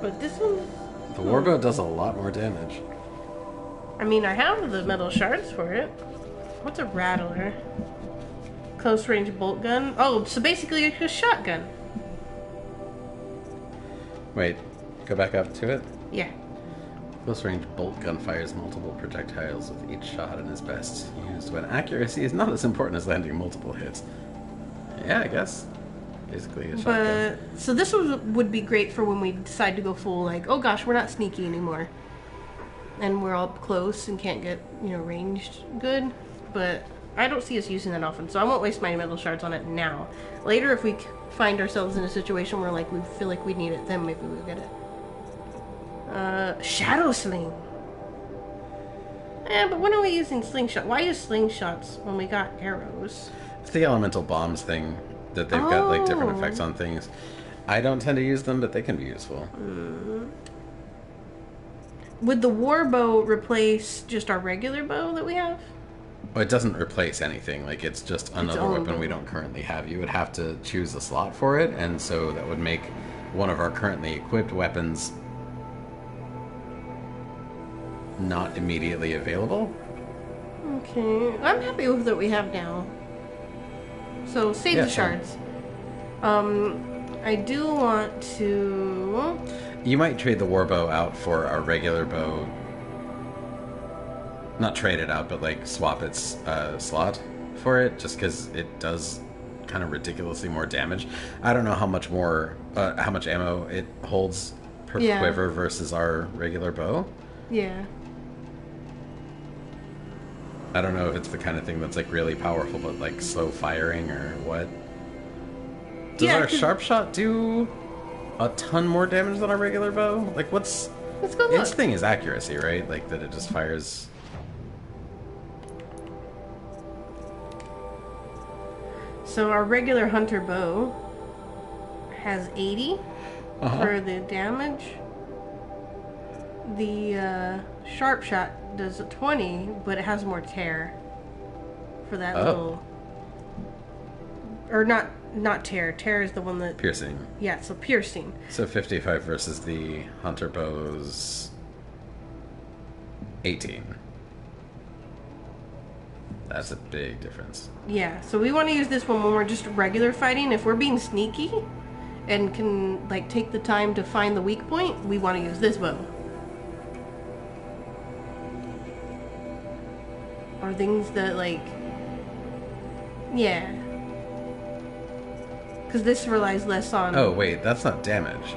but this one. The warbow does a lot more damage. I mean, I have the metal shards for it. What's a rattler? Close range bolt gun. Oh, so basically it's a shotgun. Wait, go back up to it. Yeah. Close range bolt gun fires multiple projectiles with each shot and is best used when accuracy is not as important as landing multiple hits. Yeah, I guess. Basically a shotgun. But so this would be great for when we decide to go full, like, oh gosh, we're not sneaky anymore, and we're all close and can't get, you know, ranged good. But I don't see us using that often, so I won't waste my metal shards on it now. Later, if we find ourselves in a situation where, like, we feel like we need it, then maybe we'll get it. Shadow sling. But when are we using slingshot? Why use slingshots when we got arrows? It's the elemental bombs thing that they've got, like, different effects on things. I don't tend to use them, but they can be useful. Would the war bow replace just our regular bow that we have? Well, it doesn't replace anything. Like, it's just another weapon we don't currently have. You would have to choose a slot for it, and so that would make one of our currently equipped weapons not immediately available. Okay, I'm happy with what we have now. So, save the shards. I do want to... You might trade the warbow out for our regular bow. Not trade it out, but like swap its slot for it, just because it does kind of ridiculously more damage. I don't know how much more, how much ammo it holds per quiver versus our regular bow. Yeah. I don't know if it's the kind of thing that's like really powerful, but like slow firing or what. Does our sharp shot do a ton more damage than our regular bow? Like, what's... Let's go look. Its thing is accuracy, right? Like, that it just fires... So our regular hunter bow has 80 for the damage. The sharp shot does 20, but it has more tear for that little... Or not tear. Tear is the one that... Piercing. Yeah, so piercing. So 55 versus the hunter bow's 18. That's a big difference. Yeah, so we want to use this one when we're just regular fighting. If we're being sneaky and can, like, take the time to find the weak point, we want to use this bow. Or things that, like... Yeah. Because this relies less on... Oh, wait, that's not damage.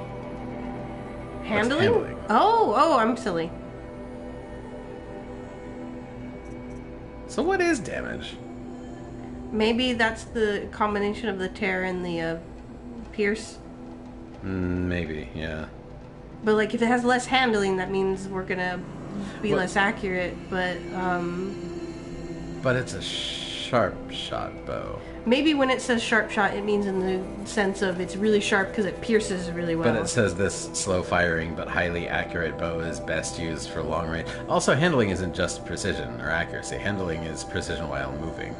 handling? handling. Oh, I'm silly. So what is damage? Maybe that's the combination of the tear and the pierce. Maybe, yeah. But, like, if it has less handling, that means we're gonna be Well- less accurate, but, But it's a sharp shot bow. maybe when it says sharp shot, it means in the sense of it's really sharp because it pierces really well. But it says this slow firing but highly accurate bow is best used for long range. Also, handling isn't just precision or accuracy. Handling is precision while moving.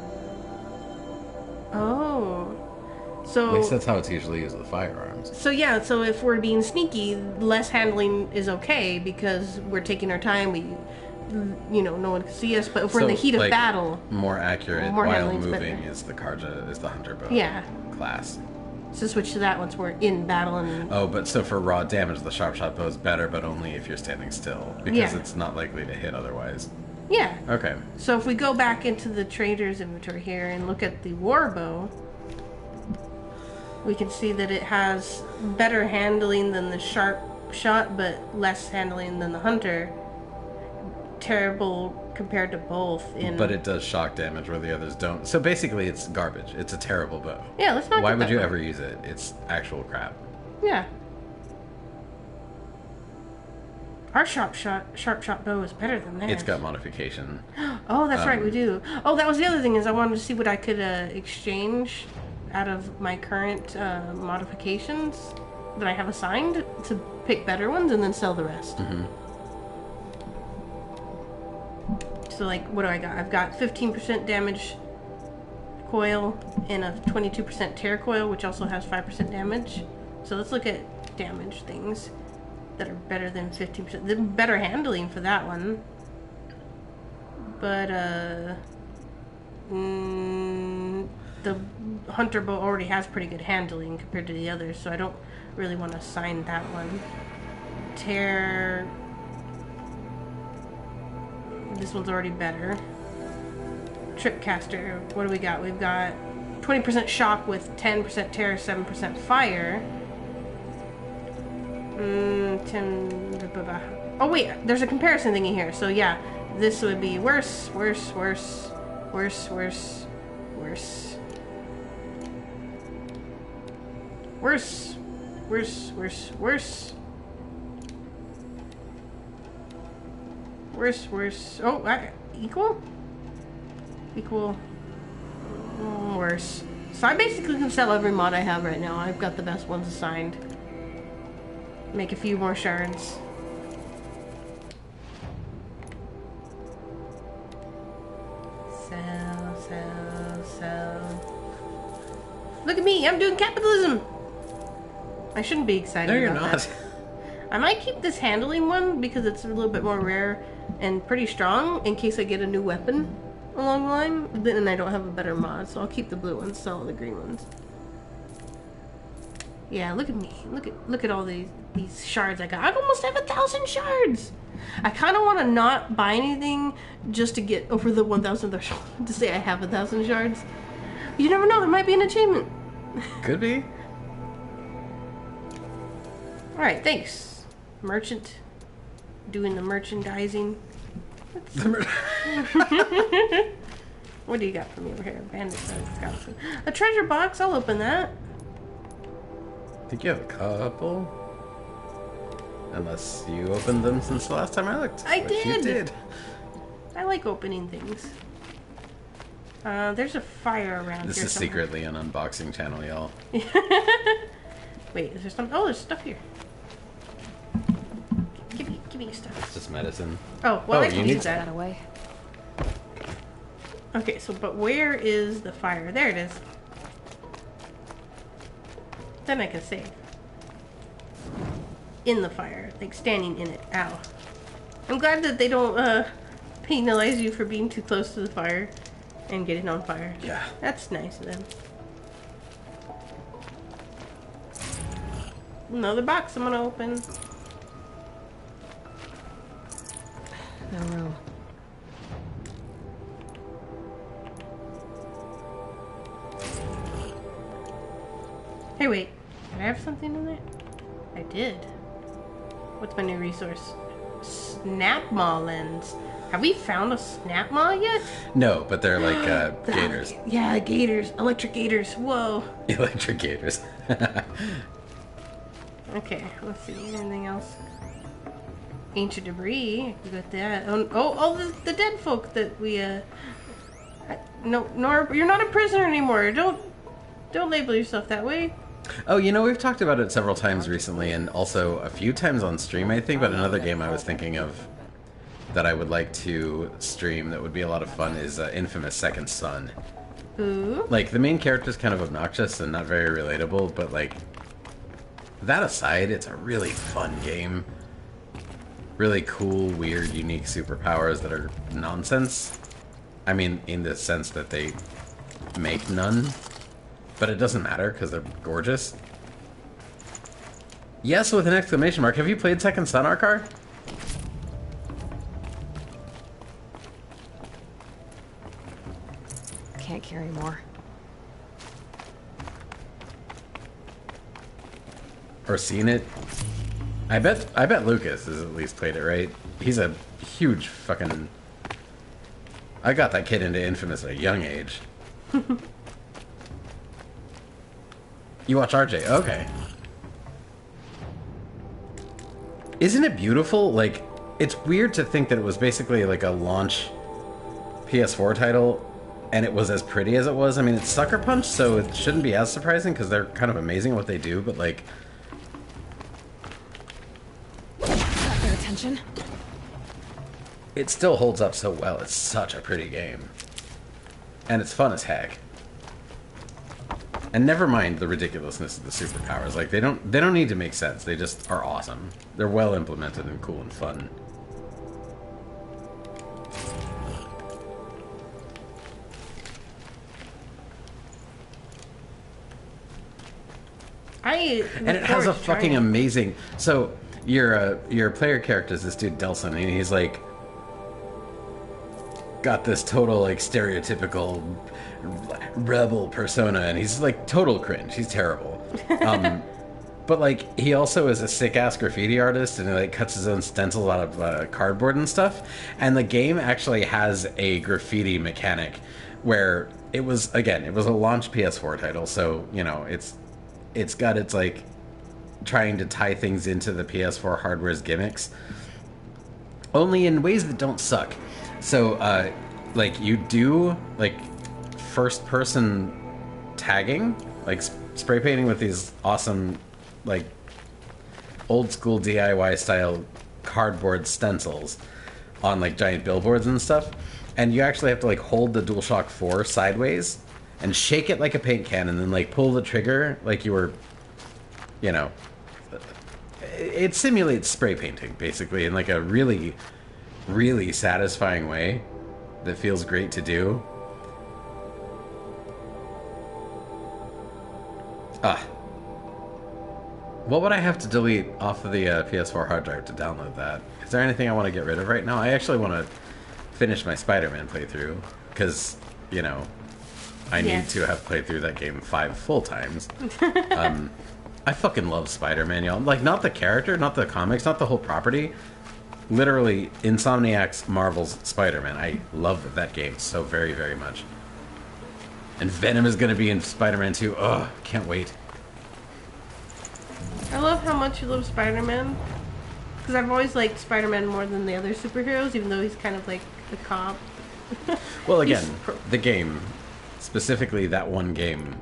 Oh. At So... least that's how it's usually used with firearms. So yeah, so if we're being sneaky, less handling is okay because we're taking our time. No one can see us. But if we're in the heat of like, battle, more accurate more while handling's moving better. is the hunter bow Yeah. class. so switch to that once we're in battle. And Oh, but so for raw damage, the sharp shot bow is better, but only if you're standing still because Yeah. it's not likely to hit otherwise. yeah. Okay. So if we go back into the trader's inventory here and look at the war bow, we can see that it has better handling than the sharp shot, but less handling than the hunter. Terrible compared to both. But it does shock damage where the others don't. So basically, it's garbage. It's a terrible bow. Yeah, let's not. Why get would that you bow. ever use it? It's actual crap. Yeah. Our sharp shot bow is better than theirs. It's got modification. Oh, that's right, we do. Oh, that was the other thing is I wanted to see what I could exchange out of my current modifications that I have assigned to pick better ones and then sell the rest. So, like, what do I got? I've got 15% damage coil and a 22% tear coil, which also has 5% damage. So let's look at damage things that are better than 15%. The better handling for that one. But, the hunter bow already has pretty good handling compared to the others, so I don't really want to assign that one. Tear... This one's already better. Tripcaster, what do we got? We've got 20% shock with 10% tear, 7% fire. 10... Oh wait, there's a comparison thingy here. So yeah, this would be worse, worse, worse, worse, worse, worse. Worse, worse, worse, worse. Worse, worse. Oh, equal? Equal. Worse. So I basically can sell every mod I have right now. I've got the best ones assigned. Make a few more shards. Sell. Look at me, I'm doing capitalism! I shouldn't be excited No, you're about not. that. I might keep this handling one because it's a little bit more rare and pretty strong in case I get a new weapon along the line. Then I don't have a better mod, so I'll keep the blue ones, sell the green ones. Yeah, look at me. Look at all these shards I got. I almost have 1,000 shards. I kind of want to not buy anything just to get over the 1,000 threshold to say I have 1,000 shards. You never know. There might be an achievement. Could be. All right, thanks, merchant. Doing the merchandising. What do you got for me over here? Bandit scouts. A treasure box. I'll open that. I think you have a couple. Unless you opened them since the last time I looked. I which You did. did. I like opening things. There's a fire around This here. is somewhere. secretly an unboxing channel, y'all. Wait, is there some? Oh, there's stuff here. Give me stuff. It's just medicine. Oh, well, Oh, I you can need use That that. away. Okay, so but where is the fire? There it is. Then I can save. In the fire, like standing in it. Ow. I'm glad that they don't penalize you for being too close to the fire and getting on fire. Yeah. That's nice of them. Another box I'm gonna open. No room. Hey, wait. Did I have something in there? I did. What's my new resource? Snap maw lens. Have we found a snap maw yet? No, but they're like gators. Yeah, gators. Electric gators. Whoa. Electric gators. Okay, let's see. Anything else? Ancient debris. We got that. Oh, the dead folk that we, no, Nora, you're not a prisoner anymore. Don't label yourself that way. Oh, you know, we've talked about it several times recently, and also a few times on stream, I think, but another game I was thinking of that I would like to stream that would be a lot of fun is Infamous Second Son. Ooh. Like, the main character's kind of obnoxious and not very relatable, but, like, that aside, it's a really fun game. Really cool, weird, unique superpowers that are nonsense. I mean, in the sense that they make none. But it doesn't matter, because they're gorgeous. Yes, with an exclamation mark. Have you played Second Son, Arkar? Can't carry more. Or seen it? I bet Lucas has at least played it, right? He's a huge fucking... I got that kid into Infamous at a young age. You watch RJ? Okay. Isn't it beautiful? Like, it's weird to think that it was basically like a launch PS4 title, and it was as pretty as it was. I mean, it's Sucker Punch, so it shouldn't be as surprising because they're kind of amazing at what they do, but like... Got their attention. It still holds up so well. It's such a pretty game. And it's fun as heck. And never mind the ridiculousness of the superpowers. Like, they don't need to make sense. They just are awesome. They're well implemented and cool and fun. And it has a fucking amazing... So, your player character is this dude Delson, and he's like... got this total, like, stereotypical rebel persona, and he's like total cringe. He's terrible. But like, he also is a sick-ass graffiti artist, and he like cuts his own stencils out of cardboard and stuff. And the game actually has a graffiti mechanic where it was a launch PS4 title, so you know it's got its like trying to tie things into the PS4 hardware's gimmicks, only in ways that don't suck. So like, you do like first person tagging, like spray painting with these awesome like old school DIY style cardboard stencils on like giant billboards and stuff, and you actually have to like hold the DualShock 4 sideways and shake it like a paint can, and then like pull the trigger like you were, you know, it simulates spray painting basically in like a really, really satisfying way that feels great to do. What would I have to delete off of the PS4 hard drive to download that? Is there anything I want to get rid of right now? I actually want to finish my Spider-Man playthrough, because, you know, I need to have played through that game 5 full times. I fucking love Spider-Man, y'all. Like, not the character, not the comics, not the whole property. Literally, Insomniac's Marvel's Spider-Man. I love that game so very, very much. And Venom is going to be in Spider-Man 2. Ugh, can't wait. I love how much you love Spider-Man. Because I've always liked Spider-Man more than the other superheroes, even though he's kind of like the cop. Well, again, the game, specifically that one game,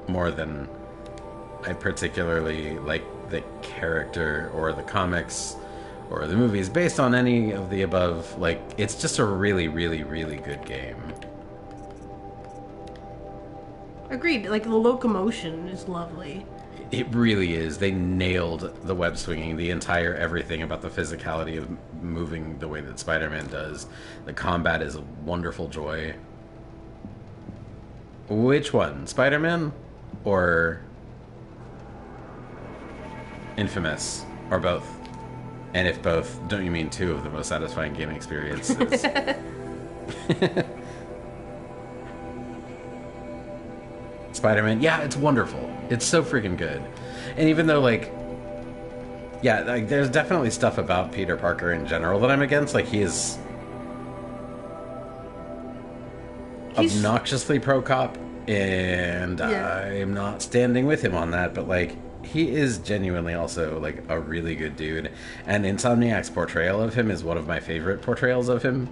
more than I particularly like the character or the comics or the movies. Based on any of the above, like, it's just a really, really, really good game. Agreed. Like, the locomotion is lovely. It really is. They nailed the web swinging, the entire everything about the physicality of moving the way that Spider-Man does. The combat is a wonderful joy. Which one? Spider-Man? Or Infamous? Or both? And if both, don't you mean two of the most satisfying gaming experiences? Spider-Man, yeah, it's wonderful. It's so freaking good. And even though, like, yeah, like, there's definitely stuff about Peter Parker in general that I'm against. Like, he is obnoxiously pro-cop, and I'm not standing with him on that, but, like, he is genuinely also, like, a really good dude. And Insomniac's portrayal of him is one of my favorite portrayals of him.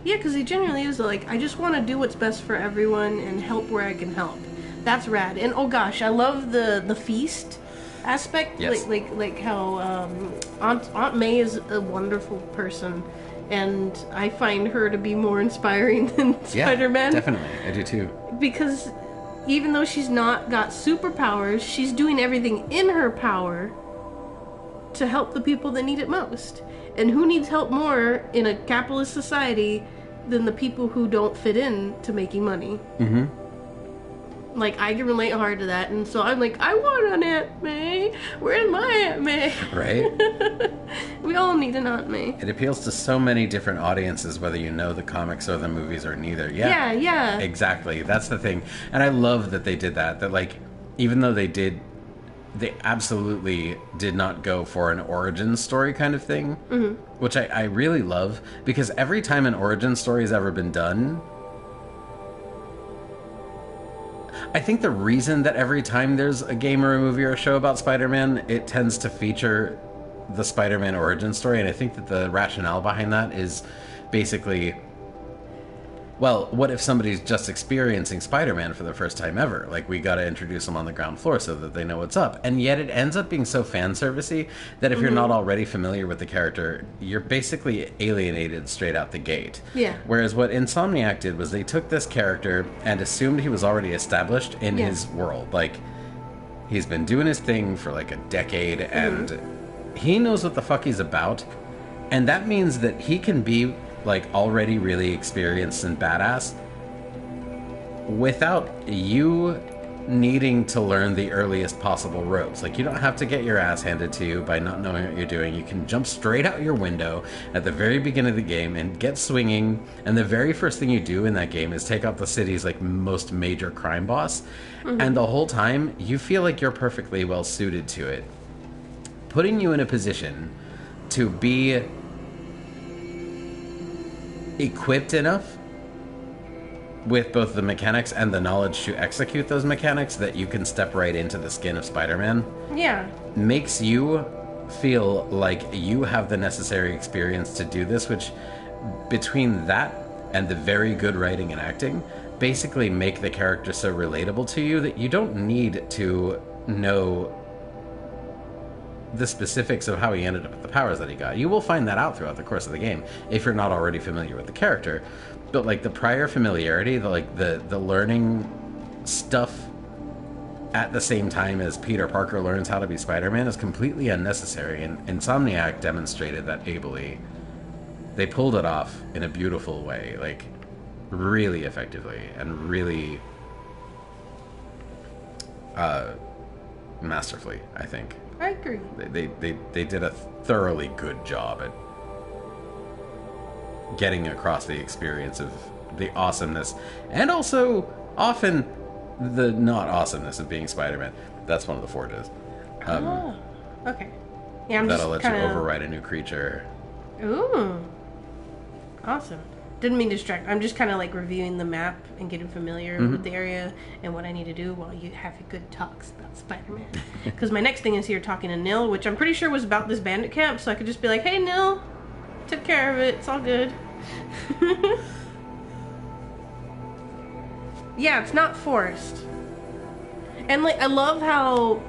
Yeah, because he genuinely is like, I just want to do what's best for everyone and help where I can help. That's rad. And oh gosh, I love the feast aspect. Yes. Like how Aunt May is a wonderful person, and I find her to be more inspiring than Spider-Man. Definitely, I do too. Because even though she's not got superpowers, she's doing everything in her power to help the people that need it most. And who needs help more in a capitalist society than the people who don't fit in to making money? Mm-hmm. Like, I can relate hard to that, and so I'm like, I want an Aunt May. Where's my Aunt May? Right? We all need an Aunt May. It appeals to so many different audiences, whether you know the comics or the movies or neither. Yeah. Exactly. That's the thing. And I love that they did that. That, like, even though they absolutely did not go for an origin story kind of thing, which I really love, because every time an origin story has ever been done, I think the reason that every time there's a game or a movie or a show about Spider-Man, it tends to feature the Spider-Man origin story, and I think that the rationale behind that is basically, well, what if somebody's just experiencing Spider-Man for the first time ever? Like, we gotta introduce them on the ground floor so that they know what's up. And yet it ends up being so fan-servicey that if you're not already familiar with the character, you're basically alienated straight out the gate. Yeah. Whereas what Insomniac did was they took this character and assumed he was already established in his world. Like, he's been doing his thing for like a decade, and he knows what the fuck he's about. And that means that he can be, like, already really experienced and badass without you needing to learn the earliest possible ropes. Like, you don't have to get your ass handed to you by not knowing what you're doing. You can jump straight out your window at the very beginning of the game and get swinging, and the very first thing you do in that game is take out the city's, like, most major crime boss, and the whole time you feel like you're perfectly well suited to it, putting you in a position to be equipped enough with both the mechanics and the knowledge to execute those mechanics that you can step right into the skin of Spider-Man. Yeah. Makes you feel like you have the necessary experience to do this, which, between that and the very good writing and acting, basically make the character so relatable to you that you don't need to know the specifics of how he ended up with the powers that he got. You will find that out throughout the course of the game if you're not already familiar with the character. But, like, the prior familiarity, the learning stuff at the same time as Peter Parker learns how to be Spider-Man is completely unnecessary, and Insomniac demonstrated that ably. They pulled it off in a beautiful way, like, really effectively and really masterfully, I think. I agree. They did a thoroughly good job at getting across the experience of the awesomeness, and also often the not awesomeness of being Spider-Man. That's one of the forges. Okay. Yeah, I'm That'll just let kinda... you override a new creature. Ooh. Awesome. Didn't mean to distract. I'm just kind of like reviewing the map and getting familiar with the area and what I need to do while you have your good talks about Spider-Man. Because my next thing is here talking to Nil, which I'm pretty sure was about this bandit camp, so I could just be like, hey, Nil, took care of it. It's all good. Yeah, it's not forced. And, like, I love how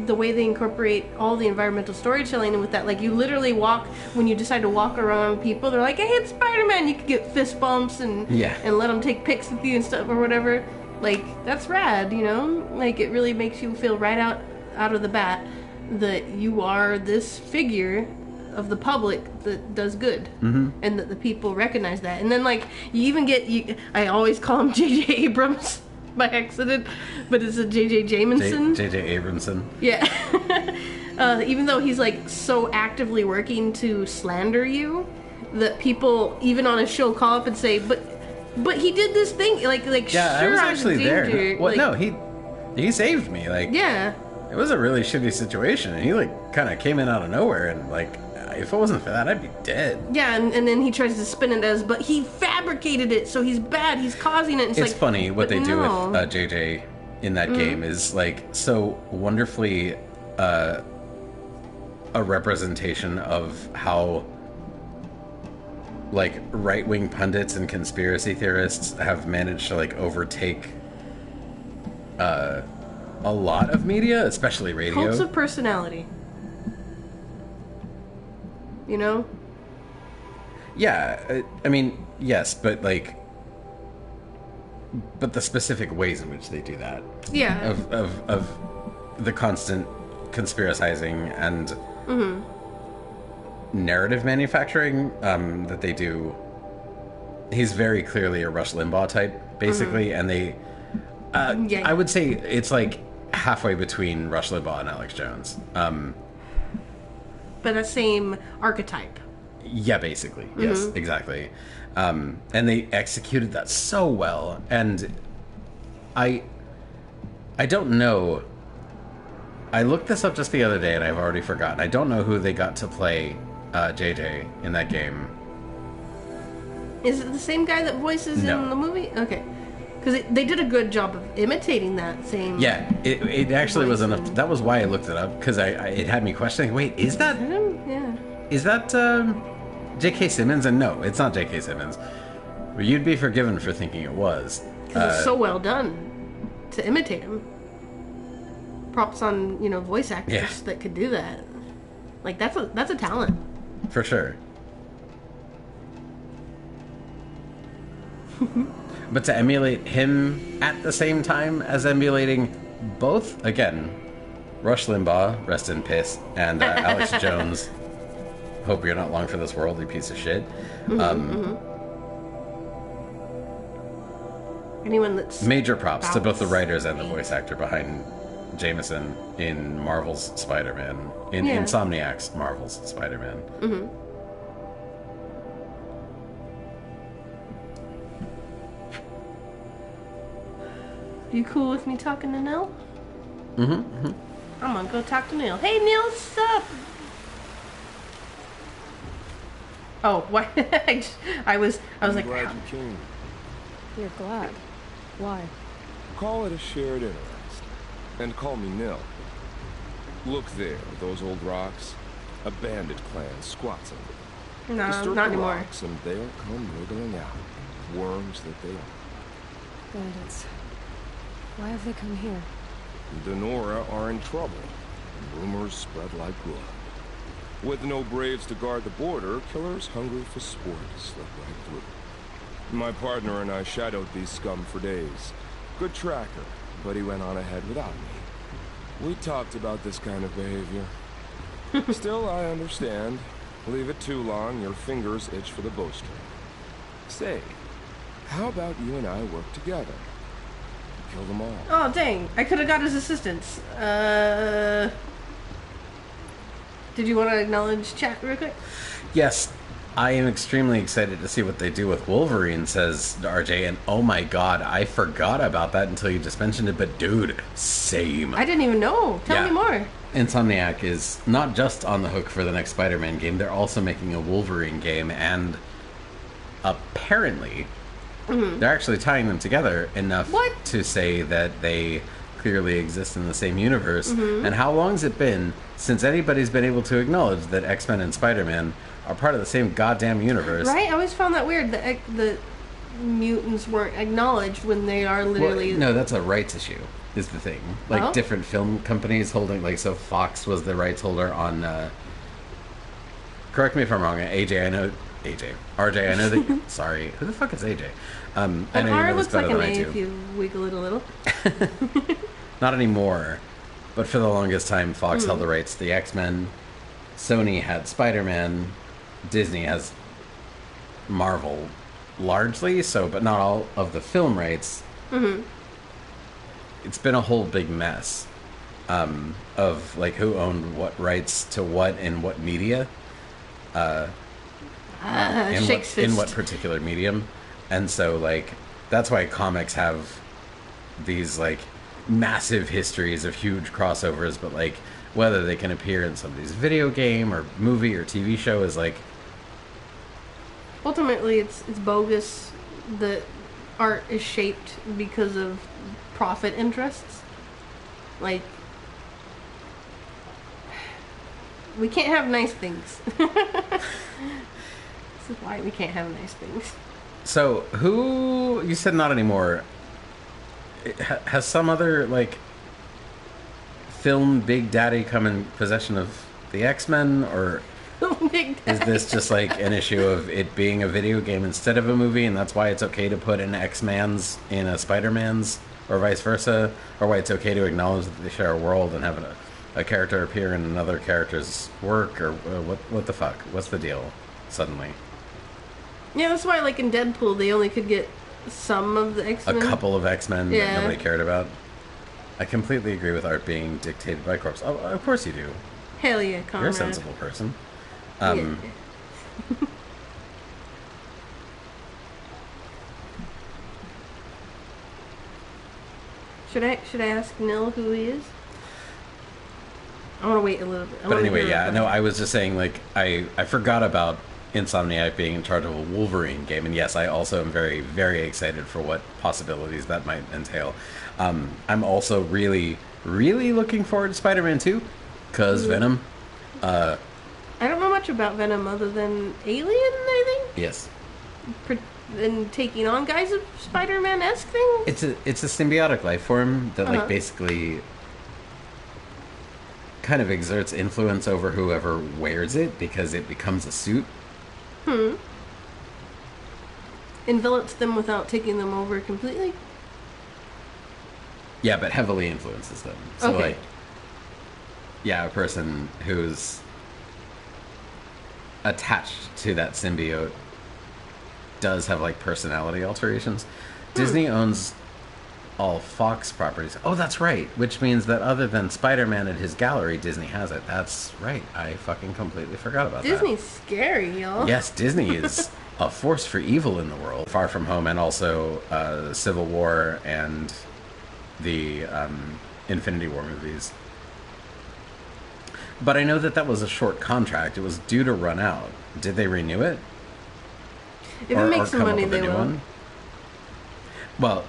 the way they incorporate all the environmental storytelling, and with that, like, you literally walk, when you decide to walk around people, they're like, hey, it's Spider-Man. You can get fist bumps and let them take pics with you and stuff or whatever. Like, that's rad, you know? Like, it really makes you feel right out of the bat that you are this figure of the public that does good, and that the people recognize that. And then, like, you even get, I always call him J.J. Abrams by accident, but it's a J.J. Jameson. J.J. Abramson. Yeah. Even though he's, like, so actively working to slander you, that people, even on his show, call up and say, but But he did this thing, like Yeah, sure, I was in actually danger. there. Well, like, no, he saved me. Like, Yeah. it was a really shitty situation, and he like kind of came in out of nowhere, and like, if it wasn't for that, I'd be dead. Yeah, and then he tries to spin it as, but he fabricated it, so he's bad. He's causing it. It's like, funny what but they do no. with JJ in that game is like so wonderfully a representation of how like right-wing pundits and conspiracy theorists have managed to like overtake a lot of media, especially radio. Cults of personality. You know? Yeah, I mean, yes, but like, but the specific ways in which they do that, Yeah. of the constant conspiracizing and narrative manufacturing that they do. He's very clearly a Rush Limbaugh type, basically, and they, Yeah. I would say it's like halfway between Rush Limbaugh and Alex Jones. But that same archetype. Yeah, basically. Yes, exactly. And they executed that so well. And I don't know. I looked this up just the other day and I've already forgotten. I don't know who they got to play JJ in that game. Is it the same guy that voices No. in the movie? Okay. Because they did a good job of imitating that same... Yeah, it actually was voice enough. and- That was why I looked it up, because it had me questioning, wait, is that Yeah. J.K. Simmons? And no, it's not J.K. Simmons. But you'd be forgiven for thinking it was. Because it's so well done to imitate him. Props on, voice actors Yeah. that could do that. Like, that's a talent. For sure. But to emulate him at the same time as emulating both, again, Rush Limbaugh, rest in piss, and Alex Jones, hope you're not long for this world, you piece of shit. Anyone that's... Major props to both the Bounce. writers and the voice actor behind Jameson in Marvel's Spider-Man, in Yeah. Insomniac's Marvel's Spider-Man. You cool with me talking to Neil? I'm gonna go talk to Neil. Hey, Neil, what's up? Oh, what? I was like, Glad how- you came. You're glad. Why? Call it a shared interest. And call me Nil. Look there, those old rocks. A bandit clan squats under them. no, Disturb not the anymore. rocks and they'll come wriggling out. Worms that they are. Bandits. Why have they come here? The Nora are in trouble. Rumors spread like blood. With no braves to guard the border, killers hungry for sport slip right through. My partner and I shadowed these scum for days. Good tracker, but he went on ahead without me. We talked about this kind of behavior. Still, I understand. Leave it too long, your fingers itch for the bowstring. Say, how about you and I work together? Kill them all. Oh, dang. I could have got his assistance. Did you want to acknowledge chat real quick? Yes, I am extremely excited to see what they do with Wolverine, says RJ, and oh my god, I forgot about that until you just mentioned it, but dude, same. I didn't even know. Tell Yeah. me more. Insomniac is not just on the hook for the next Spider-Man game, they're also making a Wolverine game, and apparently they're actually tying them together enough What? to say that they clearly exist in the same universe. And how long's it been since anybody's been able to acknowledge that X-Men and Spider-Man are part of the same goddamn universe? Right? I always found that weird that the mutants weren't acknowledged when they are Well, literally... no, that's a rights issue, is the thing. Like, Oh. different film companies holding... Like, so Fox was the rights holder on... correct me if I'm wrong. RJ, I know that... Sorry. Who the fuck is AJ? I An know you R know this looks like better an than A I if do. you wiggle it a little. Not anymore. But for the longest time, Fox held the rights to the X-Men. Sony had Spider-Man. Disney has Marvel, largely, but not all of the film rights. It's been a whole big mess of, like, who owned what rights to what in what media. In Shakes what fist. particular medium. And so, like, that's why comics have these, like, massive histories of huge crossovers, but, like, whether they can appear in somebody's video game or movie or TV show is, like... Ultimately, it's bogus that art is shaped because of profit interests. Like, we can't have nice things. This is why we can't have nice things. So, who... You said not anymore. Has some other, like, film Big Daddy come in possession of the X-Men, or is this just, like, an issue of it being a video game instead of a movie, and that's why it's okay to put an X-Man's in a Spider-Man's, or vice versa, or why it's okay to acknowledge that they share a world and have a character appear in another character's work, or what the fuck? What's the deal, suddenly? Yeah, that's why, like, in Deadpool, they only could get some of the X-Men. A couple of X-Men Yeah. that nobody cared about. I completely agree with art being dictated by corpse. Oh, of course you do. Hell yeah, Conrad. You're a sensible person. Yeah. Should I ask Nil who he is? I want to wait a little bit. But anyway, yeah, no, I was just saying, like, I forgot about Insomniac being in charge of a Wolverine game, and yes, I also am very, very excited for what possibilities that might entail. I'm also really, really looking forward to Spider-Man 2, because Venom. I don't know much about Venom other than Alien, I think? Yes. And taking on guys of Spider-Man-esque things? It's a symbiotic life form that, like, Uh-huh. basically kind of exerts influence over whoever wears it because it becomes a suit. Envelops them without taking them over completely? Yeah, but heavily influences them. So, Okay. like, yeah, a person who's attached to that symbiote does have, like, personality alterations. Disney owns all Fox properties. Oh, that's right. Which means that other than Spider-Man at his gallery, Disney has it. That's right. I fucking completely forgot about Disney's scary, y'all. that. Yes, Disney is a force for evil in the world. Far From Home, and also Civil War and the Infinity War movies. But I know that was a short contract. It was due to run out. Did they renew it? If it makes some come up money, with a they new will. one? Well,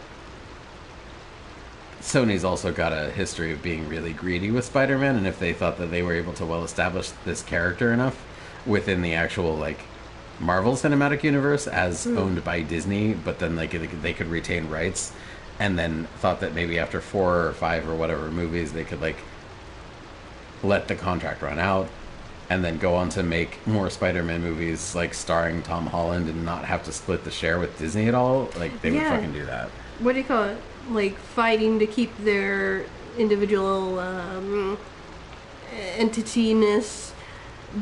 Sony's also got a history of being really greedy with Spider-Man, and if they thought that they were able to well establish this character enough within the actual, like, Marvel Cinematic Universe as owned by Disney, but then, like, they could retain rights, and then thought that maybe after 4 or 5 or whatever movies they could, like, let the contract run out and then go on to make more Spider-Man movies, like, starring Tom Holland, and not have to split the share with Disney at all, like, they would Yeah. fucking do that. What do you call it? Like, fighting to keep their individual entity-ness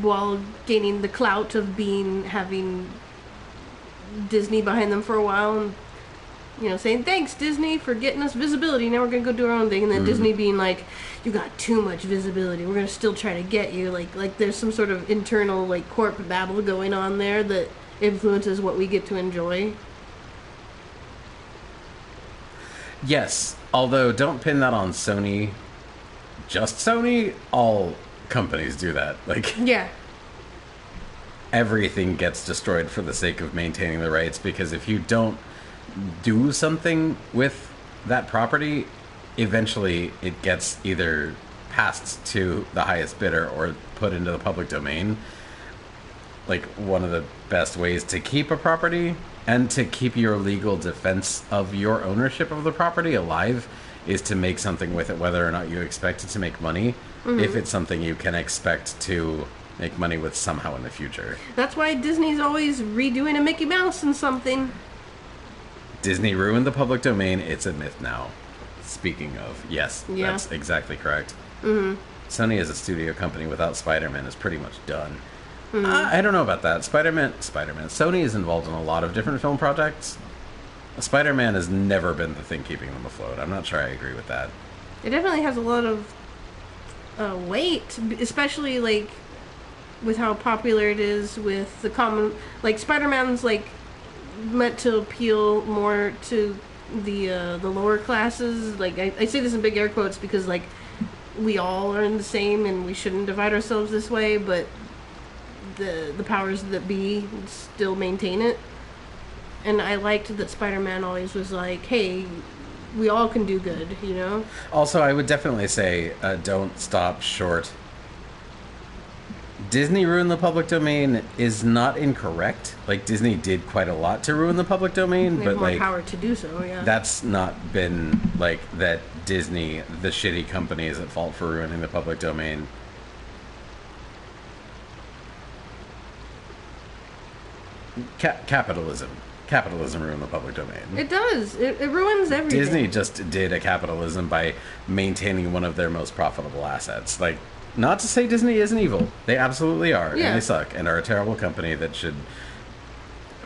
while gaining the clout of having Disney behind them for a while, and, you know, saying, thanks, Disney, for getting us visibility, now we're gonna go do our own thing, and then Disney being like, you got too much visibility, we're gonna still try to get you, like there's some sort of internal, like, corp battle going on there that influences what we get to enjoy. Yes, although don't pin that on Sony. Just Sony? All companies do that. Like, Yeah. everything gets destroyed for the sake of maintaining the rights, because if you don't do something with that property, eventually it gets either passed to the highest bidder or put into the public domain. Like, one of the best ways to keep a property and to keep your legal defense of your ownership of the property alive is to make something with it, whether or not you expect it to make money, if it's something you can expect to make money with somehow in the future. That's why Disney's always redoing a Mickey Mouse and something. Disney ruined the public domain. It's a myth now. Speaking of, yes, Yeah. that's exactly correct. Sony as a studio company without Spider-Man is pretty much done. I don't know about that. Spider-Man. Sony is involved in a lot of different film projects. Spider-Man has never been the thing keeping them afloat. I'm not sure I agree with that. It definitely has a lot of weight, especially, like, with how popular it is with the common, like, Spider-Man's, like, meant to appeal more to the lower classes. Like I say this in big air quotes because like we all are in the same and we shouldn't divide ourselves this way, but the powers that be still maintain it. And I liked that Spider-Man always was like, hey, we all can do good, you know? Also, I would definitely say don't stop short. Disney ruined the public domain is not incorrect. Like, Disney did quite a lot to ruin the public domain, They but have more like power to do so, yeah. that's not been like that Disney, the shitty company, is at fault for ruining the public domain. Capitalism ruined the public domain. It does. It ruins everything. Disney just did a capitalism by maintaining one of their most profitable assets. Like, not to say Disney isn't evil. They absolutely are. Yeah. And they suck and are a terrible company that should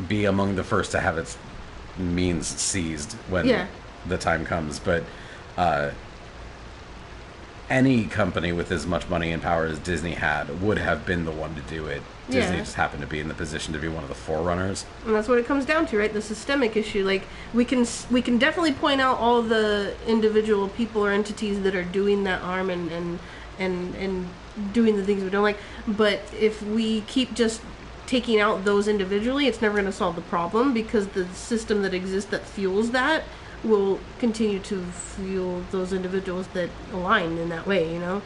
be among the first to have its means seized when Yeah. the time comes. But any company with as much money and power as Disney had would have been the one to do it. Disney Yeah. just happened to be in the position to be one of the forerunners. And that's what it comes down to, right? The systemic issue. Like we can definitely point out all the individual people or entities that are doing that harm and doing the things we don't like. But if we keep just taking out those individually, it's never going to solve the problem because the system that exists that fuels that will continue to fuel those individuals that align in that way, you know?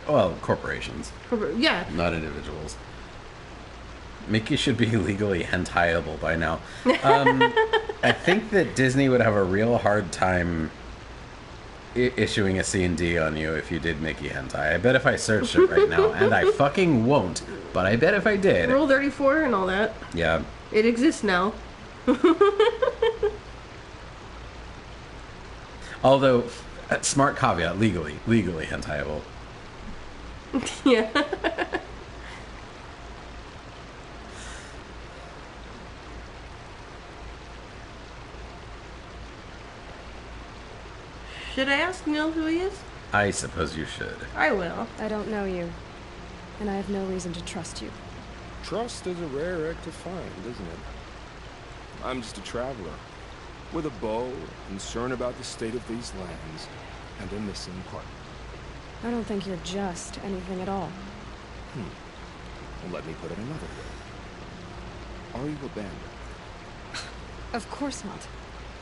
Well, corporations. Yeah. Not individuals. Mickey should be legally hentaiable by now. I think that Disney would have a real hard time issuing a C&D on you if you did Mickey hentai. I bet if I searched it right now, and I fucking won't, but I bet if I did. Rule 34 and all that. Yeah. It exists now. Although, smart caveat, legally hentaiable. Yeah. Should I ask Neil who he is? I suppose you should. I will. I don't know you, and I have no reason to trust you. Trust is a rare egg to find, isn't it? I'm just a traveler, with a bow, concerned about the state of these lands, and a missing partner. I don't think you're just anything at all. Well, let me put it another way. Are you a bandit? Of course not.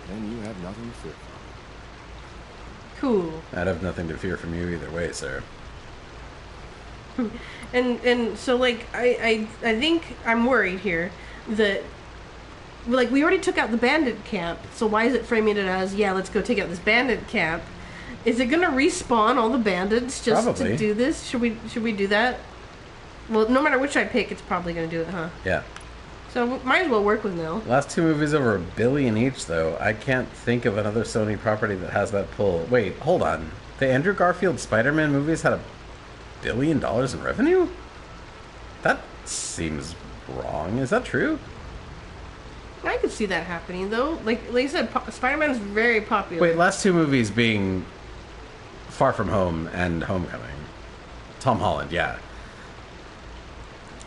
Then you have nothing to fear. Cool. I'd have nothing to fear from you either way, sir. And so like I think I'm worried here that like we already took out the bandit camp, so why is it framing it as let's go take out this bandit camp? Is it gonna respawn all the bandits just Probably. to do this? Should we do that? Well, no matter which I pick, it's probably gonna do it, huh? Yeah. So might as well work with Nil. Last two movies over $1 billion each, though. I can't think of another Sony property that has that pull. Wait, hold on. The Andrew Garfield Spider-Man movies had $1 billion in revenue? That seems wrong. Is that true? I could see that happening though. Like I said, Spider-Man is very popular. Wait, last two movies being Far From Home and Homecoming. Tom Holland, yeah.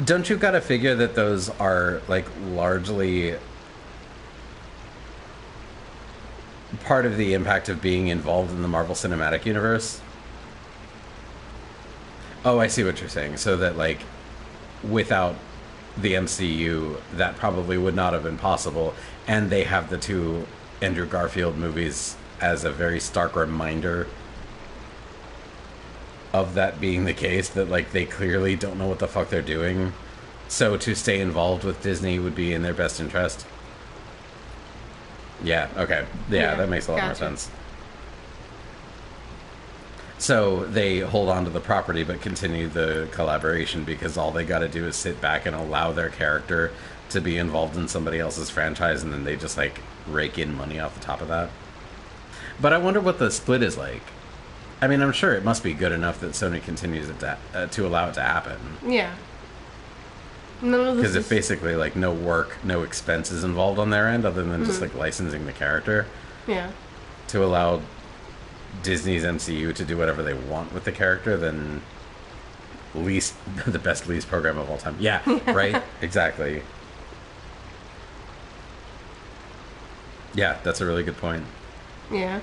Don't you gotta figure that those are, like, largely part of the impact of being involved in the Marvel Cinematic Universe? Oh, I see what you're saying. So that, like, without the MCU, that probably would not have been possible. And they have the two Andrew Garfield movies as a very stark reminder of that being the case, that like they clearly don't know what the fuck they're doing, so to stay involved with Disney would be in their best interest. Yeah, okay. Yeah, that makes a lot more gotcha. sense. So they hold on to the property but continue the collaboration because all they got to do is sit back and allow their character to be involved in somebody else's franchise, and then they just like rake in money off the top of that. But I wonder what the split is like. I mean, I'm sure it must be good enough that Sony continues it to allow it to happen. Yeah. No, Because if basically like no work, no expenses involved on their end other than just like licensing the character, yeah. to allow Disney's MCU to do whatever they want with the character, then the best lease program of all time. Yeah, right? Exactly. Yeah, that's a really good point. Yeah.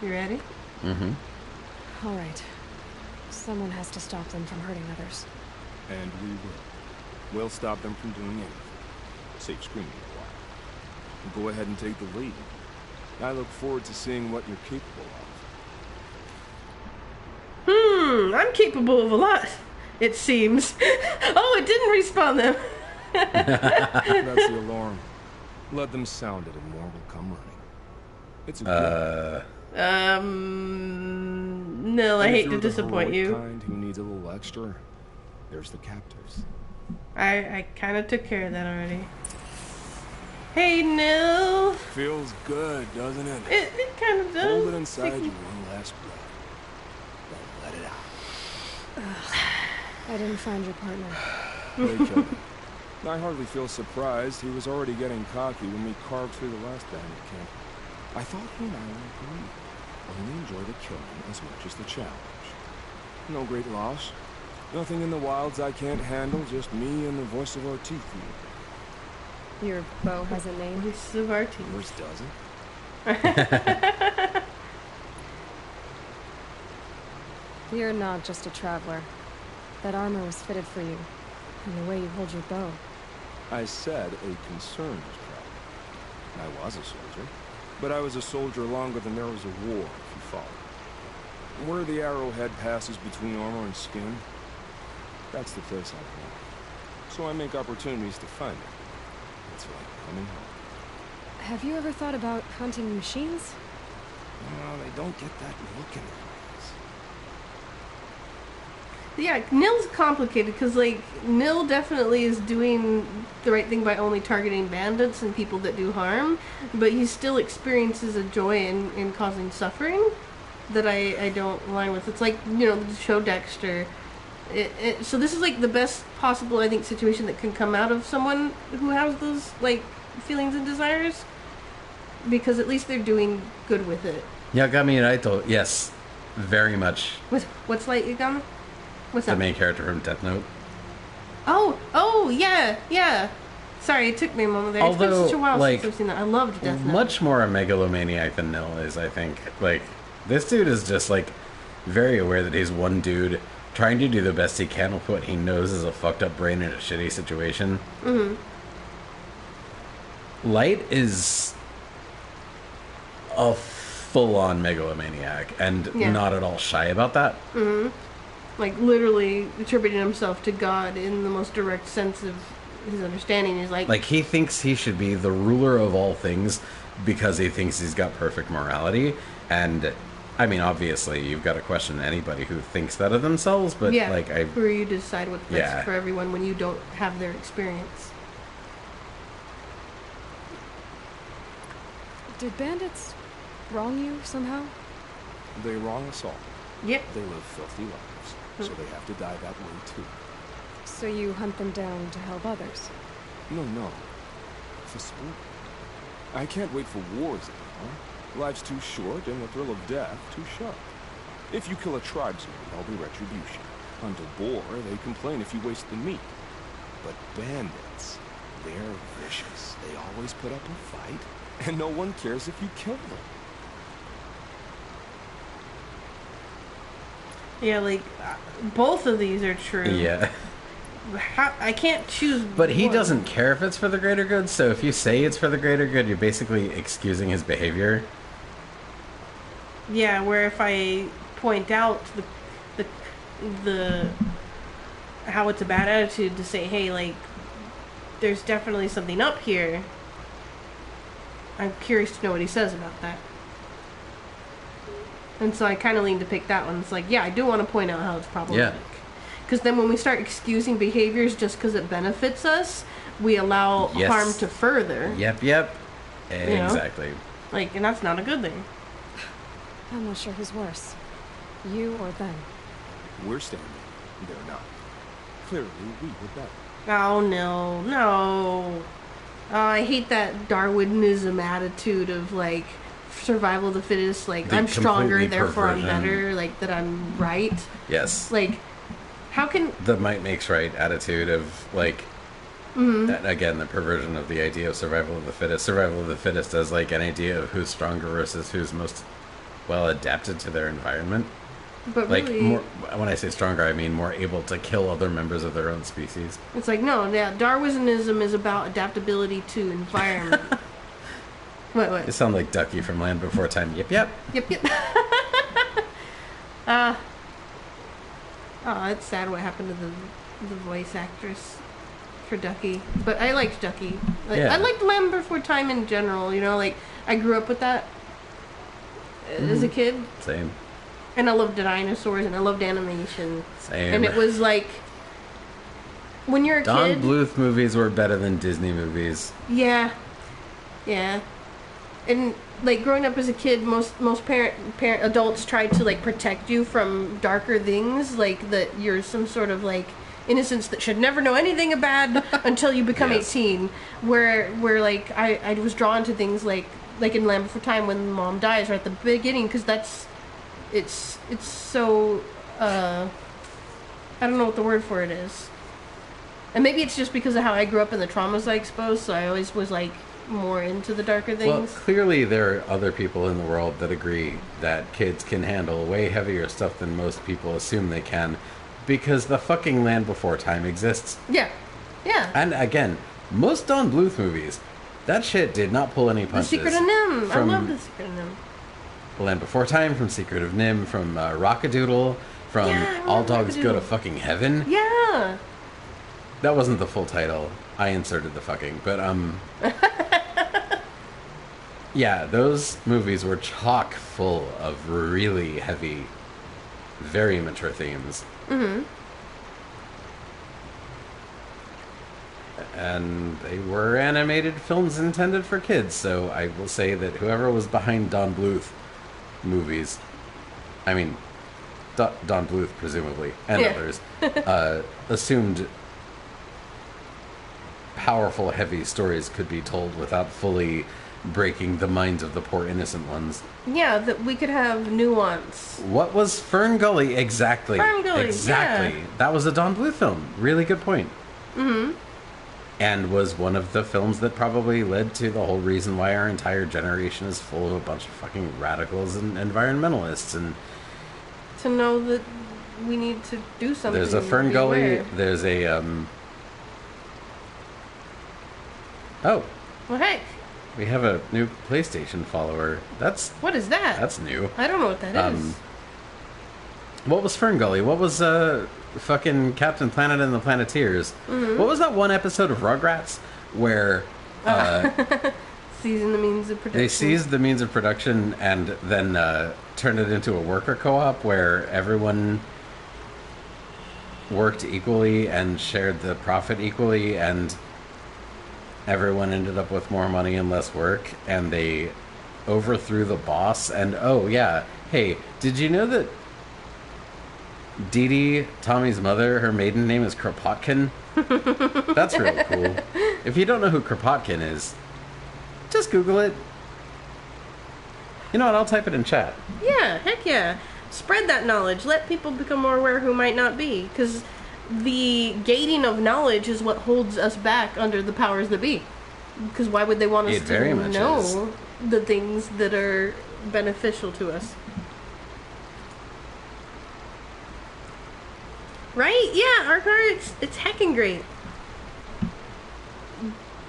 You ready? Mm-hmm. All right. Someone has to stop them from hurting others. And we will. We'll stop them from doing anything. Save screaming a while. Go ahead and take the lead. I look forward to seeing what you're capable of. I'm capable of a lot, it seems. Oh, it didn't respawn them. That's the alarm. Let them sound it and more will come running. It's a good No, I And if hate to you're the disappoint heroic you. kind who needs a little extra, there's the captives. I kind of took care of that already. Hey, Nil. Feels good, doesn't it? It kind of does. Hold it inside you one last breath. Then let it out. I didn't find your partner. They killed him. I hardly feel surprised. He was already getting cocky when we carved through the last bandit camp. I thought he and I would agree. Only enjoy the killing as much as the challenge. No great loss. Nothing in the wilds I can't handle, just me and the voice of our teeth. Your bow has a name? This is our team. Yours doesn't. You're not just a traveler. That armor was fitted for you. And the way you hold your bow. I said a concerned traveler. I was a soldier. But I was a soldier longer than there was a war, if you follow. Where the arrowhead passes between armor and skin, that's the place I belong. So I make opportunities to find it. It's like coming home. Have you ever thought about hunting machines? Well, they don't get that look in their eyes. Yeah, Nil's complicated because, like, Nil definitely is doing the right thing by only targeting bandits and people that do harm, but he still experiences a joy in causing suffering that I don't align with. It's like, you know, the show Dexter. So this is, like, the best possible, I think, situation that can come out of someone who has those, like, feelings and desires, because at least they're doing good with it. Yagami Raito, yes, very much. What's Light Yagami? What's The that? main character from Death Note. Oh, yeah. Sorry, it took me a moment there. It's Although, been such a while like, since I've seen that. I loved Death Note. Much more a megalomaniac than Nil is, I think. Like, this dude is just, like, very aware that he's one dude trying to do the best he can with what he knows is a fucked up brain in a shitty situation. Mm-hmm. Light is a full-on megalomaniac and not at all shy about that. Mm-hmm. Like, literally attributing himself to God in the most direct sense of his understanding. He's like... Like, he thinks he should be the ruler of all things because he thinks he's got perfect morality. And, I mean, obviously, you've got to question anybody who thinks that of themselves, but, yeah, like, who are you to decide what's best Yeah. for everyone when you don't have their experience? Did bandits wrong you somehow? They wrong us all. Yep. They live filthy lives, so they have to die that way too. So you hunt them down to help others? No. For sport. I can't wait for wars anymore. Life's too short and the thrill of death too sharp. If you kill a tribesman, there'll be retribution. Hunt a boar, they complain if you waste the meat. But bandits, they're vicious. They always put up a fight, and no one cares if you kill them. Yeah, like, both of these are true. yeah. I can't choose But he one. doesn't care if it's for the greater good, so if you say it's for the greater good, you're basically excusing his behavior. Yeah, where if I point out the how it's a bad attitude to say, hey, like, there's definitely something up here. I'm curious to know what he says about that. And so I kind of lean to pick that one. It's like, yeah, I do want to point out how it's problematic. Because then when we start excusing behaviors just because it benefits us, we allow Yes. harm to further. Yep. know? Exactly. Like, and that's not a good thing. I'm not sure who's worse. You or them. We're standing, they're not. Clearly, we were better. Oh, no. Oh, I hate that Darwinism attitude of, like, survival of the fittest. Like, The I'm stronger, completely therefore I'm perversion. better. Like, that I'm right. Yes. Like, how can... The might makes right attitude of, like, That, again, the perversion of the idea of survival of the fittest. Survival of the fittest as like an idea of who's stronger versus who's most well adapted to their environment. But Like, really, more, when I say stronger, I mean more able to kill other members of their own species. it's like, no, yeah, Darwinism is about adaptability to environment. What? You sound like Ducky from Land Before Time. Yep, yep. Yep. Oh, it's sad what happened to the voice actress for Ducky. But I liked Ducky. Like, Yeah. I liked Land Before Time in general. You know, like I grew up with that as a kid, Same. and I loved dinosaurs and I loved animation. Same. And it was like when you're a Don kid. Bluth movies were better than Disney movies. Yeah. And like growing up as a kid, most parent adults tried to like protect you from darker things, like that you're some sort of like innocence that should never know anything bad until you become Yes. 18. Where like I was drawn to things like in Land Before Time when mom dies right at the beginning, because it's so I don't know what the word for it is. And maybe it's just because of how I grew up and the traumas I exposed, so I always was like more into the darker Well, things. clearly there are other people in the world that agree that kids can handle way heavier stuff than most people assume they can, because the fucking Land Before Time exists. Yeah. And again, most Don Bluth movies, that shit did not pull any The punches. Secret of Nim. I From love The Secret of Nim. Land Before Time, from Secret of Nim, from Rockadoodle, from Yeah, I All love Dogs Go to Rockadoodle. Fucking Heaven. Yeah. That wasn't the full title. I inserted the fucking, but yeah, those movies were chock full of really heavy, very mature themes. Mm-hmm. And they were animated films intended for kids, so I will say that whoever was behind Don Bluth movies, I mean, Don Bluth presumably, and Yeah. others, assumed powerful, heavy stories could be told without fully breaking the minds of the poor innocent ones. Yeah, that we could have nuance. What was Fern Gully exactly? Fern Gully, exactly. yeah. That was a Don Bluth film. Really good point. Mm-hmm. And was one of the films that probably led to the whole reason why our entire generation is full of a bunch of fucking radicals and environmentalists. And To know that we need to do something. there's a Fern be Gully. aware. There's a oh, Well, heck, we have a new PlayStation follower. what is that? That's new. I don't know what that is. What was Fern Gully? What was fucking Captain Planet and the Planeteers? Mm-hmm. What was that one episode of Rugrats where Seizing the means of production. they seized the means of production and then turned it into a worker co-op where everyone worked equally and shared the profit equally, and everyone ended up with more money and less work, and they overthrew the boss. And oh yeah, hey, did you know that Dee Dee, Tommy's mother, her maiden name is Kropotkin? That's really cool. If you don't know who Kropotkin is, just Google it. You know what? I'll type it in chat. Yeah, heck yeah. Spread that knowledge. Let people become more aware who might not be. Because the gating of knowledge is what holds us back under the powers that be. Because why would they want us It very to much know is. the things that are beneficial to us? Right? Yeah, our car, it's heckin' great.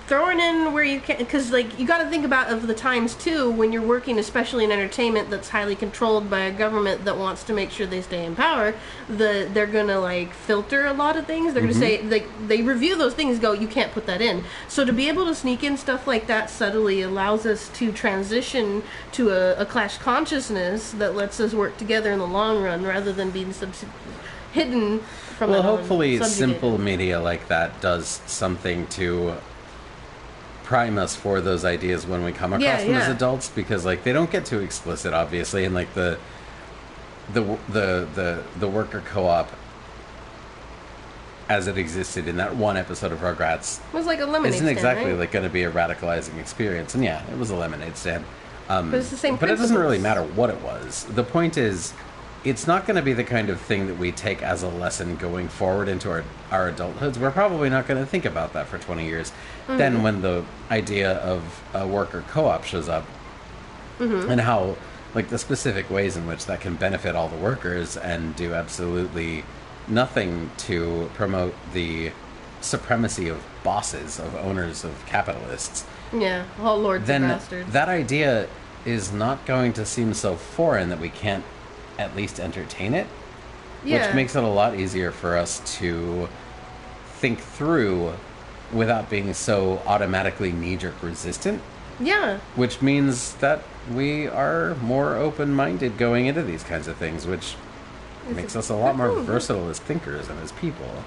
Throwing in where you can, because like you got to think about of the times too when you're working, especially in entertainment that's highly controlled by a government that wants to make sure they stay in power. They're gonna like filter a lot of things. They're gonna say like they review those things, go you can't put that in. So to be able to sneak in stuff like that subtly allows us to transition to a class consciousness that lets us work together in the long run rather than being hidden from. Well, that on, hopefully subjugated. simple media like that does something to prime us for those ideas when we come across them as adults, because like they don't get too explicit obviously, and like the worker co-op as it existed in that one episode of Rugrats It was like a lemonade isn't stand, exactly right? like going to be a radicalizing experience. And yeah, it was a lemonade stand, But it's the same but it doesn't really principles. matter what it was. The point is it's not going to be the kind of thing that we take as a lesson going forward into our adulthoods. We're probably not going to think about that for 20 years. Then when the idea of a worker co-op shows up, and how, like, the specific ways in which that can benefit all the workers and do absolutely nothing to promote the supremacy of bosses, of owners, of capitalists. Yeah, all lords Then and bastards. that idea is not going to seem so foreign that we can't at least entertain it, Yeah. which makes it a lot easier for us to think through without being so automatically knee-jerk resistant, Yeah. which means that we are more open-minded going into these kinds of things, which makes us a lot more versatile as thinkers and as people.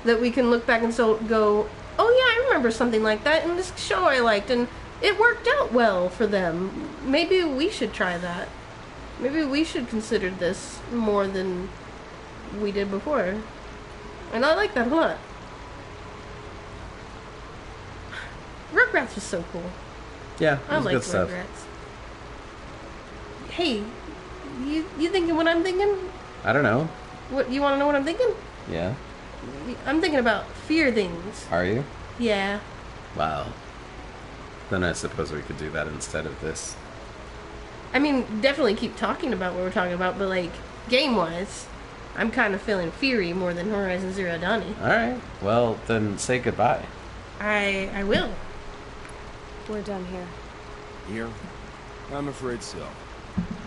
That we can look back and so go, oh yeah, I remember something like that in this show I liked, and it worked out well for them. Maybe we should try that. Maybe we should consider this more than we did before. And I like that a lot. Rugrats was so cool. Yeah, it I was like good stuff. Rugrats. Hey, you thinking what I'm thinking? I don't know. What you want to know what I'm thinking? Yeah. I'm thinking about fear things. Are you? Yeah. Wow. Then I suppose we could do that instead of this. I mean, definitely keep talking about what we're talking about, but like game-wise, I'm kind of feeling Fury more than Horizon Zero Dawn. Alright, well, then say goodbye. I will. We're done here. Here? I'm afraid so.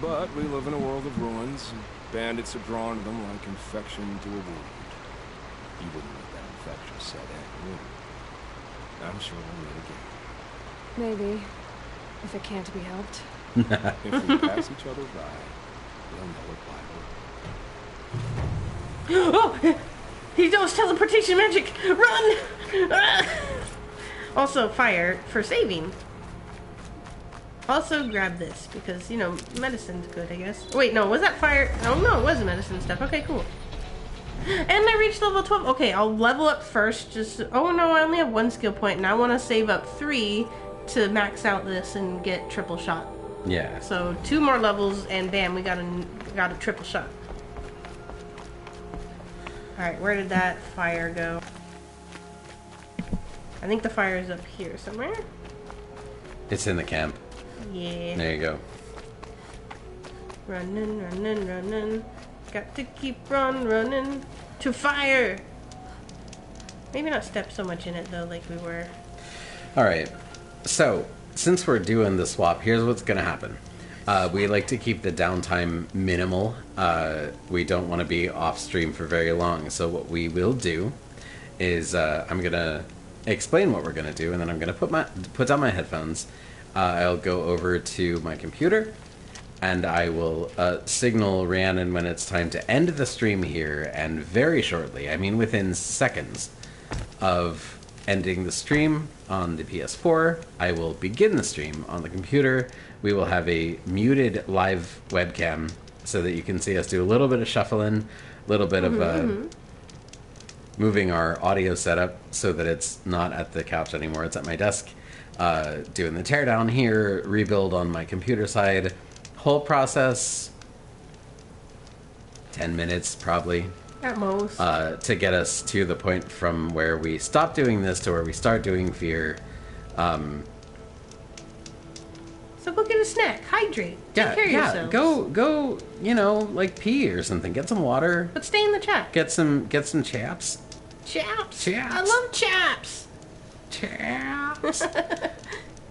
But we live in a world of ruins, and bandits are drawn to them like infection to a wound. You wouldn't let that infection set in, would you? I'm sure we'll meet again. Maybe. If it can't be helped. If we pass each other by, we'll know it by Oh! He knows teleportation magic! Run! Ah! Also, fire for saving. Also, grab this, because, you know, medicine's good, I guess. Wait, no, was that fire? Oh, no, it was medicine stuff. Okay, cool. And I reached level 12. Okay, I'll level up first. Just, oh no, I only have 1 skill point, and I want to save up 3 to max out this and get triple shot. Yeah. So 2 more levels, and bam, we got a triple shot. All right, where did that fire go? I think the fire is up here somewhere. It's in the camp. Yeah. There you go. Running, running, running. Got to keep running to fire. Maybe not step so much in it though, like we were. Alright, so since we're doing the swap, here's what's going to happen. We like to keep the downtime minimal. We don't want to be off stream for very long. So what we will do is I'm going to explain what we're going to do, and then I'm going to put down my headphones. I'll go over to my computer, and I will signal Rhiannon when it's time to end the stream here, and very shortly, I mean within seconds of ending the stream on the PS4, I will begin the stream on the computer. We will have a muted live webcam so that you can see us do a little bit of shuffling, a little bit of moving our audio setup so that it's not at the couch anymore, it's at my desk. Doing the teardown here, rebuild on my computer side. Whole process, 10 minutes probably. At most. To get us to the point from where we stop doing this to where we start doing fear. So go get a snack. Hydrate. Take care of yourselves. Go, you know, like pee or something. Get some water. But stay in the chat. Get some chaps. Chaps. Chaps. I love chaps. Chaps.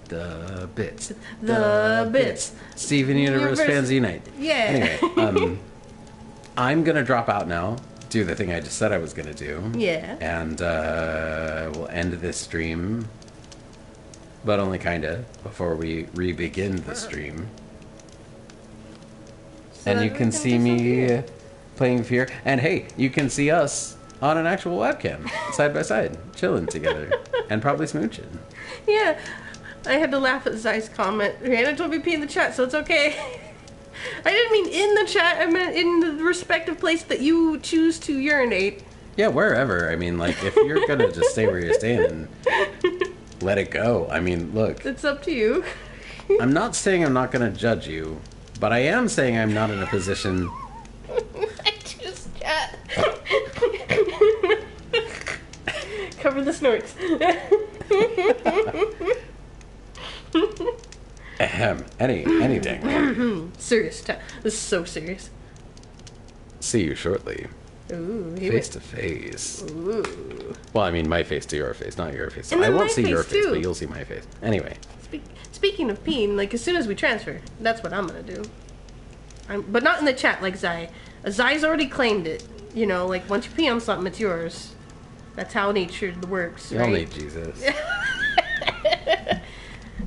The bits. The bits. Steven Universe fans unite. Yeah. Anyway, I'm gonna drop out now. Do the thing I just said I was gonna do. Yeah. And we'll end this stream, but only kinda, before we re-begin the stream. So and you that can we see do some me fear. playing fear. And hey, you can see us on an actual webcam, side by side, chilling together, and probably smooching. Yeah. I had to laugh at Zai's comment. Rihanna told me to pee in the chat, so it's okay. I didn't mean in the chat, I meant in the respective place that you choose to urinate. Yeah, wherever. I mean, like, if you're gonna just stay where you're staying and let it go. I mean, look. It's up to you. I'm not saying I'm not gonna judge you, but I am saying I'm not in a position with the snorts. Ahem. Anything. Serious time. This is so serious. See you shortly. Ooh, Face to face. Ooh. Well, I mean, my face to your face, not your face. And I then won't my see your face, face, too. but you'll see my face. Anyway. Speaking of peeing, like as soon as we transfer, that's what I'm gonna do. But not in the chat like Zai. Zai's already claimed it. You know, like once you pee on something, it's yours. That's how nature works, You right? don't need Jesus.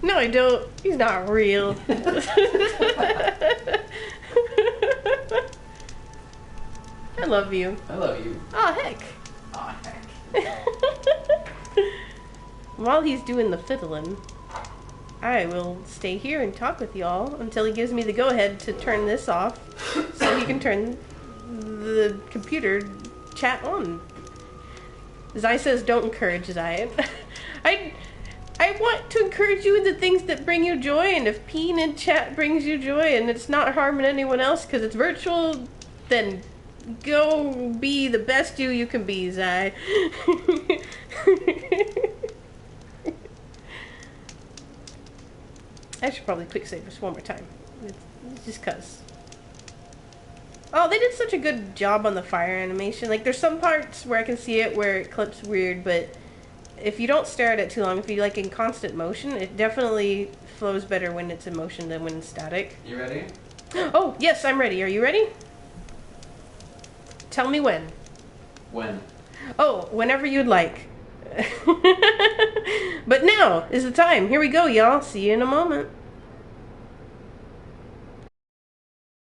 No, I don't. He's not real. I love you. I love you. Oh, heck. Aw, heck. While he's doing the fiddling, I will stay here and talk with y'all until he gives me the go-ahead to turn this off so he can turn the computer chat on. Zai says don't encourage Zai. I want to encourage you in the things that bring you joy, and if peeing in chat brings you joy and it's not harming anyone else because it's virtual, then go be the best you can be, Zai. I should probably quick save this one more time. It's just cause. Oh, they did such a good job on the fire animation. Like, there's some parts where I can see it where it clips weird, but if you don't stare at it too long, if you like in constant motion, it definitely flows better when it's in motion than when it's static. You ready? Oh, yes, I'm ready. Are you ready? Tell me when. When? Oh, whenever you'd like. But now is the time. Here we go, y'all. See you in a moment.